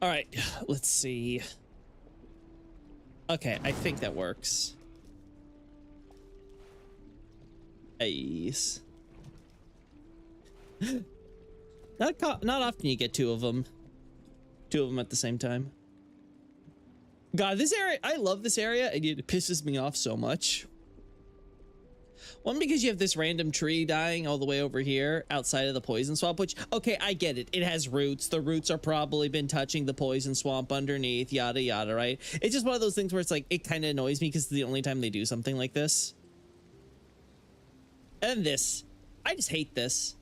All right, let's see. Okay, I think that works. Nice. Not often you get two of them at the same time. God, this area, I love this area, and it pisses me off so much. One, because you have this random tree dying all the way over here outside of the poison swamp, which, okay, I get it. It has roots. The roots are probably been touching the poison swamp underneath, yada, yada, right? It's just one of those things where it's like, it kind of annoys me because it's the only time they do something like this. And this, I just hate this.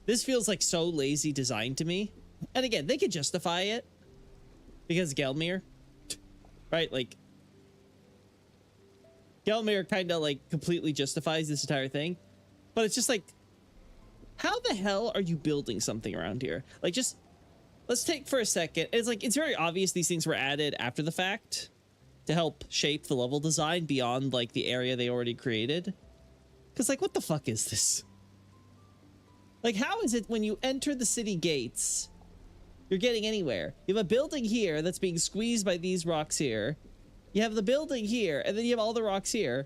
This feels like so lazy design to me. And again, they could justify it because Gelmir, right? Like, Gelmir kind of like completely justifies this entire thing, but it's just like, how the hell are you building something around here? Like, just let's take for a second. It's like, it's very obvious these things were added after the fact to help shape the level design beyond like the area they already created. Cause like, what the fuck is this? Like, how is it when you enter the city gates, you're getting anywhere? You have a building here that's being squeezed by these rocks here. You have the building here, and then you have all the rocks here.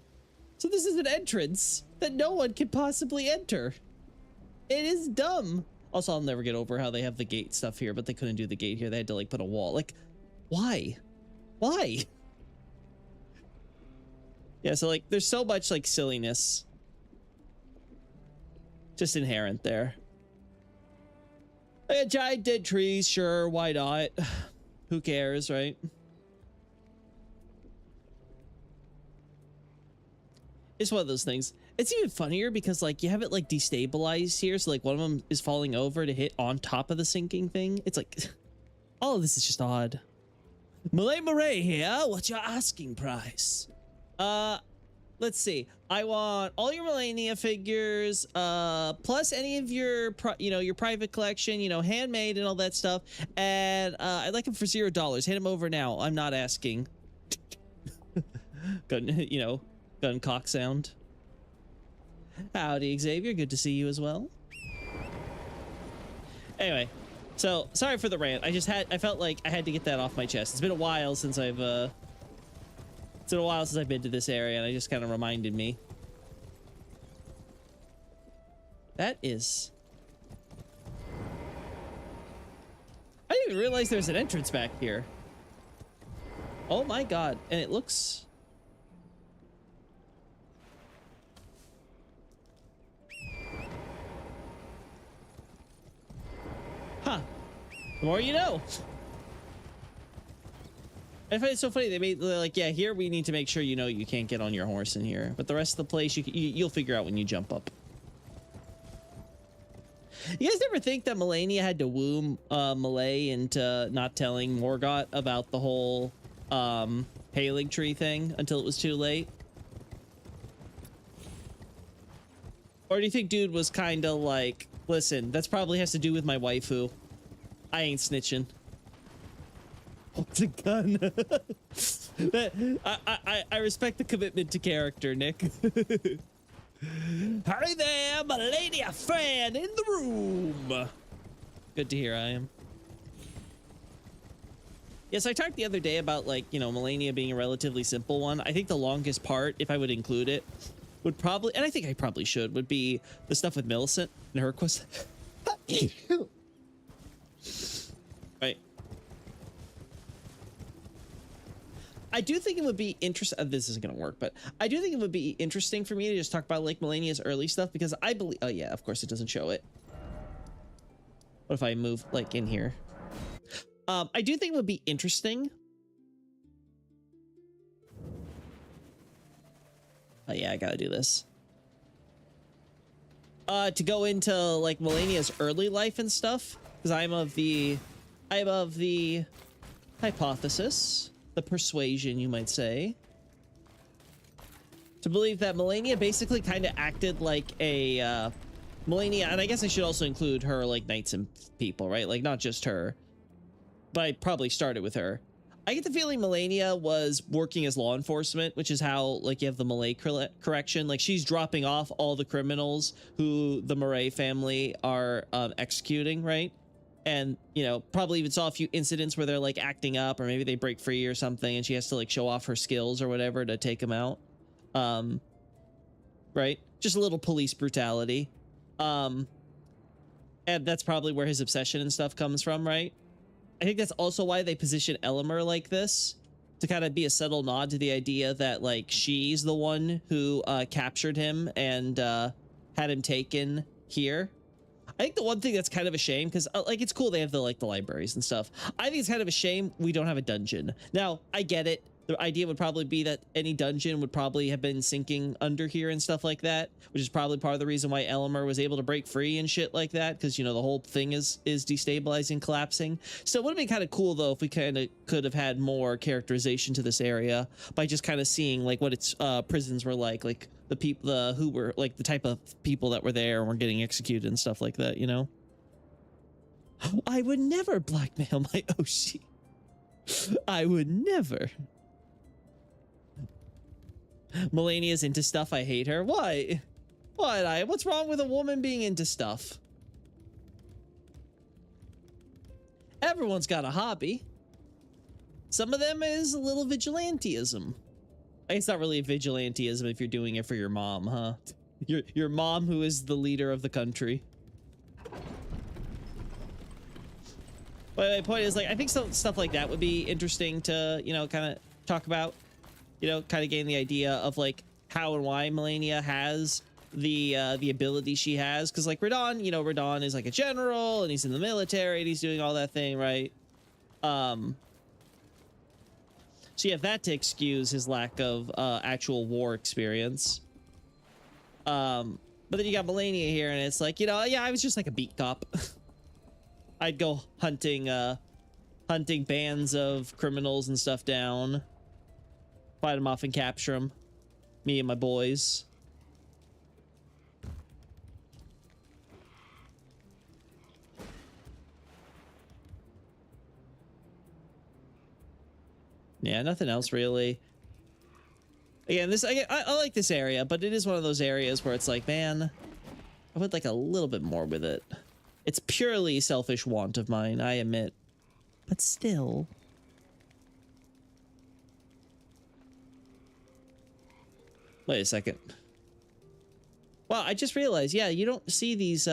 So this is an entrance that no one could possibly enter. It is dumb. Also, I'll never get over how they have the gate stuff here, but they couldn't do the gate here. They had to like put a wall. Like, why? Why? Yeah, so like there's so much like silliness just inherent there. Like, giant dead trees, sure, why not? Who cares, right? It's one of those things. It's even funnier because like you have it like destabilized here, so like one of them is falling over to hit on top of the sinking thing. It's like all of this is just odd. Malay Murray here. What's your asking price? Let's see. I want all your Malenia figures, plus any of your your private collection, handmade and all that stuff. And I'd like them for $0. Hand them over now. I'm not asking. Gun, gun cock sound. Howdy, Xavier. Good to see you as well. Anyway, so sorry for the rant. I felt like I had to get that off my chest. It's been a while since I've been to this area, and it just kind of reminded me. That is... I didn't even realize there's an entrance back here. Oh my god. And it looks... Huh. The more you know. I find it so funny. They're like, yeah, here we need to make sure you can't get on your horse in here, but the rest of the place you'll figure out when you jump up. You guys ever think that Malenia had to woo Malay into not telling Morgott about the whole hailing tree thing until it was too late? Or do you think dude was kind of like, listen, that's probably has to do with my waifu. I ain't snitching. What's a gun? I respect the commitment to character, Nick. Hi there, Malenia fan in the room. Good to hear, I am. Yes, I talked the other day about like, Malenia being a relatively simple one. I think the longest part, if I would include it, would probably, and I think I probably should, would be the stuff with Millicent and her quest. Right. I do think it would be interesting. This isn't going to work, but I do think it would be interesting for me to just talk about like Malenia's early stuff, because I believe, oh yeah, of course it doesn't show it. What if I move like in here? I do think it would be interesting. Oh yeah, I gotta do this. To go into like Malenia's early life and stuff, because I'm of the hypothesis, the persuasion, you might say, to believe that Malenia basically kind of acted like a Malenia, and I guess I should also include her like knights and people, right? Like not just her, but I probably started with her. I get the feeling Malenia was working as law enforcement, which is how like you have the Malay correction. Like she's dropping off all the criminals who the Murray family are executing, right? and you know, probably even saw a few incidents where they're like acting up, or maybe they break free or something, and she has to like show off her skills or whatever to take them out. Right, just a little police brutality. And that's probably where his obsession and stuff comes from, right? I think that's also why they position Elimer like this, to kind of be a subtle nod to the idea that like she's the one who captured him and had him taken here. I think the one thing that's kind of a shame, because like it's cool they have the like the libraries and stuff. I think it's kind of a shame we don't have a dungeon. Now I get it. The idea would probably be that any dungeon would probably have been sinking under here and stuff like that, which is probably part of the reason why Elimer was able to break free and shit like that, because, you know, the whole thing is destabilizing, collapsing. So it would have been kind of cool, though, if we kind of could have had more characterization to this area by just kind of seeing, like, what its prisons were like the people who were, like, the type of people that were there and were getting executed and stuff like that, you know? I would never blackmail my Oshi. I would never. Malenia's into stuff. I hate her. Why? What? What's wrong with a woman being into stuff? Everyone's got a hobby. Some of them is a little vigilanteism. It's not really a vigilanteism if you're doing it for your mom, huh? Your mom, who is the leader of the country. But my point is, like, I think some stuff like that would be interesting to, you know, kind of talk about. You know, kind of gain the idea of like how and why Malenia has the ability she has, because like Radon, you know, Radon is like a general and he's in the military and he's doing all that thing, right? So you have that to excuse his lack of actual war experience. But then you got Malenia here, and it's like, you know, yeah, I was just like a beat cop. I'd go hunting bands of criminals and stuff down. Fight them off and capture them. Me and my boys. Yeah, nothing else really. Again, I like this area, but it is one of those areas where it's like, man, I would like a little bit more with it. It's purely selfish want of mine, I admit. But still. Wait a second. Wow, I just realized, yeah, you don't see these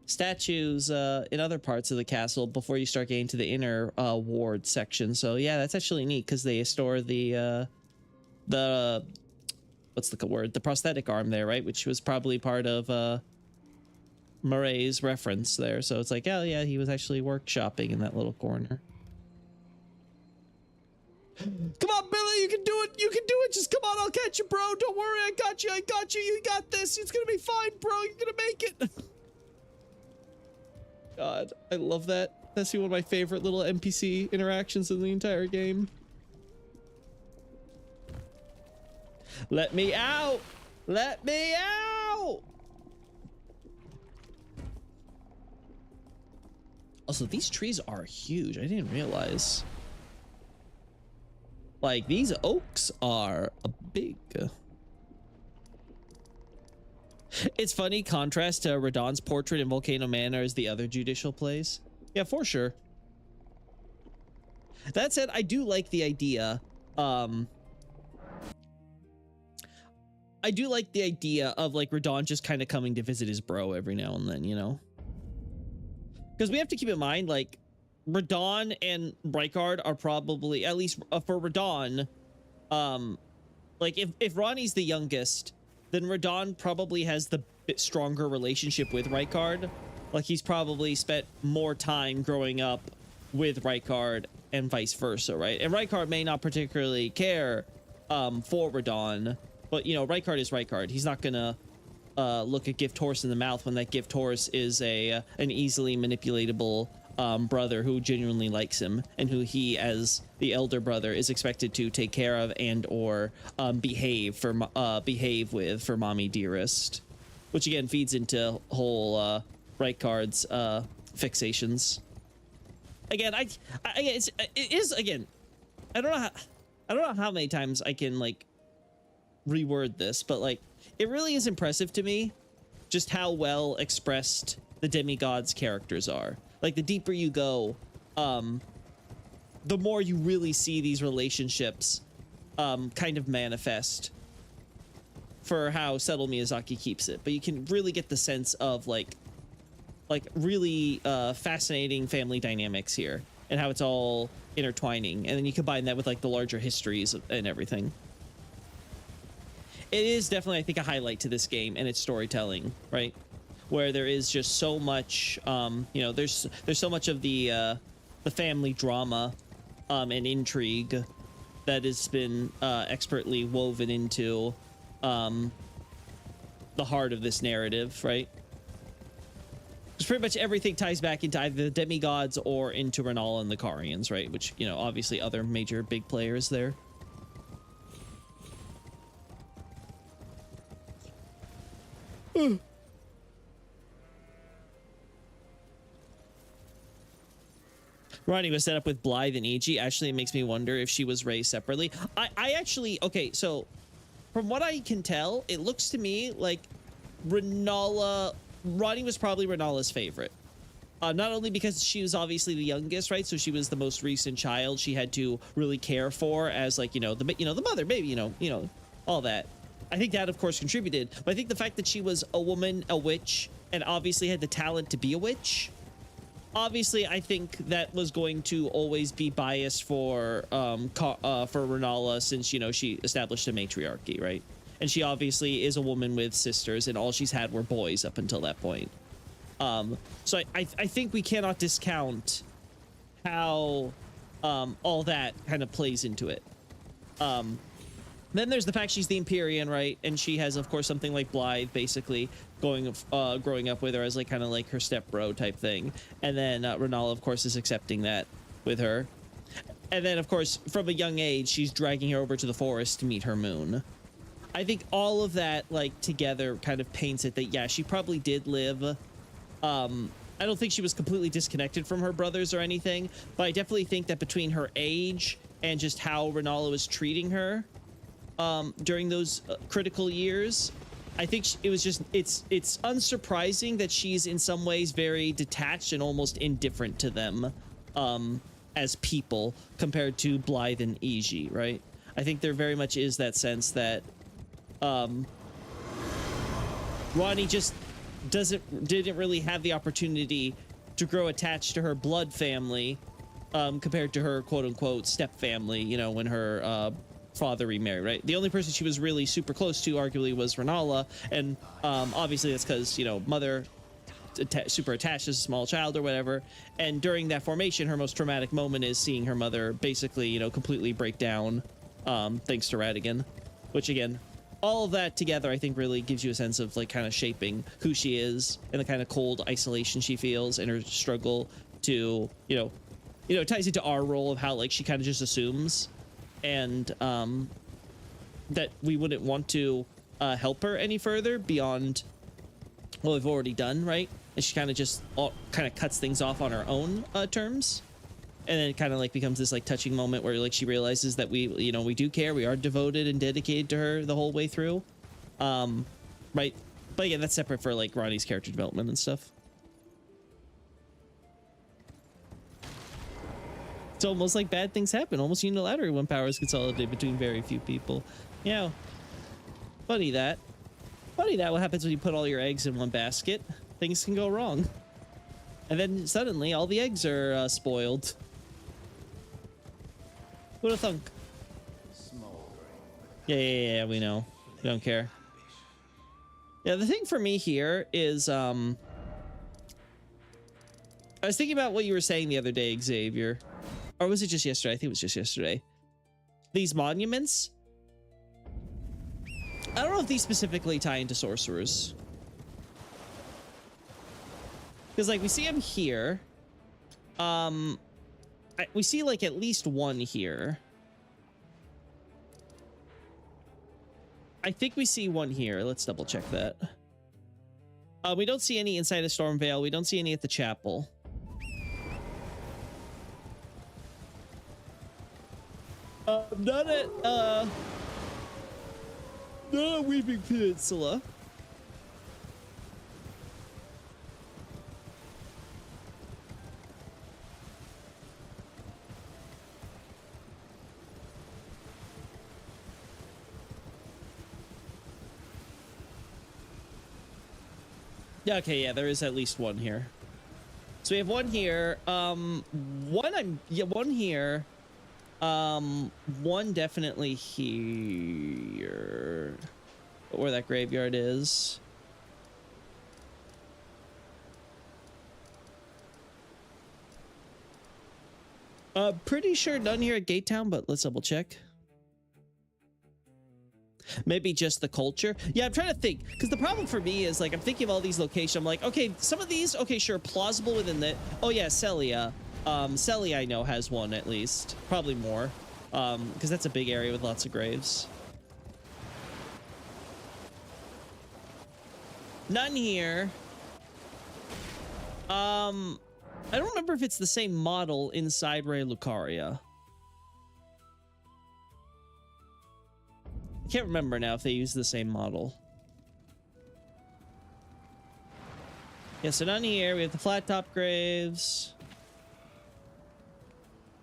statues in other parts of the castle before you start getting to the inner ward section. So yeah, that's actually neat, because they store the what's the word? The prosthetic arm there, right? Which was probably part of Murray's reference there. So it's like, oh yeah, he was actually workshopping in that little corner. Come on, Billy, you can do it. You can do it. Just come on, I'll catch you, bro. Don't worry, I got you. I got you. You got this. It's gonna be fine, bro. You're gonna make it. God, I love that. That's one of my favorite little NPC interactions in the entire game. Let me out. Let me out. Also, these trees are huge. I didn't realize. Like, these oaks are big. It's funny, contrast to Radon's portrait in Volcano Manor as the other judicial plays. Yeah, for sure. That said, I do like the idea. I do like the idea of, like, Radon just kind of coming to visit his bro every now and then, you know? Because we have to keep in mind, like, Radon and Rykard are probably, at least for Radon, like if Ronnie's the youngest, then Radon probably has the bit stronger relationship with Rykard. Like, he's probably spent more time growing up with Rykard and vice versa, right? And Rykard may not particularly care for Radon, but, you know, Rykard is Rykard. He's not gonna look a gift horse in the mouth when that gift horse is an easily manipulatable brother who genuinely likes him, and who he, as the elder brother, is expected to take care of and or behave with for mommy dearest, which again feeds into whole Rykard's fixations. Again, it is again. I don't know how many times I can like reword this, but like it really is impressive to me just how well expressed the demigods' characters are. Like the deeper you go, the more you really see these relationships kind of manifest for how subtle Miyazaki keeps it. But you can really get the sense of like really fascinating family dynamics here and how it's all intertwining. And then you combine that with like the larger histories and everything. It is definitely, I think, a highlight to this game and its storytelling, right? Where there is just so much, you know, there's so much of the family drama and intrigue that has been expertly woven into the heart of this narrative, right? Because pretty much everything ties back into either the demigods or into Renala and the Carians, right? Which, you know, obviously other major big players there. Ronnie was set up with Blythe and Eiji. Actually, it makes me wonder if she was raised separately. I actually, okay, so from what I can tell, it looks to me like Ronnie was probably Renala's favorite. Not only because she was obviously the youngest, right? So she was the most recent child she had to really care for as like, the mother, baby, you know, all that. I think that, of course, contributed. But I think the fact that she was a woman, a witch, and obviously had the talent to be a witch, obviously, I think that was going to always be biased for Renala, since, you know, she established a matriarchy, right? And she obviously is a woman with sisters, and all she's had were boys up until that point. So I think we cannot discount how all that kind of plays into it. Then there's the fact she's the Empyrean, right? And she has, of course, something like Blythe basically growing up with her as like kind of like her stepbro type thing. And then Renala, of course, is accepting that with her. And then, of course, from a young age, she's dragging her over to the forest to meet her moon. I think all of that, like, together kind of paints it that, yeah, she probably did live. I don't think she was completely disconnected from her brothers or anything, but I definitely think that between her age and just how Renala was treating her during those critical years, I think it was just, it's unsurprising that she's in some ways very detached and almost indifferent to them as people compared to Blythe and Eiji, right? I think there very much is that sense that Ronnie just didn't really have the opportunity to grow attached to her blood family compared to her quote-unquote step family, you know, when her father remarried, right? The only person she was really super close to arguably was Renala, and obviously that's because, you know, mother super attached as a small child or whatever, and during that formation her most traumatic moment is seeing her mother basically, you know, completely break down thanks to Radigan, which again, all of that together I think really gives you a sense of like kind of shaping who she is and the kind of cold isolation she feels and her struggle to, you know, it ties into our role of how like she kind of just assumes and that we wouldn't want to help her any further beyond what we've already done, right? And she kind of just kind of cuts things off on her own terms, and then it kind of like becomes this like touching moment where like she realizes that we, you know, we do care, we are devoted and dedicated to her the whole way through, right? But again, that's separate for like Ronnie's character development and stuff. It's almost like bad things happen almost unilaterally when powers consolidate between very few people. You know, funny that what happens when you put all your eggs in one basket. Things can go wrong, and then suddenly all the eggs are spoiled. Who'd have thunk? Yeah, we know. We don't care. Yeah, the thing for me here is I was thinking about what you were saying the other day, Xavier. Or was it just yesterday? I think it was just yesterday. These monuments, I don't know if these specifically tie into sorcerers, because like we see them here. We see like at least one here. I think we see one here. Let's double check that. We don't see any inside of Stormvale. We don't see any at the chapel. Not at Weeping Peninsula. Yeah, okay, yeah, there is at least one here. So we have one here. One here. One definitely here. Where that graveyard is. Pretty sure none here at Gate Town, but let's double check. Maybe just the culture. Yeah, I'm trying to think, because the problem for me is, like, I'm thinking of all these locations. I'm like, okay, some of these, okay, sure, plausible within the... Oh yeah, Celia. Celia I know has one at least, probably more, because that's a big area with lots of graves. None here. I don't remember if it's the same model inside Ray Lucaria. I can't remember now if they use the same model. Yeah, so down here we have the flat top graves.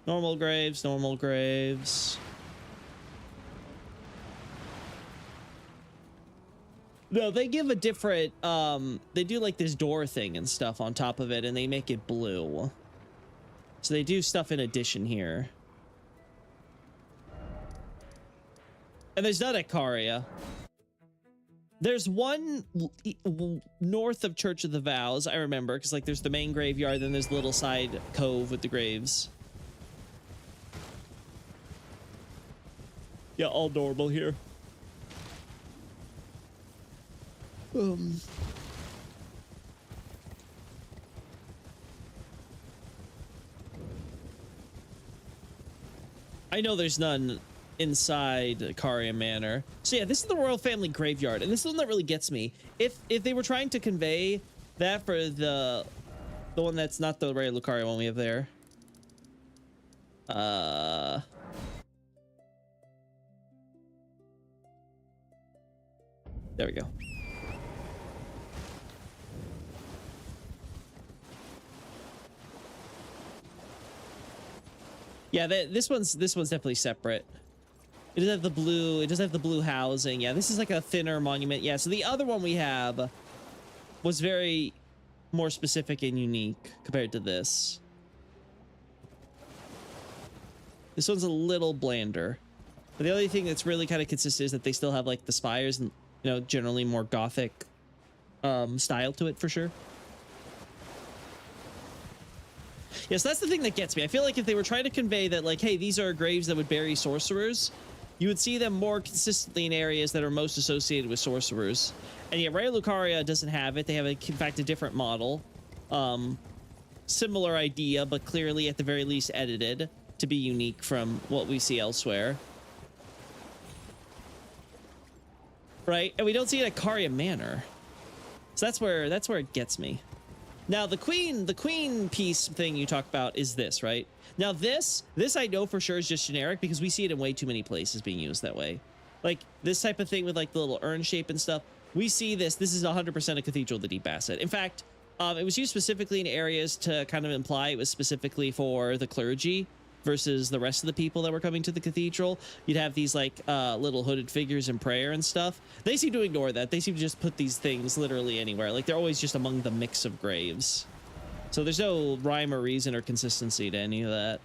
Normal graves, normal graves. No, they give a different, they do like this door thing and stuff on top of it, and they make it blue. So they do stuff in addition here. And there's none at Caria. There's one north of Church of the Vows, I remember, because like there's the main graveyard, then there's the little side cove with the graves. Yeah, all normal here. I know there's none inside Caria Manor. So yeah, this is the royal family graveyard, and this is the one that really gets me. If they were trying to convey that for the one that's not the Ray Lucaria one we have there. There we go. Yeah, this one's definitely separate. It does have the blue. It does have the blue housing. Yeah, this is like a thinner monument. Yeah, so the other one we have was very more specific and unique compared to this. This one's a little blander. But the only thing that's really kind of consistent is that they still have like the spires and, you know, generally more gothic style to it for sure. Yes, that's the thing that gets me. I feel like if they were trying to convey that, like, hey, these are graves that would bury sorcerers, you would see them more consistently in areas that are most associated with sorcerers. And yet, Ray Lucaria doesn't have it. They have, in fact, a different model. Similar idea, but clearly, at the very least, edited to be unique from what we see elsewhere. Right? And we don't see it at Caria Manor. So that's where it gets me. Now, the queen piece thing you talk about is this, right? Now, this I know for sure is just generic because we see it in way too many places being used that way. Like, this type of thing with, like, the little urn shape and stuff. We see this. This is 100% a Cathedral of the Deep asset. In fact, it was used specifically in areas to kind of imply it was specifically for the clergy versus the rest of the people that were coming to the cathedral. You'd have these, like, little hooded figures in prayer and stuff. They seem to ignore that. They seem to just put these things literally anywhere. Like, they're always just among the mix of graves. So there's no rhyme or reason or consistency to any of that.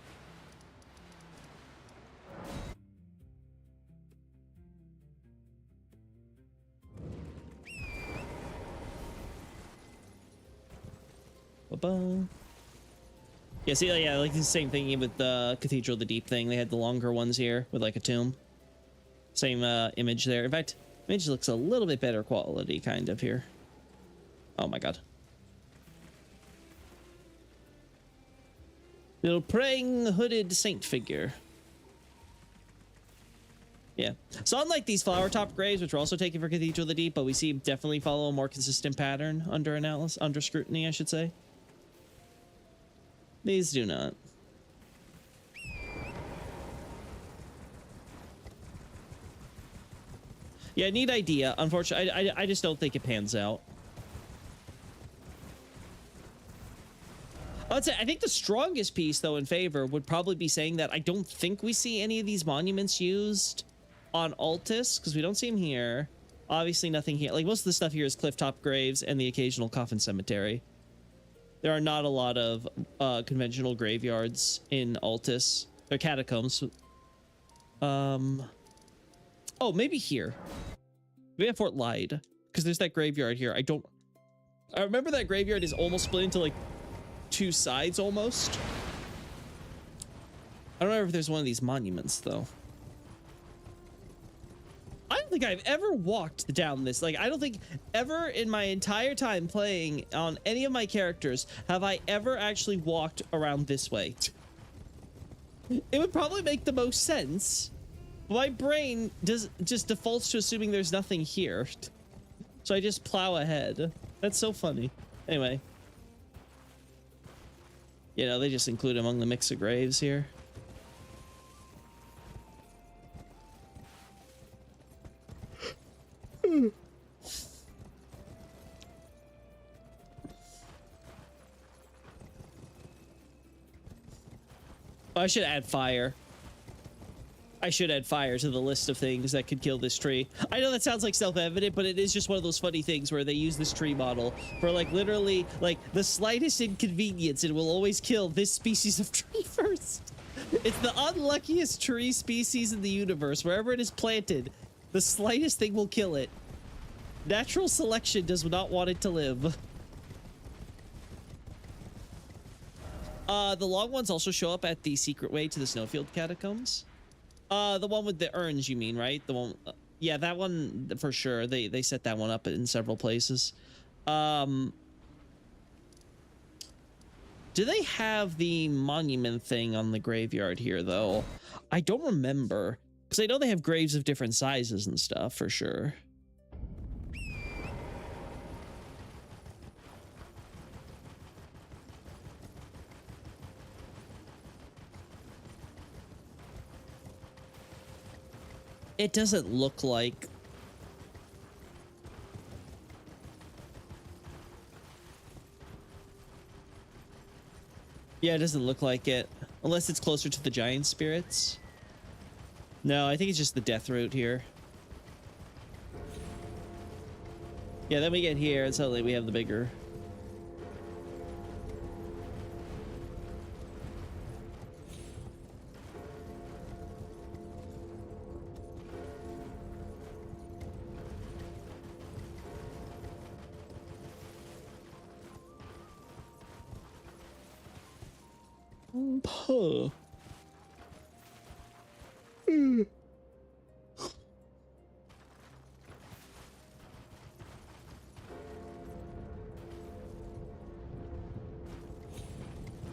Ba-ba. Yeah, see, yeah, like the same thing with the Cathedral of the Deep thing. They had the longer ones here with like a tomb. Same image there. In fact, image looks a little bit better quality kind of here. Oh my god. Little praying hooded saint figure. Yeah. So unlike these flower top graves, which are also taken for Cathedral of the Deep, but we see definitely follow a more consistent pattern under analysis, under scrutiny, I should say. These do not. Yeah, neat idea. Unfortunately, I just don't think it pans out. I think the strongest piece, though, in favor would probably be saying that I don't think we see any of these monuments used on Altus, because we don't see them here. Obviously nothing here. Like most of the stuff here is clifftop graves and the occasional coffin cemetery. There are not a lot of conventional graveyards in Altus. Or catacombs. Oh, maybe here. Maybe at Fort Lyde. Because there's that graveyard here. I remember that graveyard is almost split into like 2 sides almost. I don't know if there's one of these monuments though. I don't think I've ever walked down this. Like, I don't think ever in my entire time playing on any of my characters have I ever actually walked around this way. It would probably make the most sense. My brain just defaults to assuming there's nothing here. So I just plow ahead. That's so funny. Anyway. You know, they just include among the mix of graves here. I should add fire. I should add fire to the list of things that could kill this tree. I know that sounds like self-evident, but it is just one of those funny things where they use this tree model for like literally like the slightest inconvenience. It will always kill this species of tree first. It's the unluckiest tree species in the universe. Wherever it is planted, the slightest thing will kill it. Natural selection does not want it to live. The long ones also show up at the secret way to the Snowfield Catacombs. The one with the urns, you mean, right? The one, yeah, that one for sure. They set that one up in several places. Do they have the monument thing on the graveyard here, though? I don't remember. Because I know they have graves of different sizes and stuff, for sure. It doesn't look like... Yeah, it doesn't look like it. Unless it's closer to the giant spirits. No, I think it's just the death route here. Yeah, then we get here and suddenly we have the bigger... Huh.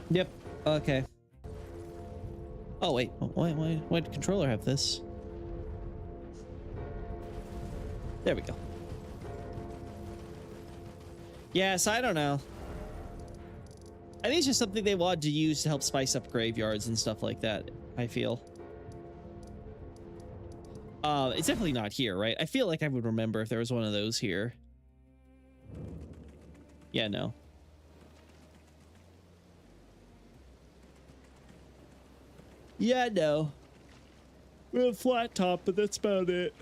Yep. Okay. Oh wait. Why did the controller have this? There we go. Yes, I don't know. I think it's just something they wanted to use to help spice up graveyards and stuff like that, I feel. It's definitely not here, right? I feel like I would remember if there was one of those here. Yeah, no. Yeah, no. We have a flat top, but that's about it.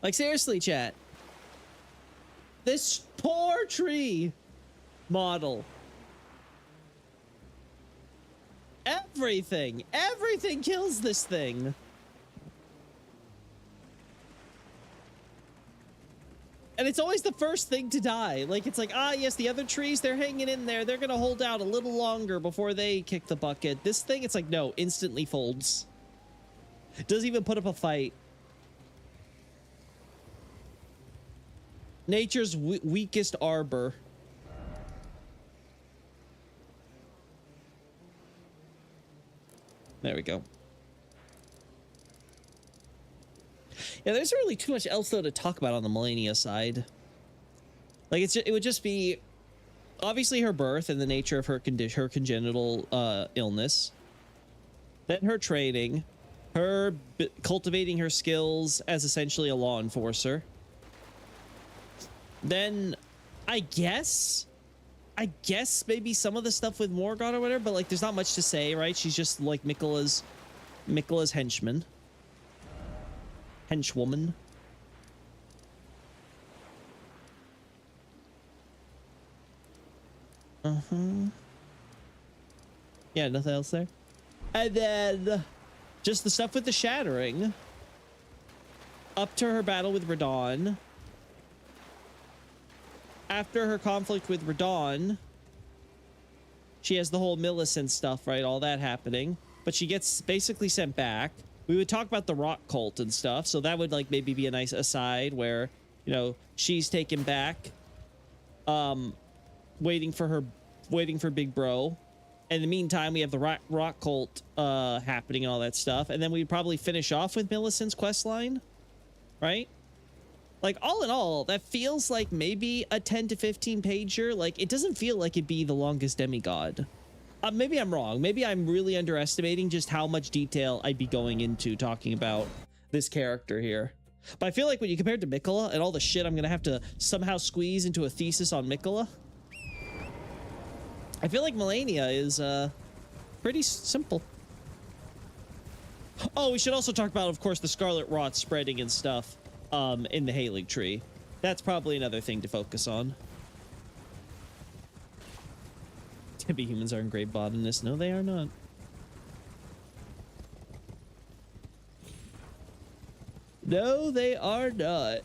Like, seriously, chat. This poor tree model. Everything kills this thing. And it's always the first thing to die. Like, it's like, ah, yes, the other trees, they're hanging in there. They're gonna hold out a little longer before they kick the bucket. This thing, it's like, no, instantly folds. Doesn't even put up a fight. Nature's weakest arbor. There we go. Yeah, there's not really too much else though to talk about on the Malenia side. Like it would just be obviously her birth and the nature of her congenital illness. Then her training, her cultivating her skills as essentially a law enforcer. Then, I guess, I guess maybe some of the stuff with Morgoth or whatever, but like there's not much to say, right? She's just like Miquella's henchwoman. Yeah, nothing else there. And then just the stuff with the shattering. Up to her battle with Radahn. After her conflict with Radahn, she has the whole Millicent stuff, right? All that happening. But she gets basically sent back. We would talk about the rock cult and stuff, so that would like maybe be a nice aside where, you know, she's taken back. Waiting for Big Bro. In the meantime, we have the rock cult happening and all that stuff. And then we'd probably finish off with Millicent's quest line. Right? Like, all in all, that feels like maybe a 10 to 15 pager. Like, it doesn't feel like it'd be the longest demigod. Maybe I'm wrong. Maybe I'm really underestimating just how much detail I'd be going into talking about this character here. But I feel like when you compare it to Miquella and all the shit I'm going to have to somehow squeeze into a thesis on Miquella, I feel like Malenia is pretty simple. Oh, we should also talk about, of course, the Scarlet Rot spreading and stuff in the Halig tree. That's probably another thing to focus on. Humans are in great bottomness. No, they are not. No, they are not.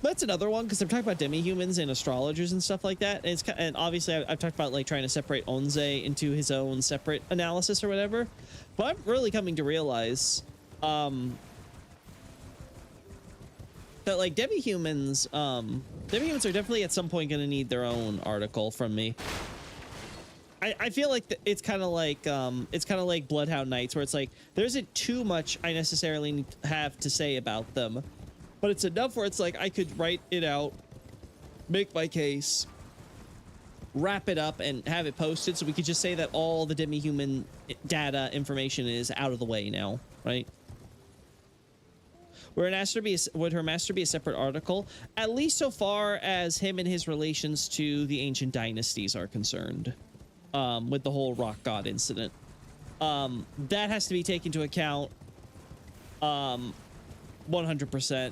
That's another one, because I'm talking about demi-humans and astrologers and stuff like that. And obviously, I've talked about like trying to separate Onze into his own separate analysis or whatever. But I'm really coming to realize that like demi-humans are definitely at some point going to need their own article from me. I feel like it's kind of like Bloodhound Knights, where it's like there isn't too much I necessarily have to say about them, but it's enough where it's like I could write it out, make my case, wrap it up, and have it posted, so we could just say that all the demi-human data information is out of the way now, right? Would her master be a separate article? At least so far as him and his relations to the ancient dynasties are concerned. With the whole rock god incident. That has to be taken into account 100%.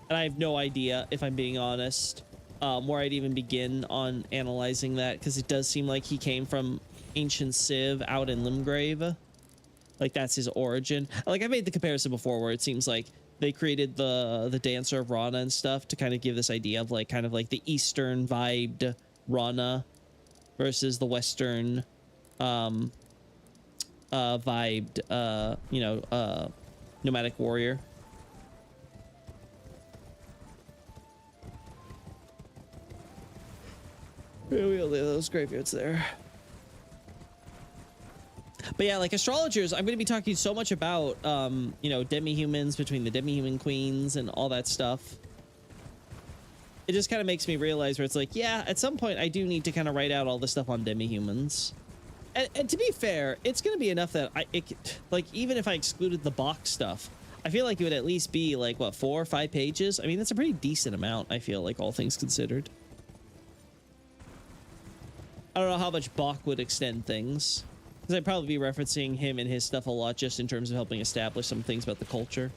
And I have no idea, if I'm being honest, where I'd even begin on analyzing that, because it does seem like he came from ancient Civ out in Limgrave. Like, that's his origin. Like, I made the comparison before where it seems like they created the Dancer of Rana and stuff to kind of give this idea of like kind of like the Eastern vibed Rana versus the Western vibed nomadic warrior. Yeah, we only have those graveyards there. But yeah, like astrologers, I'm going to be talking so much about, demi-humans between the demi-human queens and all that stuff. It just kind of makes me realize where it's like, yeah, at some point I do need to kind of write out all the stuff on demi-humans. And to be fair, it's going to be enough that even if I excluded the box stuff, I feel like it would at least be like, what, 4 or 5 pages? I mean, that's a pretty decent amount, I feel like, all things considered. I don't know how much Bach would extend things, because I'd probably be referencing him and his stuff a lot just in terms of helping establish some things about the culture.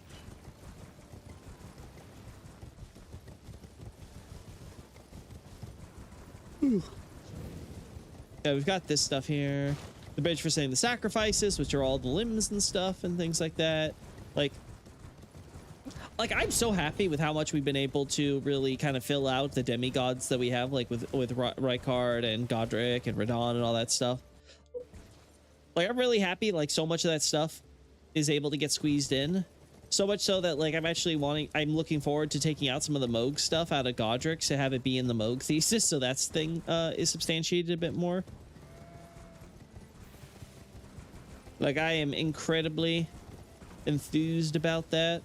Yeah, we've got this stuff here. The bridge for saying the sacrifices, which are all the limbs and stuff and things like that. Like I'm so happy with how much we've been able to really kind of fill out the demigods that we have, like with Rykard and Godric and Radahn and all that stuff. Like, I'm really happy, like, so much of that stuff is able to get squeezed in. So much so that, like, I'm looking forward to taking out some of the Moog stuff out of Godric to have it be in the Moog thesis, so that thing is substantiated a bit more. Like, I am incredibly enthused about that.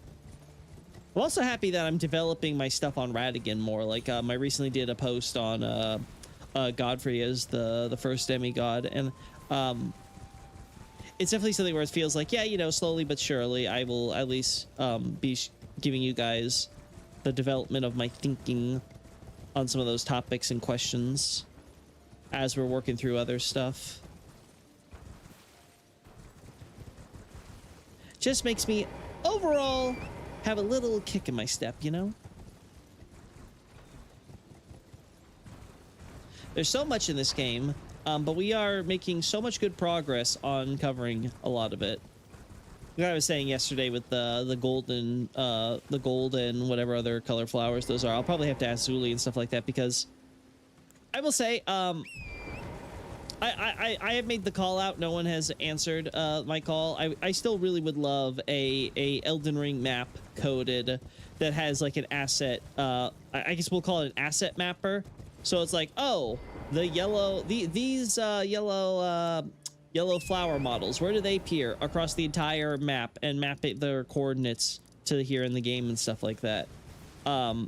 I'm also happy that I'm developing my stuff on Radigan more. Like, I recently did a post on Godfrey as the first demigod, and it's definitely something where it feels like, yeah, slowly but surely I will at least be giving you guys the development of my thinking on some of those topics and questions as we're working through other stuff. Just makes me overall have a little kick in my step, you know? There's so much in this game, but we are making so much good progress on covering a lot of it. Like I was saying yesterday with the gold and whatever other color flowers those are, I'll probably have to ask Zuli and stuff like that, because I will say, I have made the call out. No one has answered my call. I still really would love a Elden Ring map coded that has like an asset. I guess we'll call it an asset mapper. So it's like, oh, the yellow, these yellow flower models, where do they appear across the entire map, and map their coordinates to here in the game and stuff like that. I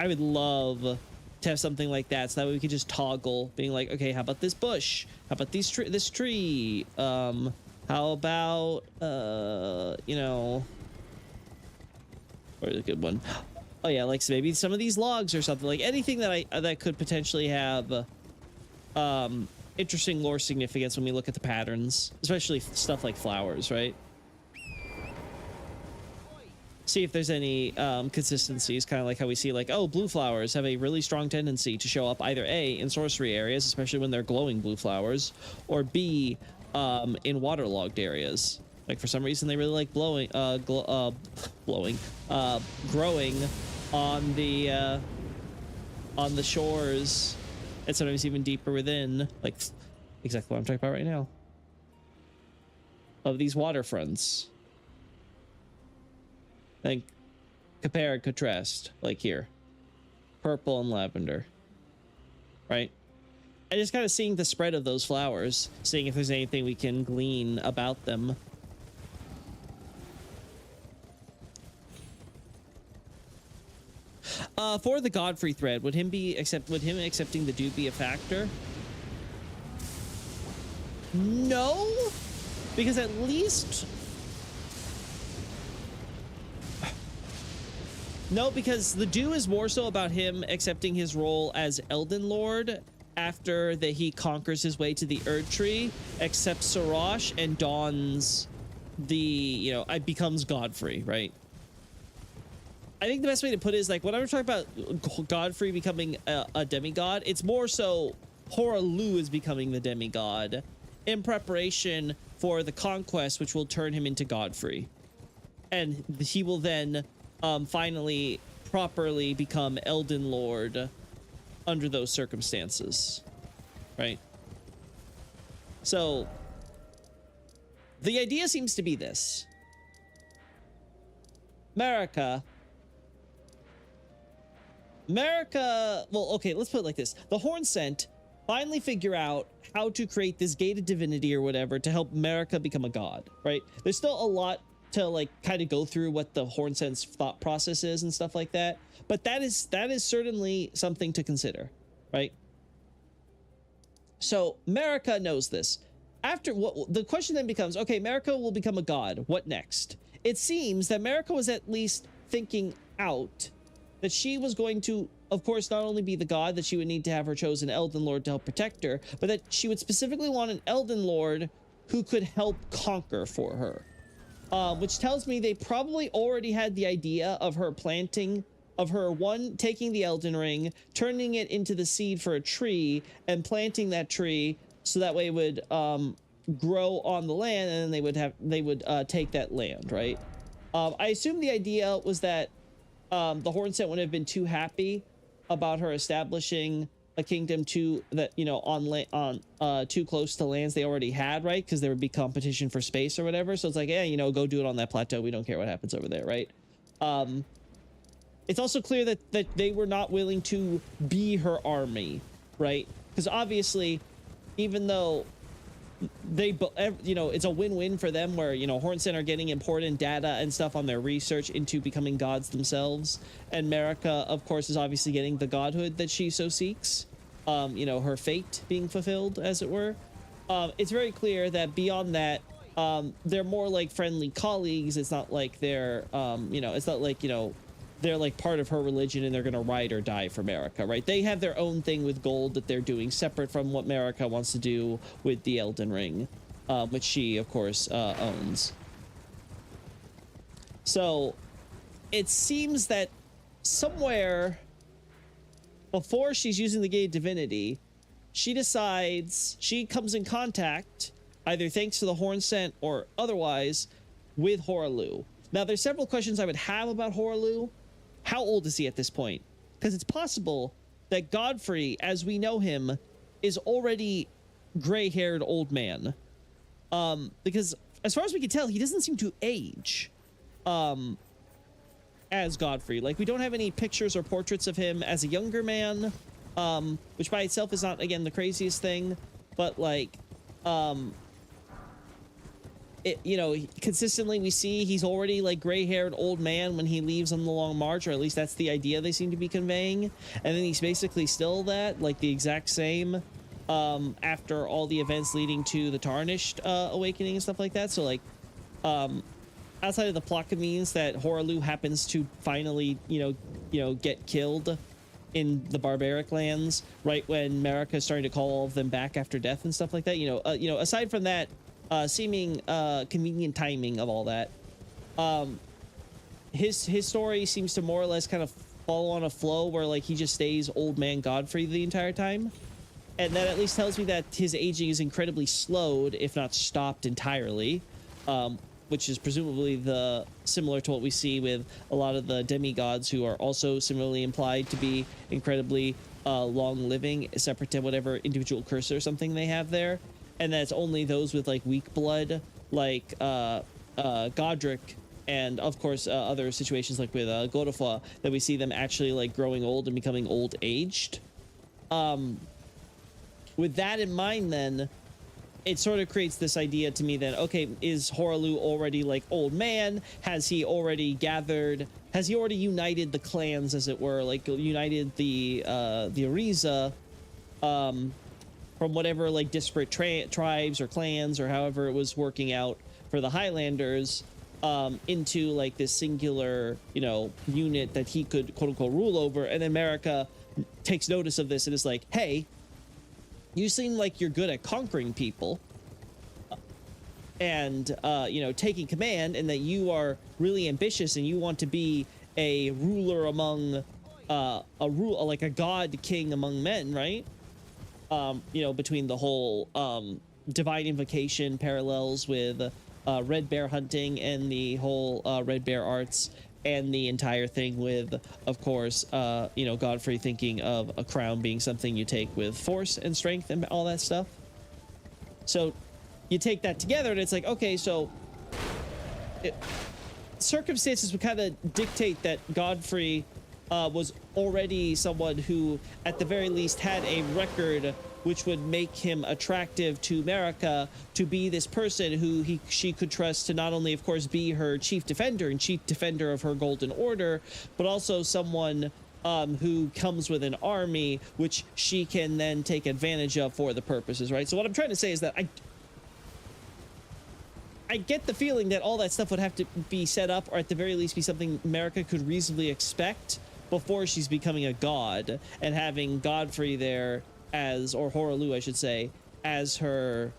would love to have something like that, so that way we could just toggle, being like, okay, how about this bush? How about this tree? How about you know, where's a good one? Oh yeah, like so maybe some of these logs or something, like anything that that could potentially have interesting lore significance when we look at the patterns, especially stuff like flowers, right? See if there's any consistencies, kind of like how we see like, oh, blue flowers have a really strong tendency to show up either A, in sorcery areas, especially when they're glowing blue flowers, or B, in waterlogged areas. Like for some reason they really like growing on the shores, and sometimes even deeper within, like exactly what I'm talking about right now, of these waterfronts. Like compare and contrast, like here, purple and lavender, right? And just kind of seeing the spread of those flowers, seeing if there's anything we can glean about them. For the Godfrey thread, would him accepting the do be a factor? No, because at least no, because the do is more so about him accepting his role as Elden Lord after that he conquers his way to the Erd Tree, accepts Sarash, and dons the, you know, becomes Godfrey, right? I think the best way to put it is like when I'm talking about Godfrey becoming a demigod, it's more so Horalu is becoming the demigod in preparation for the conquest, which will turn him into Godfrey, and he will then finally properly become Elden Lord under those circumstances, right? So the idea seems to be this: America, well, okay, let's put it like this. The Horn Scent finally figure out how to create this gated divinity or whatever to help America become a god, right? There's still a lot to like kind of go through what the Horn Scent's thought process is and stuff like that, but that is certainly something to consider, right? So America knows this. After what, the question then becomes, okay, America will become a god, what next? It seems that America was at least thinking out that she was going to, of course, not only be the god, that she would need to have her chosen Elden Lord to help protect her, but that she would specifically want an Elden Lord who could help conquer for her. Which tells me they probably already had the idea of her taking the Elden Ring, turning it into the seed for a tree, and planting that tree so that way it would grow on the land, and then they would take that land, right? I assume the idea was that the Horn Scent wouldn't have been too happy about her establishing a kingdom too close to lands they already had, right? Because there would be competition for space or whatever. So it's like, yeah, you know, go do it on that plateau. We don't care what happens over there, right? It's also clear that they were not willing to be her army, right? Because obviously, even though they, you know, it's a win-win for them where, you know, Horn Scent are getting important data and stuff on their research into becoming gods themselves, and Marika, of course, is obviously getting the godhood that she so seeks, you know, her fate being fulfilled, as it were. It's very clear that beyond that, they're more like friendly colleagues. It's not like they're it's not like, they're like part of her religion and they're gonna ride or die for Marika, right? They have their own thing with gold that they're doing separate from what Marika wants to do with the Elden Ring, which she of course owns. So it seems that somewhere before she's using the Gate of Divinity, she comes in contact, either thanks to the horn scent or otherwise, with Horalu. Now, there's several questions I would have about Horalu. How old is he at this point? Because it's possible that Godfrey, as we know him, is already gray-haired old man. Because as far as we can tell, he doesn't seem to age as Godfrey. Like, we don't have any pictures or portraits of him as a younger man, which by itself is not, again, the craziest thing, but like, consistently we see he's already like gray-haired old man when he leaves on the Long March, or at least that's the idea they seem to be conveying. And then he's basically still that, like the exact same, after all the events leading to the Tarnished awakening and stuff like that. So like, outside of the plot convenes that Horalu happens to finally, get killed in the barbaric lands right when Marika is starting to call all of them back after death and stuff like that. Aside from that seeming convenient timing of all that, his story seems to more or less kind of follow on a flow where like he just stays old man Godfrey the entire time, and that at least tells me that his aging is incredibly slowed, if not stopped entirely. Which is presumably similar to what we see with a lot of the demigods, who are also similarly implied to be incredibly long living, separate to whatever individual curse or something they have there. And that's only those with like weak blood, like Godric, and of course other situations like with Godofah, that we see them actually like growing old and becoming old aged. With that in mind, then it sort of creates this idea to me that, okay, is Horalu already like old man? Has he already united the clans, as it were, like united the Ariza from whatever like disparate tribes or clans or however it was working out for the Highlanders, into like this singular, unit that he could quote unquote rule over? And then Marika takes notice of this and is like, hey, you seem like you're good at conquering people and, taking command, and that you are really ambitious and you want to be a ruler among, like a god king among men, right? Between the whole, divine invocation parallels with, red bear hunting and the whole, red bear arts, and the entire thing with, of course, Godfrey thinking of a crown being something you take with force and strength and all that stuff. So you take that together and it's like, okay, so circumstances would kind of dictate that Godfrey was already someone who, at the very least, had a record which would make him attractive to Marika, to be this person who she could trust to not only, of course, be her chief defender and chief defender of her Golden Order, but also someone who comes with an army which she can then take advantage of for the purposes, right? So what I'm trying to say is that I get the feeling that all that stuff would have to be set up, or at the very least be something Marika could reasonably expect before she's becoming a god, and having Godfrey there as, or Horalu, I should say, as her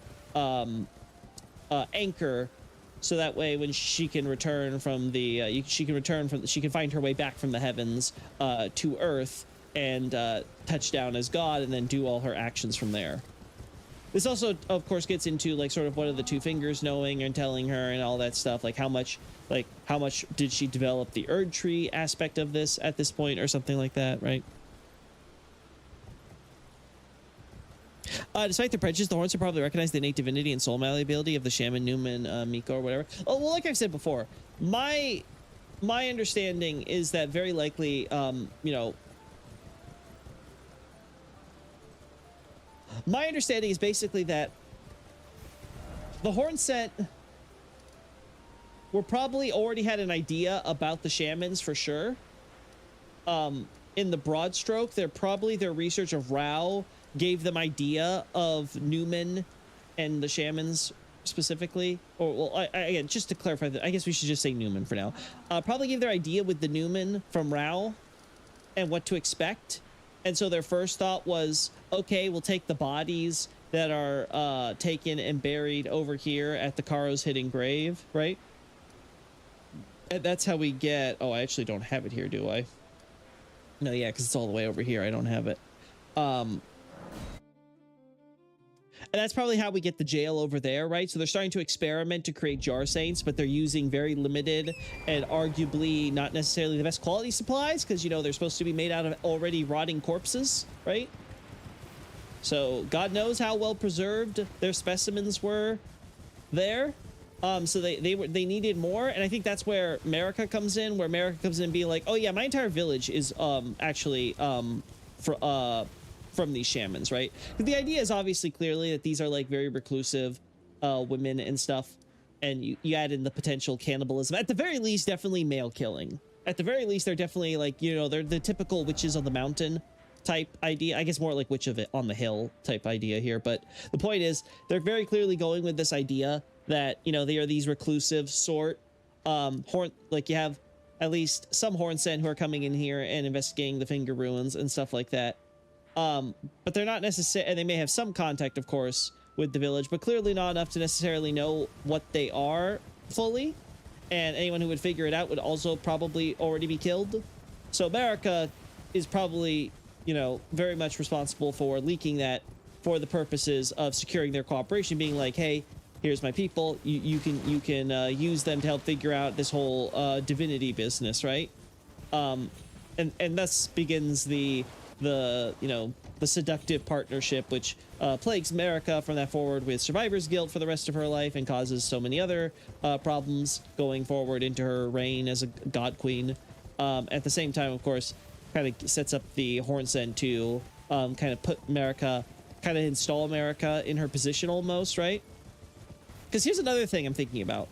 anchor, so that way when she can return from the she can find her way back from the heavens to Earth and touch down as God, and then do all her actions from there. This also, of course, gets into like sort of what are the two fingers knowing and telling her and all that stuff, like how much did she develop the Erd tree aspect of this at this point, or something like that, right? Despite their prejudice, the Horns have probably recognized the innate divinity and soul malleability of the Shaman, Newman, Miko, or whatever. Oh, well, like I've said before, my understanding is that very likely, my understanding is basically that the Horn set were probably already had an idea about the Shamans for sure. In the broad stroke, their research of Rao gave them idea of Newman and the Shamans specifically, or well, again, just to clarify that, I guess we should just say Newman for now. Probably gave their idea with the Newman from Rao and what to expect. And so their first thought was, okay, we'll take the bodies that are taken and buried over here at the Karo's hidden grave, right? And that's how we get, oh, I actually don't have it here, do I? No, yeah, because it's all the way over here. I don't have it. And that's probably how we get the jail over there, right? So they're starting to experiment to create jar saints, but they're using very limited and arguably not necessarily the best quality supplies because, you know, they're supposed to be made out of already rotting corpses, right? So God knows how well preserved their specimens were there. So they needed more, and I think that's where America comes in, and being like, oh yeah, my entire village is actually from these shamans, right? The idea is obviously clearly that these are like very reclusive women and stuff, and you add in the potential cannibalism. At the very least, definitely male killing. At the very least, they're definitely like, you know, they're the typical witches on the mountain type idea. I guess more like witch of it on the hill type idea here. But the point is, they're very clearly going with this idea that, you know, they are these reclusive sort like you have at least some Hornsen who are coming in here and investigating the finger ruins and stuff like that. But they're not necessarily, and they may have some contact, of course, with the village, but clearly not enough to necessarily know what they are fully. And anyone who would figure it out would also probably already be killed. So America is probably, you know, very much responsible for leaking that for the purposes of securing their cooperation, being like, hey, here's my people. You can use them to help figure out this whole divinity business, right? And thus begins the you know, the seductive partnership, which plagues America from that forward with survivor's guilt for the rest of her life and causes so many other problems going forward into her reign as a god queen. At the same time, of course, kind of sets up the Hornsen to kind of put America, kind of install America in her position almost, right? Because here's another thing I'm thinking about.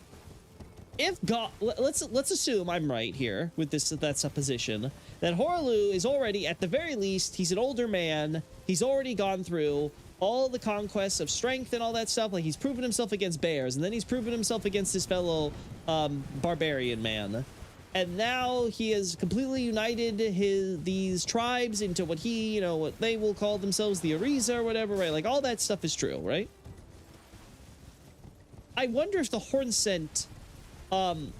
If God, let's assume I'm right here with that supposition, that Horlu is already, at the very least, he's an older man. He's already gone through all the conquests of strength and all that stuff. Like, he's proven himself against bears, and then he's proven himself against his fellow barbarian man. And now he has completely united these tribes into what he, you know, what they will call themselves the Ariza or whatever, right? Like, all that stuff is true, right? I wonder if the Hornsent, in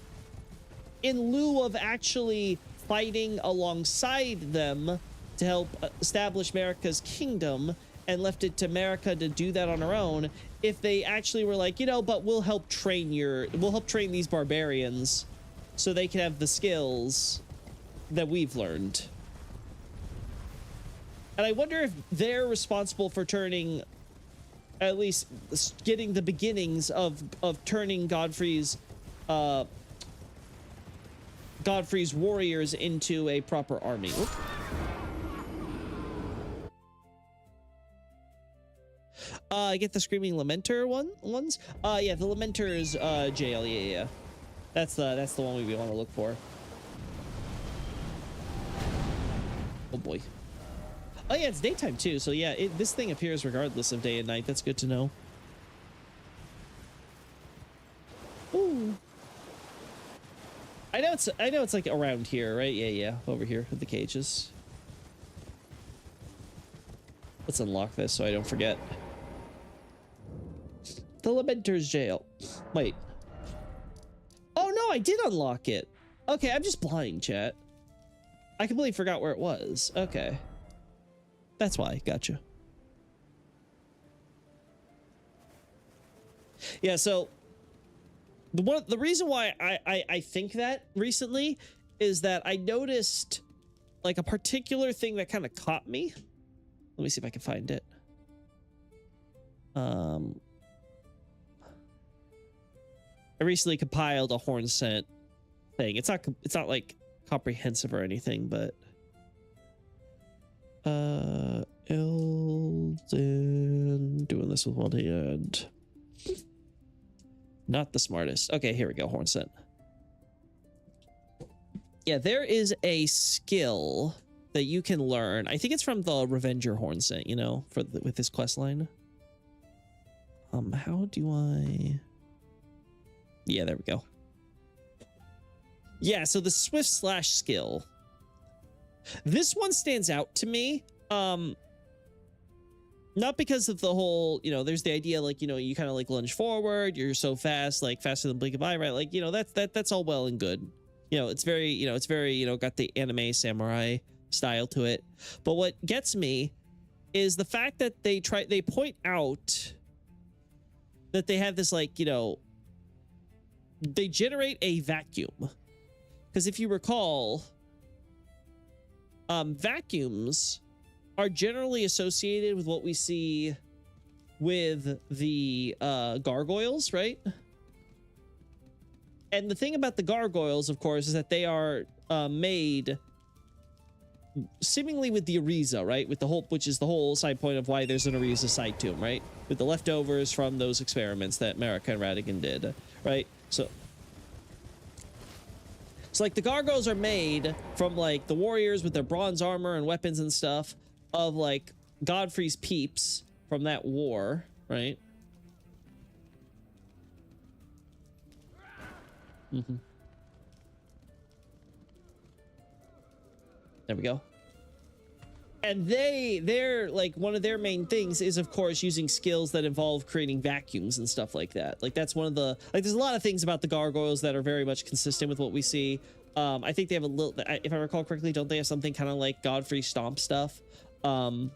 lieu of actually fighting alongside them to help establish America's kingdom and left it to America to do that on her own, if they actually were like, you know, but we'll help train these barbarians so they can have the skills that we've learned. And I wonder if they're responsible for turning, at least getting the beginnings of turning Godfrey's warriors into a proper army. Oop. I get the Screaming Lamenter ones. Yeah, the Lamenter's jail. Yeah. That's the one we want to look for. Oh boy. Oh yeah, it's daytime too. So yeah, this thing appears regardless of day and night. That's good to know. Ooh. I know it's like around here, right? Yeah, over here with the cages. Let's unlock this so I don't forget. The Lamenter's jail. Wait. Oh no, I did unlock it. Okay, I'm just blind, chat. I completely forgot where it was. Okay. That's why. Gotcha. Yeah, so the reason why I think that recently is that I noticed like a particular thing that kind of caught me. Let me see if I can find it. I recently compiled a Hornsent thing. It's not like comprehensive or anything, but Ilden, doing this with one hand. Not the smartest. Okay, here we go, Hornsent. Yeah, there is a skill that you can learn. I think it's from the Revenger Hornsent, you know, with this quest line. How do I... Yeah, there we go. Yeah, so the swift slash skill. This one stands out to me. Not because of the whole, you know, there's the idea like, you know, you kind of like lunge forward, you're so fast, like faster than blink of eye, right? Like, you know, that's all well and good. You know, it's very, got the anime samurai style to it. But what gets me is the fact that they point out that they have this, like, you know, they generate a vacuum. Because if you recall, vacuums are generally associated with what we see with the gargoyles, right? And the thing about the gargoyles, of course, is that they are made seemingly with the Ariza, right? With the whole, which is the whole side point of why there's an Ariza side to them, right? With the leftovers from those experiments that Marika and Radigan did, right? So like the gargoyles are made from like the warriors with their bronze armor and weapons and stuff of like Godfrey's peeps from that war, right? Mm-hmm. There we go. And they're like, one of their main things is, of course, using skills that involve creating vacuums and stuff like that. Like, that's one of the, like, there's a lot of things about the gargoyles that are very much consistent with what we see. I think they have a little, if I recall correctly, don't they have something kind of like Godfrey Stomp stuff? And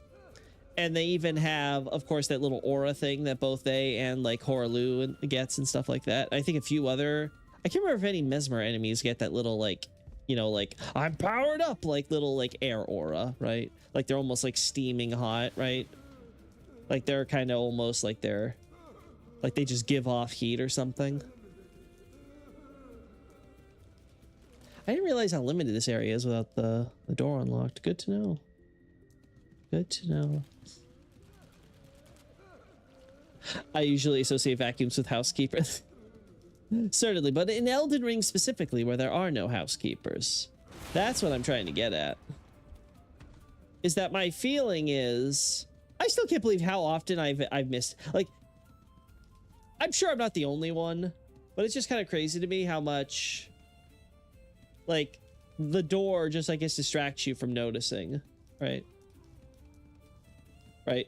they even have, of course, that little aura thing that both they and like Horalu gets and stuff like that. I think a few other, I can't remember if any Mesmer enemies get that little, like, you know, like, I'm powered up, like little like air aura, right? Like they're almost like steaming hot, right? Like they're kind of almost like they're, like they just give off heat or something. I didn't realize how limited this area is without the door unlocked. Good to know. Good to know. I usually associate vacuums with housekeepers. Certainly, but in Elden Ring specifically, where there are no housekeepers. That's what I'm trying to get at. Is that my feeling is... I still can't believe how often I've missed... Like, I'm sure I'm not the only one, but it's just kind of crazy to me how much... Like, the door just, I guess, distracts you from noticing, right? Right?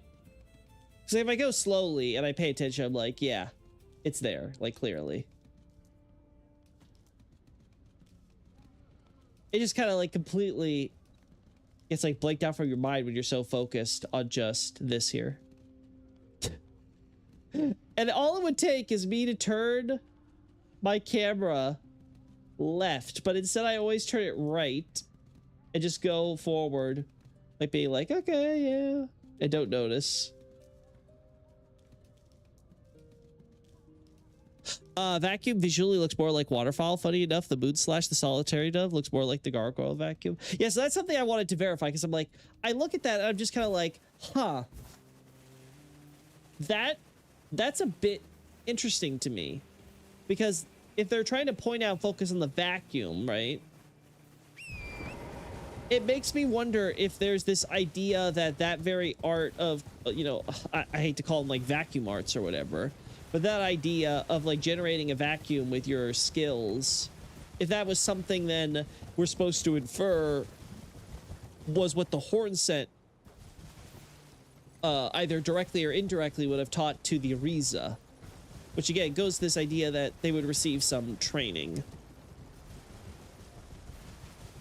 Because if I go slowly and I pay attention, I'm like, yeah, it's there, like, clearly. It just kind of, like, completely gets, like, blanked out from your mind when you're so focused on just this here. And all it would take is me to turn my camera left, but instead I always turn it right and just go forward, like being like, okay, yeah, and don't notice. Vacuum visually looks more like waterfowl. Funny enough, the moon slash the solitary dove looks more like the gargoyle vacuum. Yeah, so that's something I wanted to verify, because I'm like, I look at that and I'm just kind of like, huh, that's a bit interesting to me, because if they're trying to point out, focus on the vacuum, right? It makes me wonder if there's this idea that that very art of, you know, I hate to call them like vacuum arts or whatever, but that idea of like generating a vacuum with your skills, if that was something then we're supposed to infer was what the horn set either directly or indirectly would have taught to the Ariza. Which again goes to this idea that they would receive some training.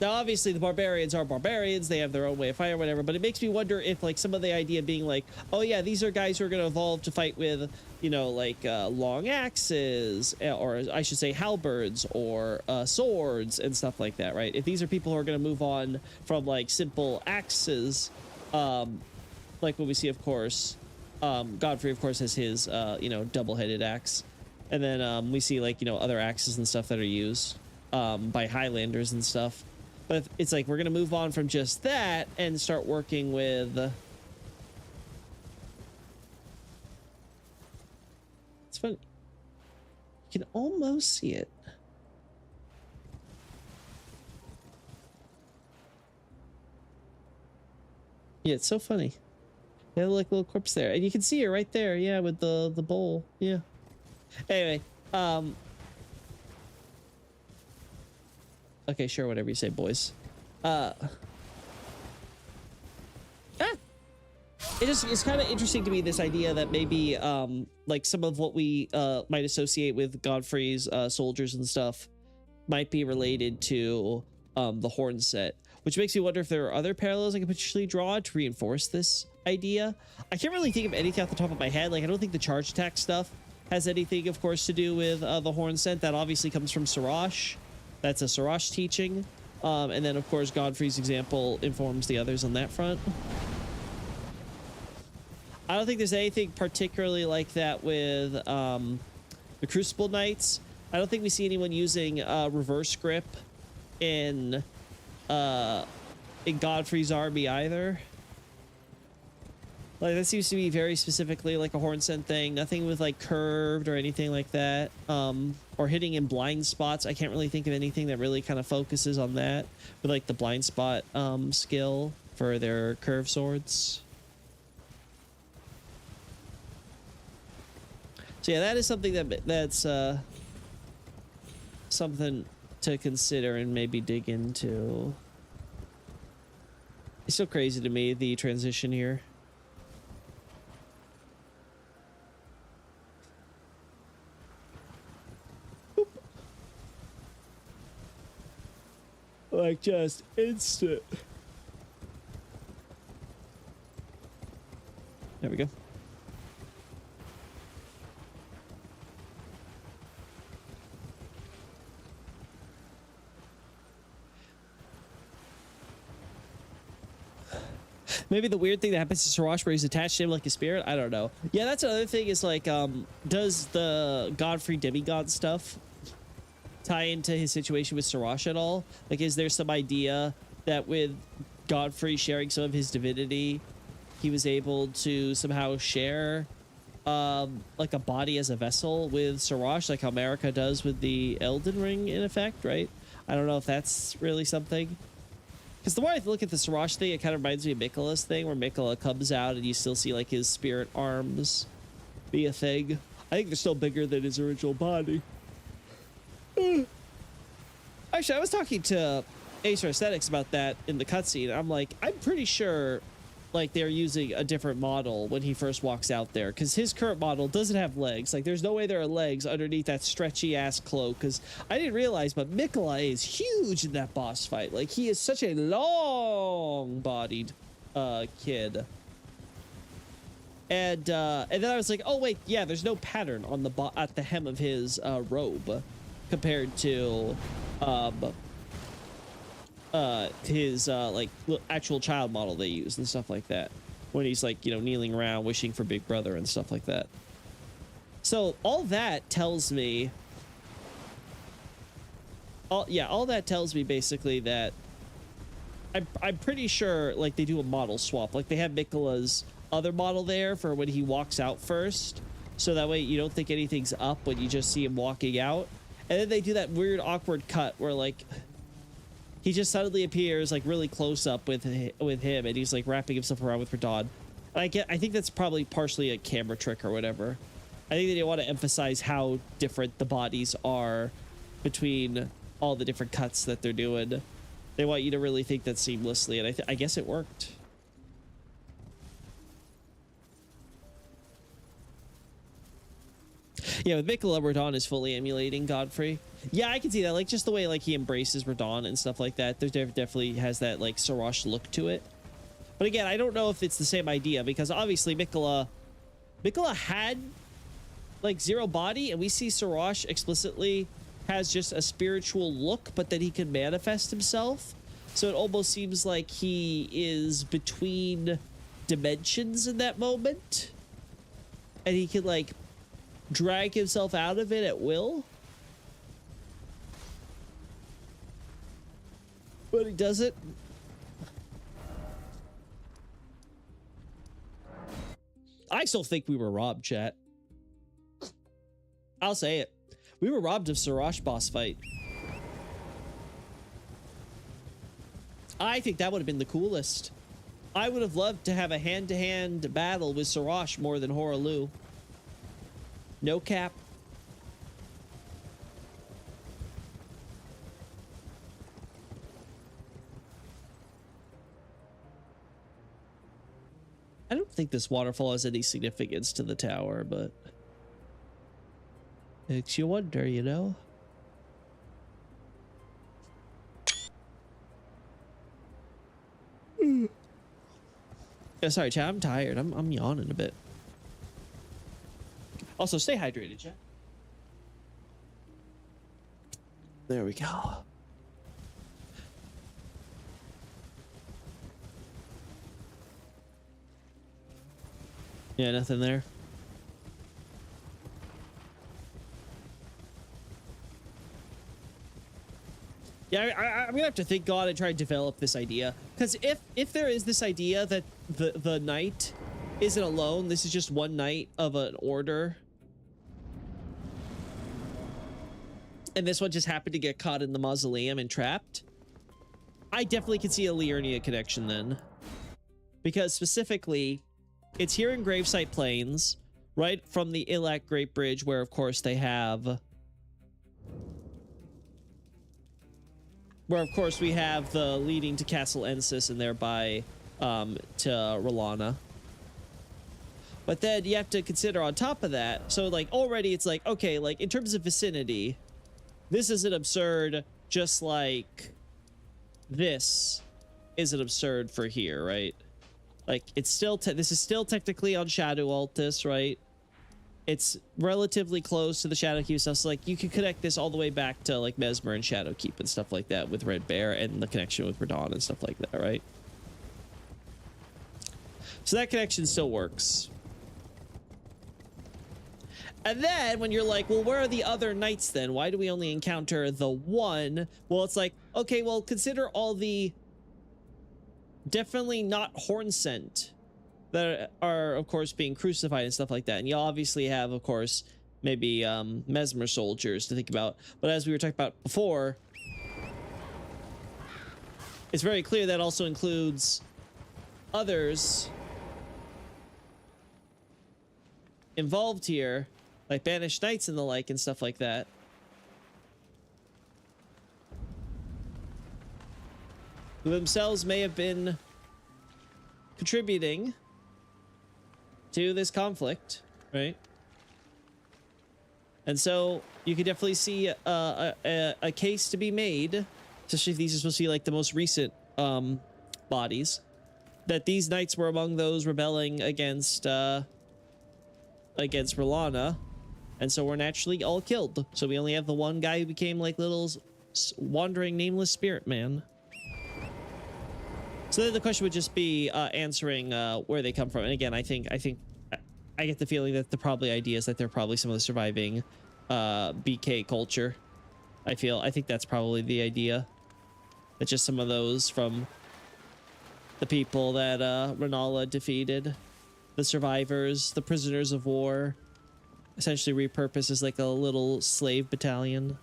Now, obviously, the barbarians are barbarians. They have their own way of fighting or whatever. But it makes me wonder if, like, some of the idea being like, oh, yeah, these are guys who are going to evolve to fight with, you know, like long axes, or I should say halberds or swords and stuff like that, right? If these are people who are going to move on from, like, simple axes, like what we see, of course, Godfrey, of course, has his, you know, double-headed axe. And then we see, like, you know, other axes and stuff that are used by Highlanders and stuff. But it's like we're going to move on from just that and start working with... It's funny. You can almost see it. Yeah, it's so funny. Yeah, like little corpse there, and you can see her right there. Yeah, with the bowl. Yeah. Anyway, Okay, sure, whatever you say, boys. Ah. It's kind of interesting to me, this idea that maybe like some of what we might associate with Godfrey's soldiers and stuff might be related to the horn set, which makes me wonder if there are other parallels I could potentially draw to reinforce this idea. I can't really think of anything off the top of my head. Like, I don't think the charge attack stuff has anything, of course, to do with the horn set. That obviously comes from Sirash. That's a Sirash teaching. And then, of course, Godfrey's example informs the others on that front. I don't think there's anything particularly like that with the Crucible Knights. I don't think we see anyone using reverse grip in Godfrey's army either. Like, that seems to be very specifically like a horn scent thing. Nothing with like curved or anything like that. Or hitting in blind spots. I can't really think of anything that really kind of focuses on that with like the blind spot skill for their curved swords. So yeah, that is something that's something to consider and maybe dig into. It's so crazy to me, the transition here. Boop. Like, just instant. There we go. Maybe the weird thing that happens to Sirash where he's attached to him like a spirit. I don't know. Yeah, that's another thing is like, does the Godfrey demigod stuff tie into his situation with Sirash at all? Like, is there some idea that with Godfrey sharing some of his divinity, he was able to somehow share like a body as a vessel with Sirash, like how Marika does with the Elden Ring in effect, right? I don't know if that's really something. Because the more I look at the Sirash thing, it kind of reminds me of Miquella's thing, where Miquella comes out and you still see like his spirit arms be a thing. I think they're still bigger than his original body. Actually, I was talking to Acer Aesthetics about that in the cutscene. I'm like, I'm pretty sure like they're using a different model when he first walks out there, because his current model doesn't have legs. Like, there's no way there are legs underneath that stretchy ass cloak. Because I didn't realize, but Miquella is huge in that boss fight. Like, he is such a long bodied kid. And then I was like, oh wait, yeah, there's no pattern on the at the hem of his robe compared to his like actual child model they use and stuff like that, when he's like, you know, kneeling around wishing for Big Brother and stuff like that. So all that tells me all that tells me basically that I'm pretty sure like they do a model swap. Like, they have Miquella's other model there for when he walks out first, so that way you don't think anything's up when you just see him walking out. And then they do that weird awkward cut where like he just suddenly appears like really close up with him, and he's like wrapping himself around with Radahn. I think that's probably partially a camera trick or whatever. I think they want to emphasize how different the bodies are between all the different cuts that they're doing. They want you to really think that seamlessly, and I guess it worked. Yeah, with Miquella, Radahn is fully emulating Godfrey. Yeah, I can see that. Like, just the way like he embraces Radahn and stuff like that. There definitely has that like Sirash look to it. But again, I don't know if it's the same idea, because obviously Miquella had like zero body, and we see Sirash explicitly has just a spiritual look, but that he can manifest himself. So it almost seems like he is between dimensions in that moment, and he can like drag himself out of it at will. But he does it. I still think we were robbed, chat. I'll say it. We were robbed of Sirash boss fight. I think that would have been the coolest. I would have loved to have a hand-to-hand battle with Sirash more than Hoaraloo. No cap. I don't think this waterfall has any significance to the tower, but makes you wonder, you know? Yeah, sorry, chat. I'm tired. I'm yawning a bit. Also, stay hydrated, chat. There we go. Yeah, nothing there. Yeah, I'm gonna have to think God and try to develop this idea, because if there is this idea that the knight isn't alone, this is just one knight of an order, and this one just happened to get caught in the mausoleum and trapped, I definitely could see a Liurnia connection then, because specifically it's here in Gravesite Plains, right from the Ilak Great Bridge, where of course they have, where of course we have the leading to Castle Ensis and thereby to Rolana. But then you have to consider on top of that, so like already it's like, okay, like in terms of vicinity, this is an absurd, just like this is an absurd for here, right? Like it's still, this is still technically on Shadow Altus, right? It's relatively close to the Shadowkeep stuff, so like you could connect this all the way back to like Mesmer and Shadowkeep and stuff like that with Red Bear and the connection with Radon and stuff like that, right? So that connection still works. And then when you're like, well, where are the other knights then? Why do we only encounter the one? Well, it's like, okay, well, consider all the definitely not horn scent that are, of course, being crucified and stuff like that. And you obviously have, of course, maybe Mesmer soldiers to think about. But as we were talking about before, it's very clear that also includes others involved here, like banished knights and the like and stuff like that. Who themselves may have been contributing to this conflict, right? And so you could definitely see a case to be made, especially if these are supposed to be like the most recent bodies, that these knights were among those rebelling against Rolana, and so we're naturally all killed. So we only have the one guy who became like little wandering nameless spirit man. So then the question would just be answering where they come from. And again, I think I get the feeling that the probably idea is that they're probably some of the surviving BK culture. I think that's probably the idea. That just some of those from the people that Renala defeated, the survivors, the prisoners of war, essentially repurposed as like a little slave battalion.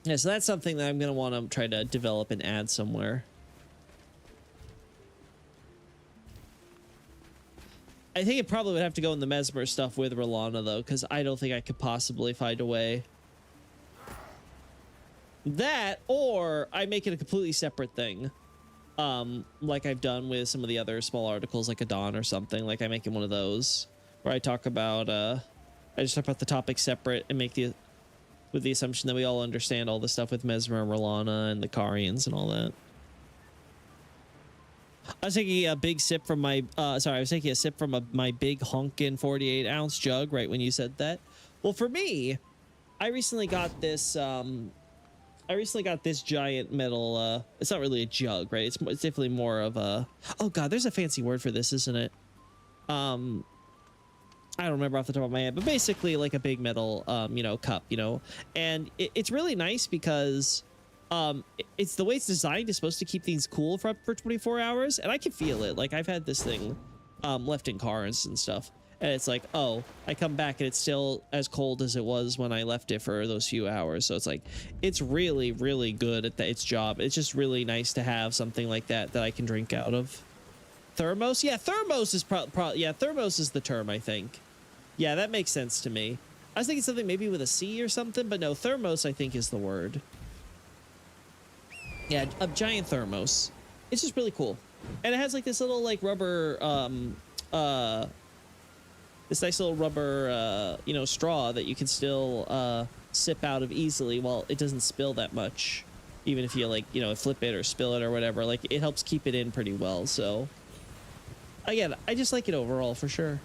Yeah, so that's something that I'm going to want to try to develop and add somewhere. I think it probably would have to go in the Mesmer stuff with Rolana, though, because I don't think I could possibly find a way. That, or I make it a completely separate thing. Like I've done with some of the other small articles, like a Dawn or something. Like I make it one of those, where I talk about, I just talk about the topic separate and make the... with the assumption that we all understand all the stuff with Mesmer and Rolana and the Carians and all that. I was taking a big sip from my, I was taking a sip from my big honkin' 48-ounce jug right when you said that. Well, for me, I recently got this giant metal, it's not really a jug, right? It's definitely more of a, oh God, there's a fancy word for this, isn't it? I don't remember off the top of my head, but basically like a big metal, you know, cup, you know, and it's really nice because it's the way it's designed is supposed to keep things cool for 24 hours. And I can feel it. Like I've had this thing left in cars and stuff. And it's like, oh, I come back and it's still as cold as it was when I left it for those few hours. So it's like, it's really, really good at its job. It's just really nice to have something like that I can drink out of. Thermos? Yeah, thermos is thermos is the term, I think. Yeah, that makes sense to me. I was thinking something maybe with a C or something, but no, thermos I think is the word. Yeah, a giant thermos. It's just really cool. And it has like this little like rubber this nice little rubber you know, straw that you can still sip out of easily while it doesn't spill that much. Even if you like, you know, flip it or spill it or whatever, like it helps keep it in pretty well. So again, I just like it overall for sure.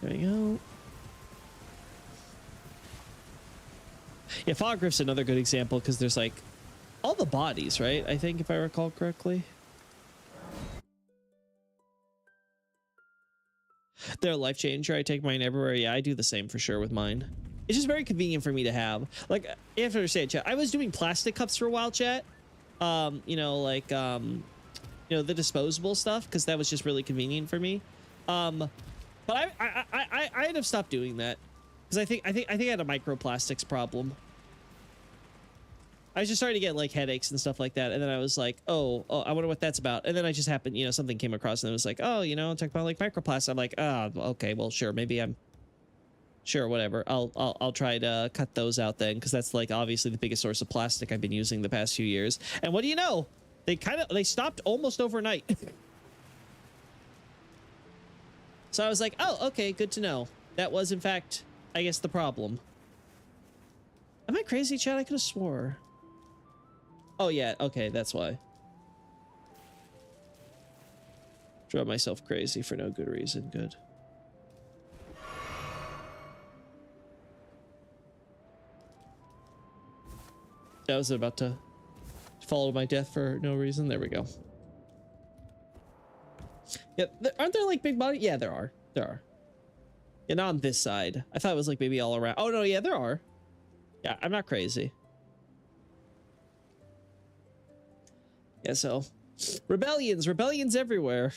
There we go. Yeah, Fog Rift's another good example because there's like all the bodies, right? I think if I recall correctly. They're a life changer. I take mine everywhere. Yeah, I do the same for sure with mine. It's just very convenient for me to have. Like, you have to understand, chat. I was doing plastic cups for a while, chat. You know, like, you know, the disposable stuff, because that was just really convenient for me. But I ended up stopped doing that because I think I had a microplastics problem. I was just starting to get like headaches and stuff like that, and then I was like, oh, I wonder what that's about. And then I just happened, you know, something came across, and it was like, oh, you know, talk about like microplastics. I'm like, oh, okay, well, sure, maybe I'm sure, whatever. I'll try to cut those out then, because that's like obviously the biggest source of plastic I've been using the past few years. And what do you know? They stopped almost overnight. So I was like, oh, okay, good to know. That was, in fact, I guess, the problem. Am I crazy, Chad? I could have swore. Oh, yeah, okay, that's why. Drove myself crazy for no good reason. Good. I was about to follow my death for no reason. There we go. Yeah, aren't there like big body? Yeah, there are. There are. Yeah, not on this side. I thought it was like maybe all around. Oh no, yeah, there are. Yeah, I'm not crazy. Yeah, so rebellions everywhere.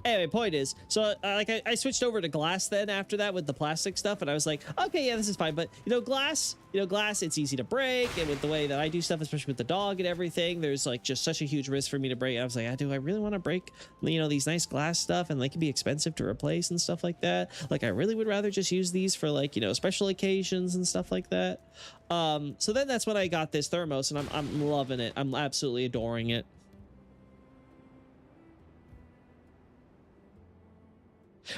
Anyway, point is, so like I switched over to glass then after that with the plastic stuff, and I was like, okay, yeah, this is fine. But glass, it's easy to break, and with the way that I do stuff, especially with the dog and everything, there's like just such a huge risk for me to break. And I was like, do I really want to break, these nice glass stuff, and they can be expensive to replace and stuff like that. Like, I really would rather just use these for like, special occasions and stuff like that. So then that's when I got this thermos, and I'm loving it. I'm absolutely adoring it.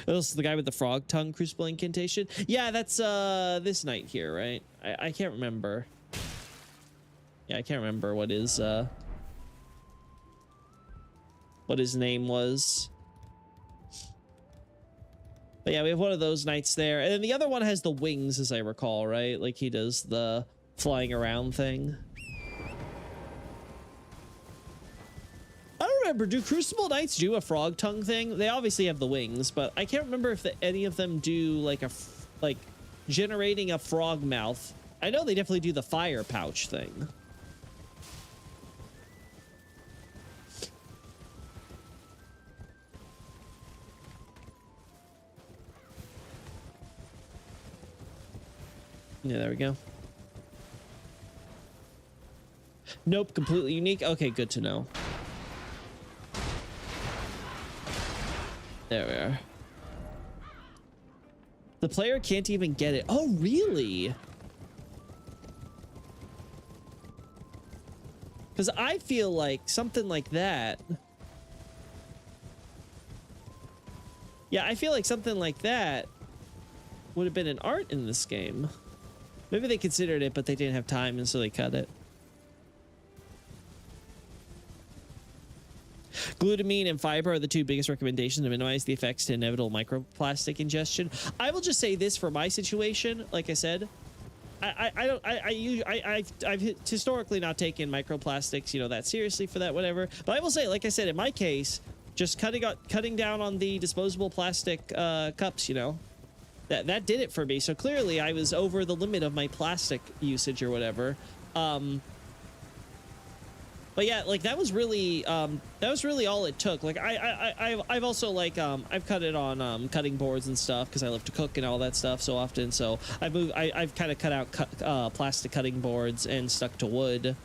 This is the guy with the frog tongue crucible incantation. Yeah, that's this knight here, right? I can't remember. Yeah, I can't remember what his name was. But yeah, we have one of those knights there, and then the other one has the wings, as I recall, right? Like he does the flying around thing. I don't remember. Do Crucible Knights do a frog tongue thing? They obviously have the wings, but I can't remember if any of them do like generating a frog mouth. I know they definitely do the fire pouch thing. Yeah, there we go. Nope, completely unique. Okay, good to know. There we are. The player can't even get it. Oh, really? Because I feel like something like that. Yeah, I feel like something like that would have been an art in this game. Maybe they considered it, but they didn't have time, and so they cut it. Glutamine and fiber are the two biggest recommendations to minimize the effects to inevitable microplastic ingestion. I will just say this for my situation. Like I said, I've historically not taken microplastics, that seriously for that, whatever. But I will say, like I said, in my case, just cutting down on the disposable plastic cups, that did it for me. So clearly I was over the limit of my plastic usage or whatever. But yeah, like that was really all it took. Like I've also like I've cut it on cutting boards and stuff because I love to cook and all that stuff so often. So I've kind of cut out plastic cutting boards and stuck to wood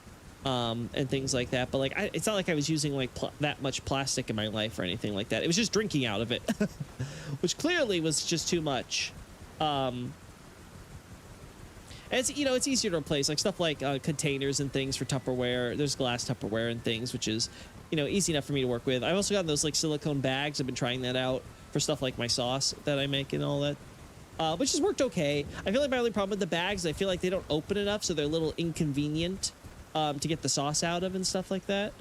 and things like that. But like it's not like I was using like that much plastic in my life or anything like that. It was just drinking out of it, which clearly was just too much. And it's, you know, it's easier to replace like stuff like containers and things for Tupperware. There's glass Tupperware and things, which is, you know, easy enough for me to work with. I've also got those like silicone bags. I've been trying that out for stuff like my sauce that I make and all that, which has worked okay. I feel like my only problem with the bags, I feel like they don't open enough, so they're a little inconvenient to get the sauce out of and stuff like that,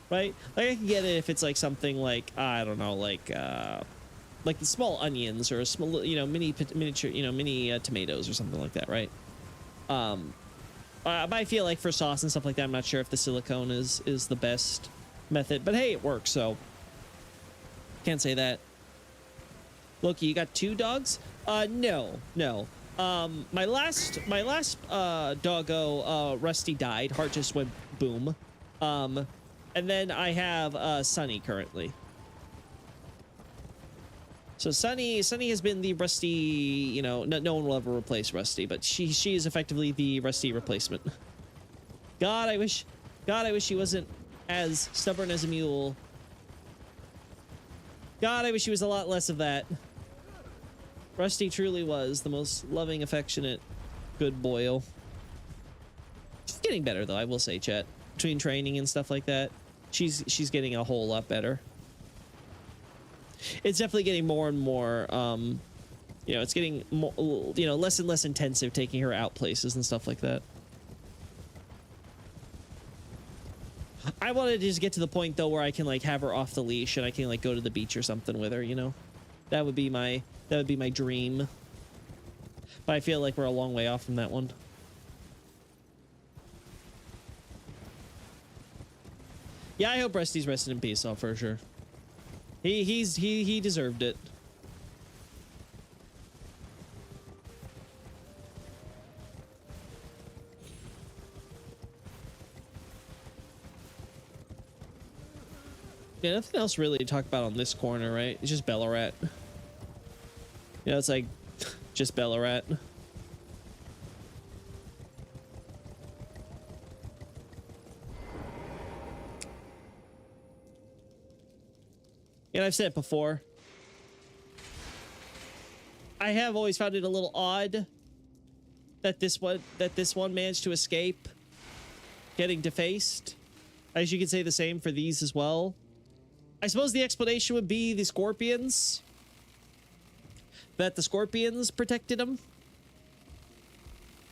right? Like I can get it if it's like something like, I don't know, like the small onions or a small, you know, miniature, you know, mini tomatoes or something like that, right? But I feel like for sauce and stuff like that, I'm not sure if the silicone is the best method, but hey, it works, so can't say that. Loki, you got 2 dogs? No. My last doggo, Rusty, died. Heart just went boom. And then I have Sunny currently. So Sunny has been the Rusty, you know, no one will ever replace Rusty, but she is effectively the Rusty replacement. God, I wish she wasn't as stubborn as a mule. God, I wish she was a lot less of that. Rusty truly was the most loving, affectionate, good boyo. She's getting better though, I will say, chat. Between training and stuff like that, she's getting a whole lot better. It's definitely getting more and more, you know, it's getting more, you know, less and less intensive taking her out places and stuff like that. I wanted to just get to the point though where I can like have her off the leash and I can like go to the beach or something with her, you know. That would be my dream. But I feel like we're a long way off from that one. Yeah, I hope Rusty's rested in peace, though, for sure. He deserved it. Yeah, nothing else really to talk about on this corner, right? It's just Bellarat. Yeah, it's like just Bellarat. And I've said it before. I have always found it a little odd that this one managed to escape getting defaced. As you can say the same for these as well. I suppose the explanation would be the scorpions. That the scorpions protected him.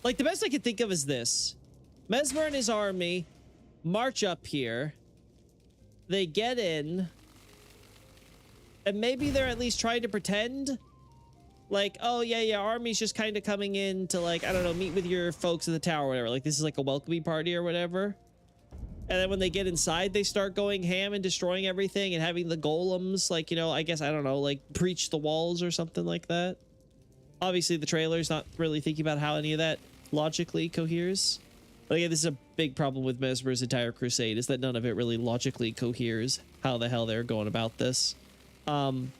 Like, the best I could think of is this. Mesmer and his army march up here. They get in. And maybe they're at least trying to pretend like, oh yeah, army's just kind of coming in to, like, I don't know, meet with your folks in the tower or whatever. Like, this is like a welcoming party or whatever. And then when they get inside, they start going ham and destroying everything and having the golems, like, you know, I guess, I don't know, like, breach the walls or something like that. Obviously, the trailer's not really thinking about how any of that logically coheres. But again, this is a big problem with Mesmer's entire crusade, is that none of it really logically coheres how the hell they're going about this. And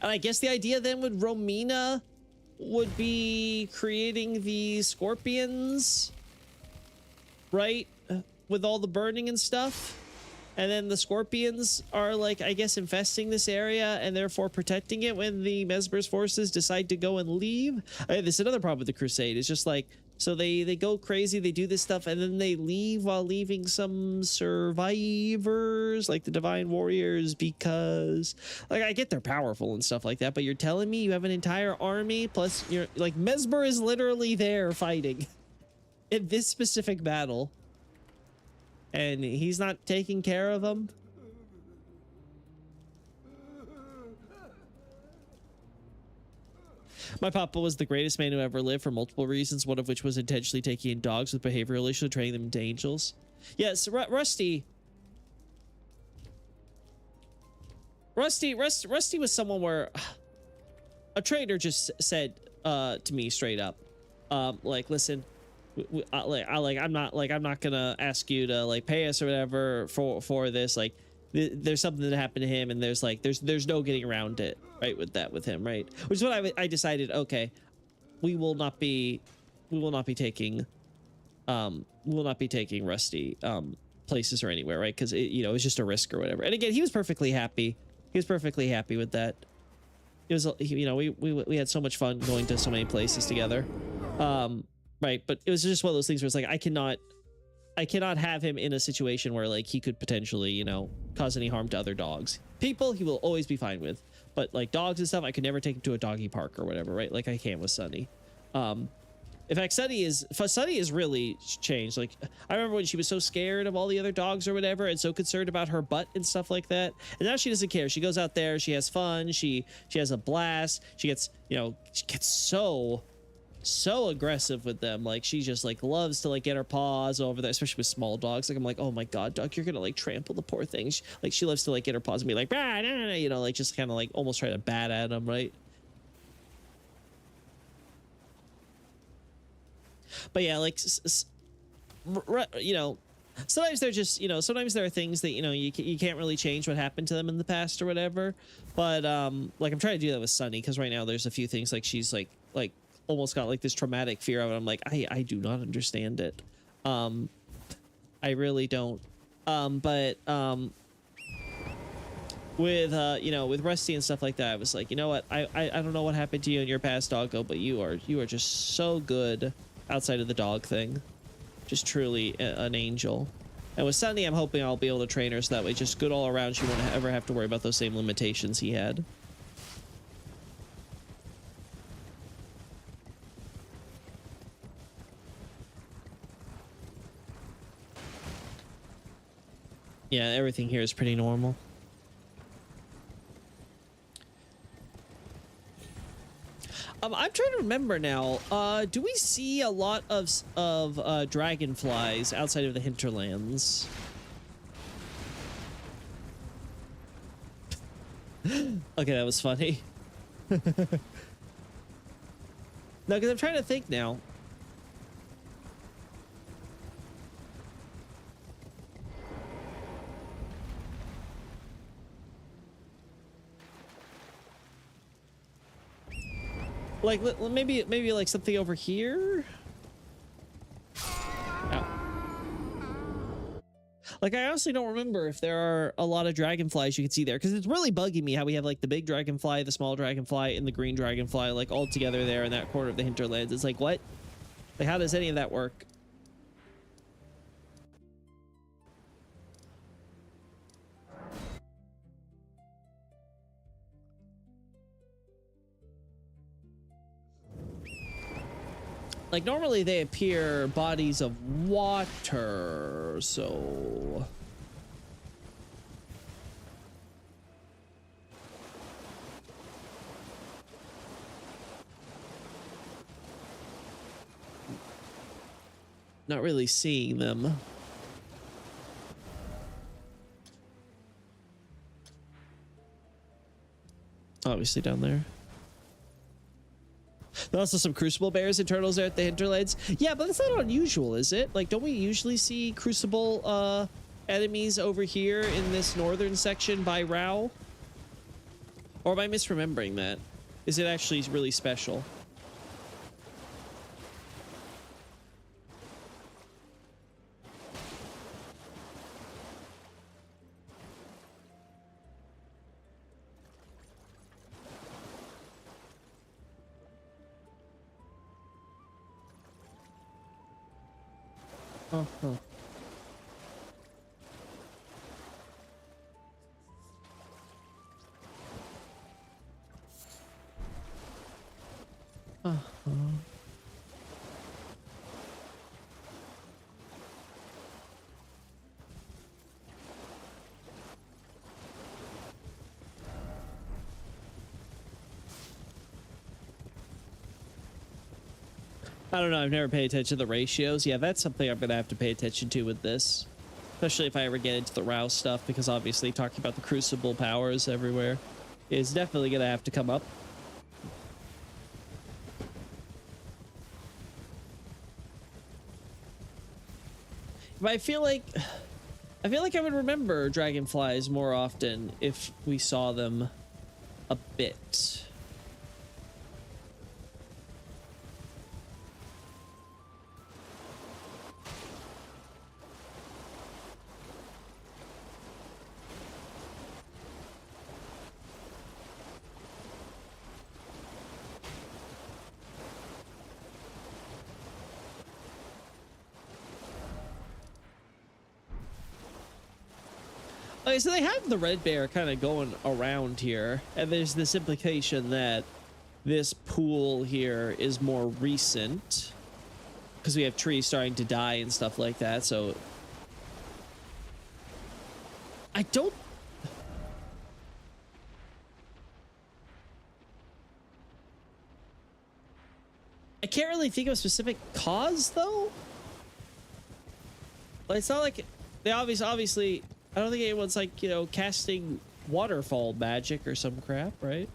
I guess the idea then with Romina would be creating the scorpions, right? With all the burning and stuff. And then the scorpions are, like, I guess, infesting this area and therefore protecting it when the Mesmer's forces decide to go and leave. There's another problem with the crusade. It's just like, so they go crazy, they do this stuff, and then they leave while leaving some survivors, like the divine warriors, because, like, I get they're powerful and stuff like that, but you're telling me you have an entire army, plus you're, like, Mesmer is literally there fighting in this specific battle. And he's not taking care of them? My papa was the greatest man who ever lived for multiple reasons, one of which was intentionally taking in dogs with behavioral issues and training them into angels. Yes, Rusty was someone where a trader just said to me straight up, like, listen, I'm not gonna ask you to like pay us or whatever for this. Like there's something that happened to him, and there's no getting around it, right? With him, right? Which is what I decided. Okay, we will not be taking Rusty places or anywhere, right? Because it's just a risk or whatever. And again, he was perfectly happy. He was perfectly happy with that. It was, we had so much fun going to so many places together. Right, but it was just one of those things where it's like I cannot have him in a situation where like he could potentially cause any harm to other dogs. People he will always be fine with, but like dogs and stuff, I could never take him to a doggy park or whatever, right? Like I can with Sunny. In fact, Sunny is really changed. Like I remember when she was so scared of all the other dogs or whatever, and so concerned about her butt and stuff like that. And now she doesn't care. She goes out there, she has fun, she has a blast. She gets so aggressive with them. Like she just like loves to like get her paws over there, especially with small dogs. Like I'm like, oh my god, dog, you're gonna like trample the poor thing. She loves to like get her paws and be like, bah, nah, nah, like just kind of like almost try to bat at them, right? But yeah, like sometimes they're just sometimes there are things that you can't really change what happened to them in the past or whatever. But like I'm trying to do that with Sunny, because right now there's a few things like she's like almost got like this traumatic fear of it. I'm like, I do not understand it. I really don't. But with Rusty and stuff like that, I was like, you know what, I don't know what happened to you in your past, doggo, but you are just so good outside of the dog thing. Just truly an angel. And with Sunny, I'm hoping I'll be able to train her so that way just good all around. She won't ever have to worry about those same limitations he had. Yeah, everything here is pretty normal. I'm trying to remember now. Do we see a lot of dragonflies outside of the hinterlands? Okay, that was funny. No, because I'm trying to think now. Like maybe like something over here. Ow. Like I honestly don't remember if there are a lot of dragonflies you can see there, because it's really bugging me how we have like the big dragonfly, the small dragonfly, and the green dragonfly like all together there in that corner of the hinterlands. It's like, what? Like how does any of that work? Like normally they appear bodies of water, so not really seeing them. Obviously down there. There's also some crucible bears and turtles there at the hinterlands. Yeah, but that's not unusual, is it? Like, don't we usually see crucible enemies over here in this northern section by Rao? Or am I misremembering that? Is it actually really special? Uh-huh. Uh-huh. I don't know. I've never paid attention to the ratios. Yeah, that's something I'm going to have to pay attention to with this. Especially if I ever get into the Rouse stuff, because obviously talking about the Crucible powers everywhere is definitely going to have to come up. But I feel like I would remember dragonflies more often if we saw them a bit. Okay, so they have the red bear kind of going around here, and there's this implication that this pool here is more recent because we have trees starting to die and stuff like that. So I don't. I can't really think of a specific cause though. Like, it's not like they obviously. I don't think anyone's like, you know, casting waterfall magic or some crap, right?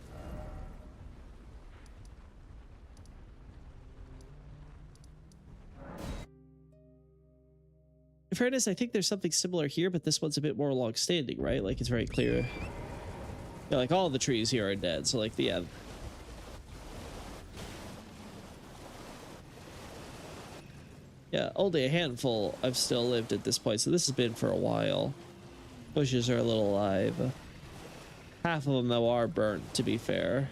In fairness, I think there's something similar here, but this one's a bit more long-standing, right? Like, it's very clear. Yeah, like, all the trees here are dead, so, like, yeah. Yeah, only a handful have still lived at this point, so this has been for a while. Bushes are a little alive. Half of them, though, are burnt, to be fair.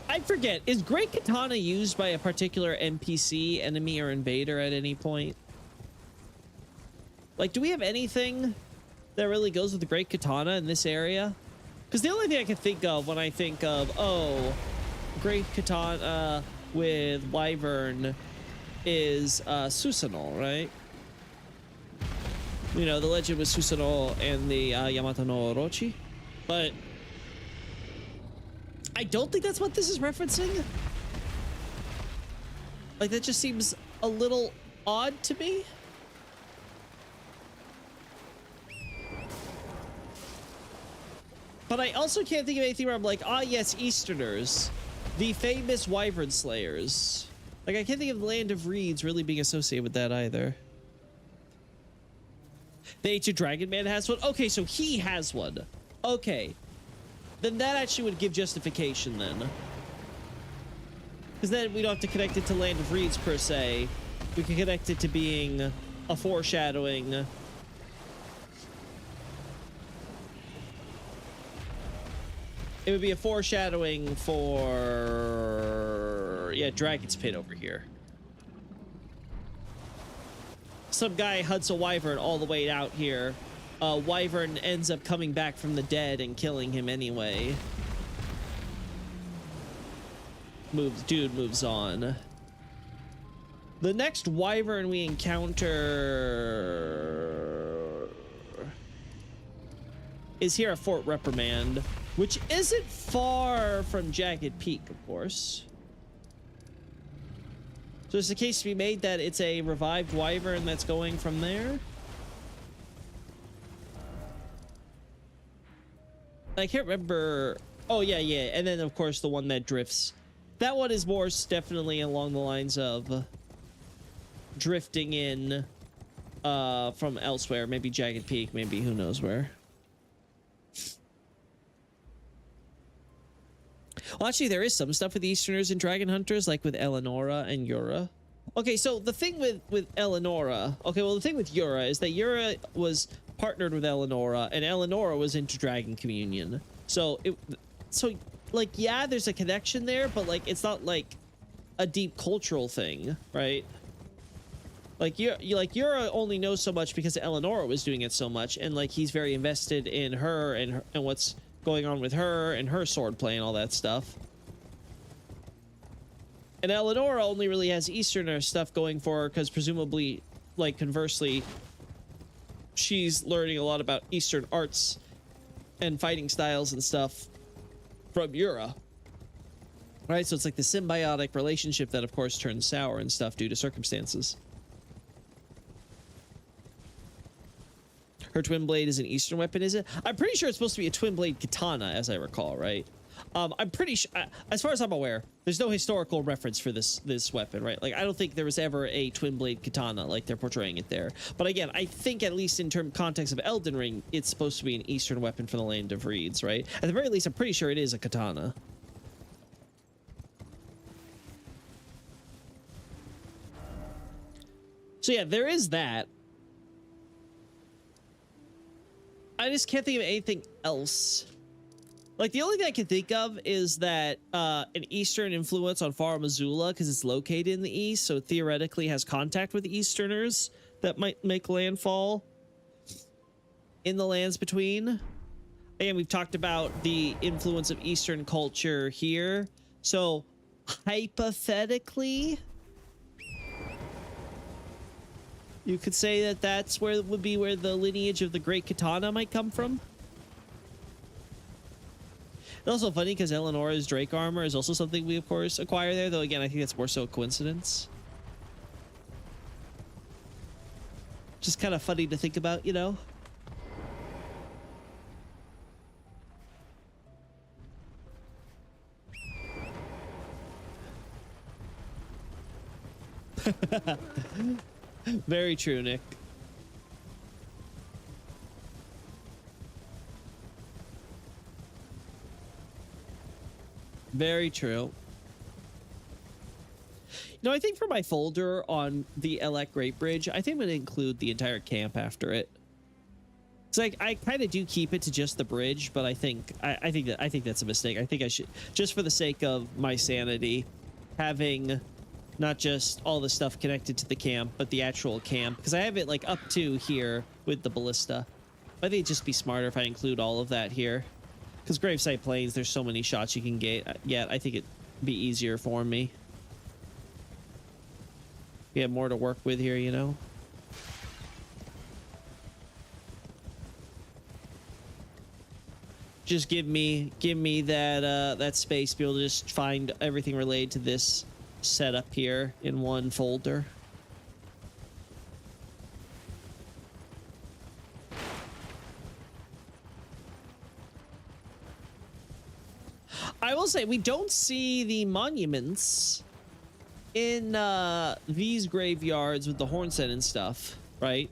I forget, is Great Katana used by a particular NPC, enemy, or invader at any point? Like, do we have anything that really goes with the Great Katana in this area? Because the only thing I can think of when I think of, oh, Great Katana with Wyvern is Susanoo, right? You know, the legend with Susanoo and the Yamato no Orochi. But I don't think that's what this is referencing. Like, that just seems a little odd to me. But I also can't think of anything where I'm like, ah, yes, Easterners, the famous Wyvern Slayers. Like, I can't think of the Land of Reeds really being associated with that either. The Ancient Dragon Man has one? Okay, so he has one. Okay. Then that actually would give justification then. Because then we don't have to connect it to Land of Reeds per se. We can connect it to being a foreshadowing. It would be a foreshadowing for, yeah, Dragon's Pit over here. Some guy hunts a wyvern all the way out here. Wyvern ends up coming back from the dead and killing him anyway. Dude moves on. The next wyvern we encounter is here at Fort Reprimand, which isn't far from Jagged Peak, of course. So there's a case to be made that it's a revived wyvern that's going from there. I can't remember. Oh, yeah. And then, of course, the one that drifts. That one is more definitely along the lines of drifting in from elsewhere. Maybe Jagged Peak, maybe who knows where. Well, actually, there is some stuff with Easterners and Dragon Hunters, like with Eleonora and Yura. Okay, so the thing with Eleonora... Okay, well, the thing with Yura is that Yura was partnered with Eleonora, and Eleonora was into Dragon Communion. So, like, yeah, there's a connection there, but, like, it's not, like, a deep cultural thing, right? Like, Yura only knows so much because Eleonora was doing it so much, and, like, he's very invested in her and what's going on with her and her swordplay and all that stuff. And Eleonora only really has Easterner stuff going for her because presumably, like, conversely, she's learning a lot about Eastern arts and fighting styles and stuff from Yura. Right, so it's like the symbiotic relationship that, of course, turns sour and stuff due to circumstances. Her twin blade is an Eastern weapon, is it? I'm pretty sure it's supposed to be a twin blade katana, as I recall, right? I'm pretty sure, as far as I'm aware, there's no historical reference for this weapon, right? Like, I don't think there was ever a twin blade katana like they're portraying it there. But again, I think at least in context of Elden Ring, it's supposed to be an Eastern weapon from the Land of Reeds, right? At the very least, I'm pretty sure it is a katana. So yeah, there is that. I just can't think of anything else. Like, the only thing I can think of is that an Eastern influence on Far Missoula, because it's located in the East, so it theoretically has contact with Easterners that might make landfall in the lands between. Again, we've talked about the influence of Eastern culture here. So, hypothetically, you could say that that's where it would be where the lineage of the Great Katana might come from. It's also funny because Eleonora's Drake armor is also something we, of course, acquire there, though, again, I think that's more so a coincidence. Just kind of funny to think about, you know? Very true, Nick. Very true. You know, I think for my folder on the Elec Great Bridge, I think I'm going to include the entire camp after it. It's like I kind of do keep it to just the bridge, but I think that's a mistake. I think I should, just for the sake of my sanity, having not just all the stuff connected to the camp, but the actual camp, because I have it like up to here with the ballista. I think it'd just be smarter if I include all of that here. Because Gravesite Plains, there's so many shots you can get. I think it'd be easier for me. We have more to work with here, you know? Just give me that that space to be able to just find everything related to this setup here in one folder. I will say we don't see the monuments in these graveyards with the Hornset and stuff, right?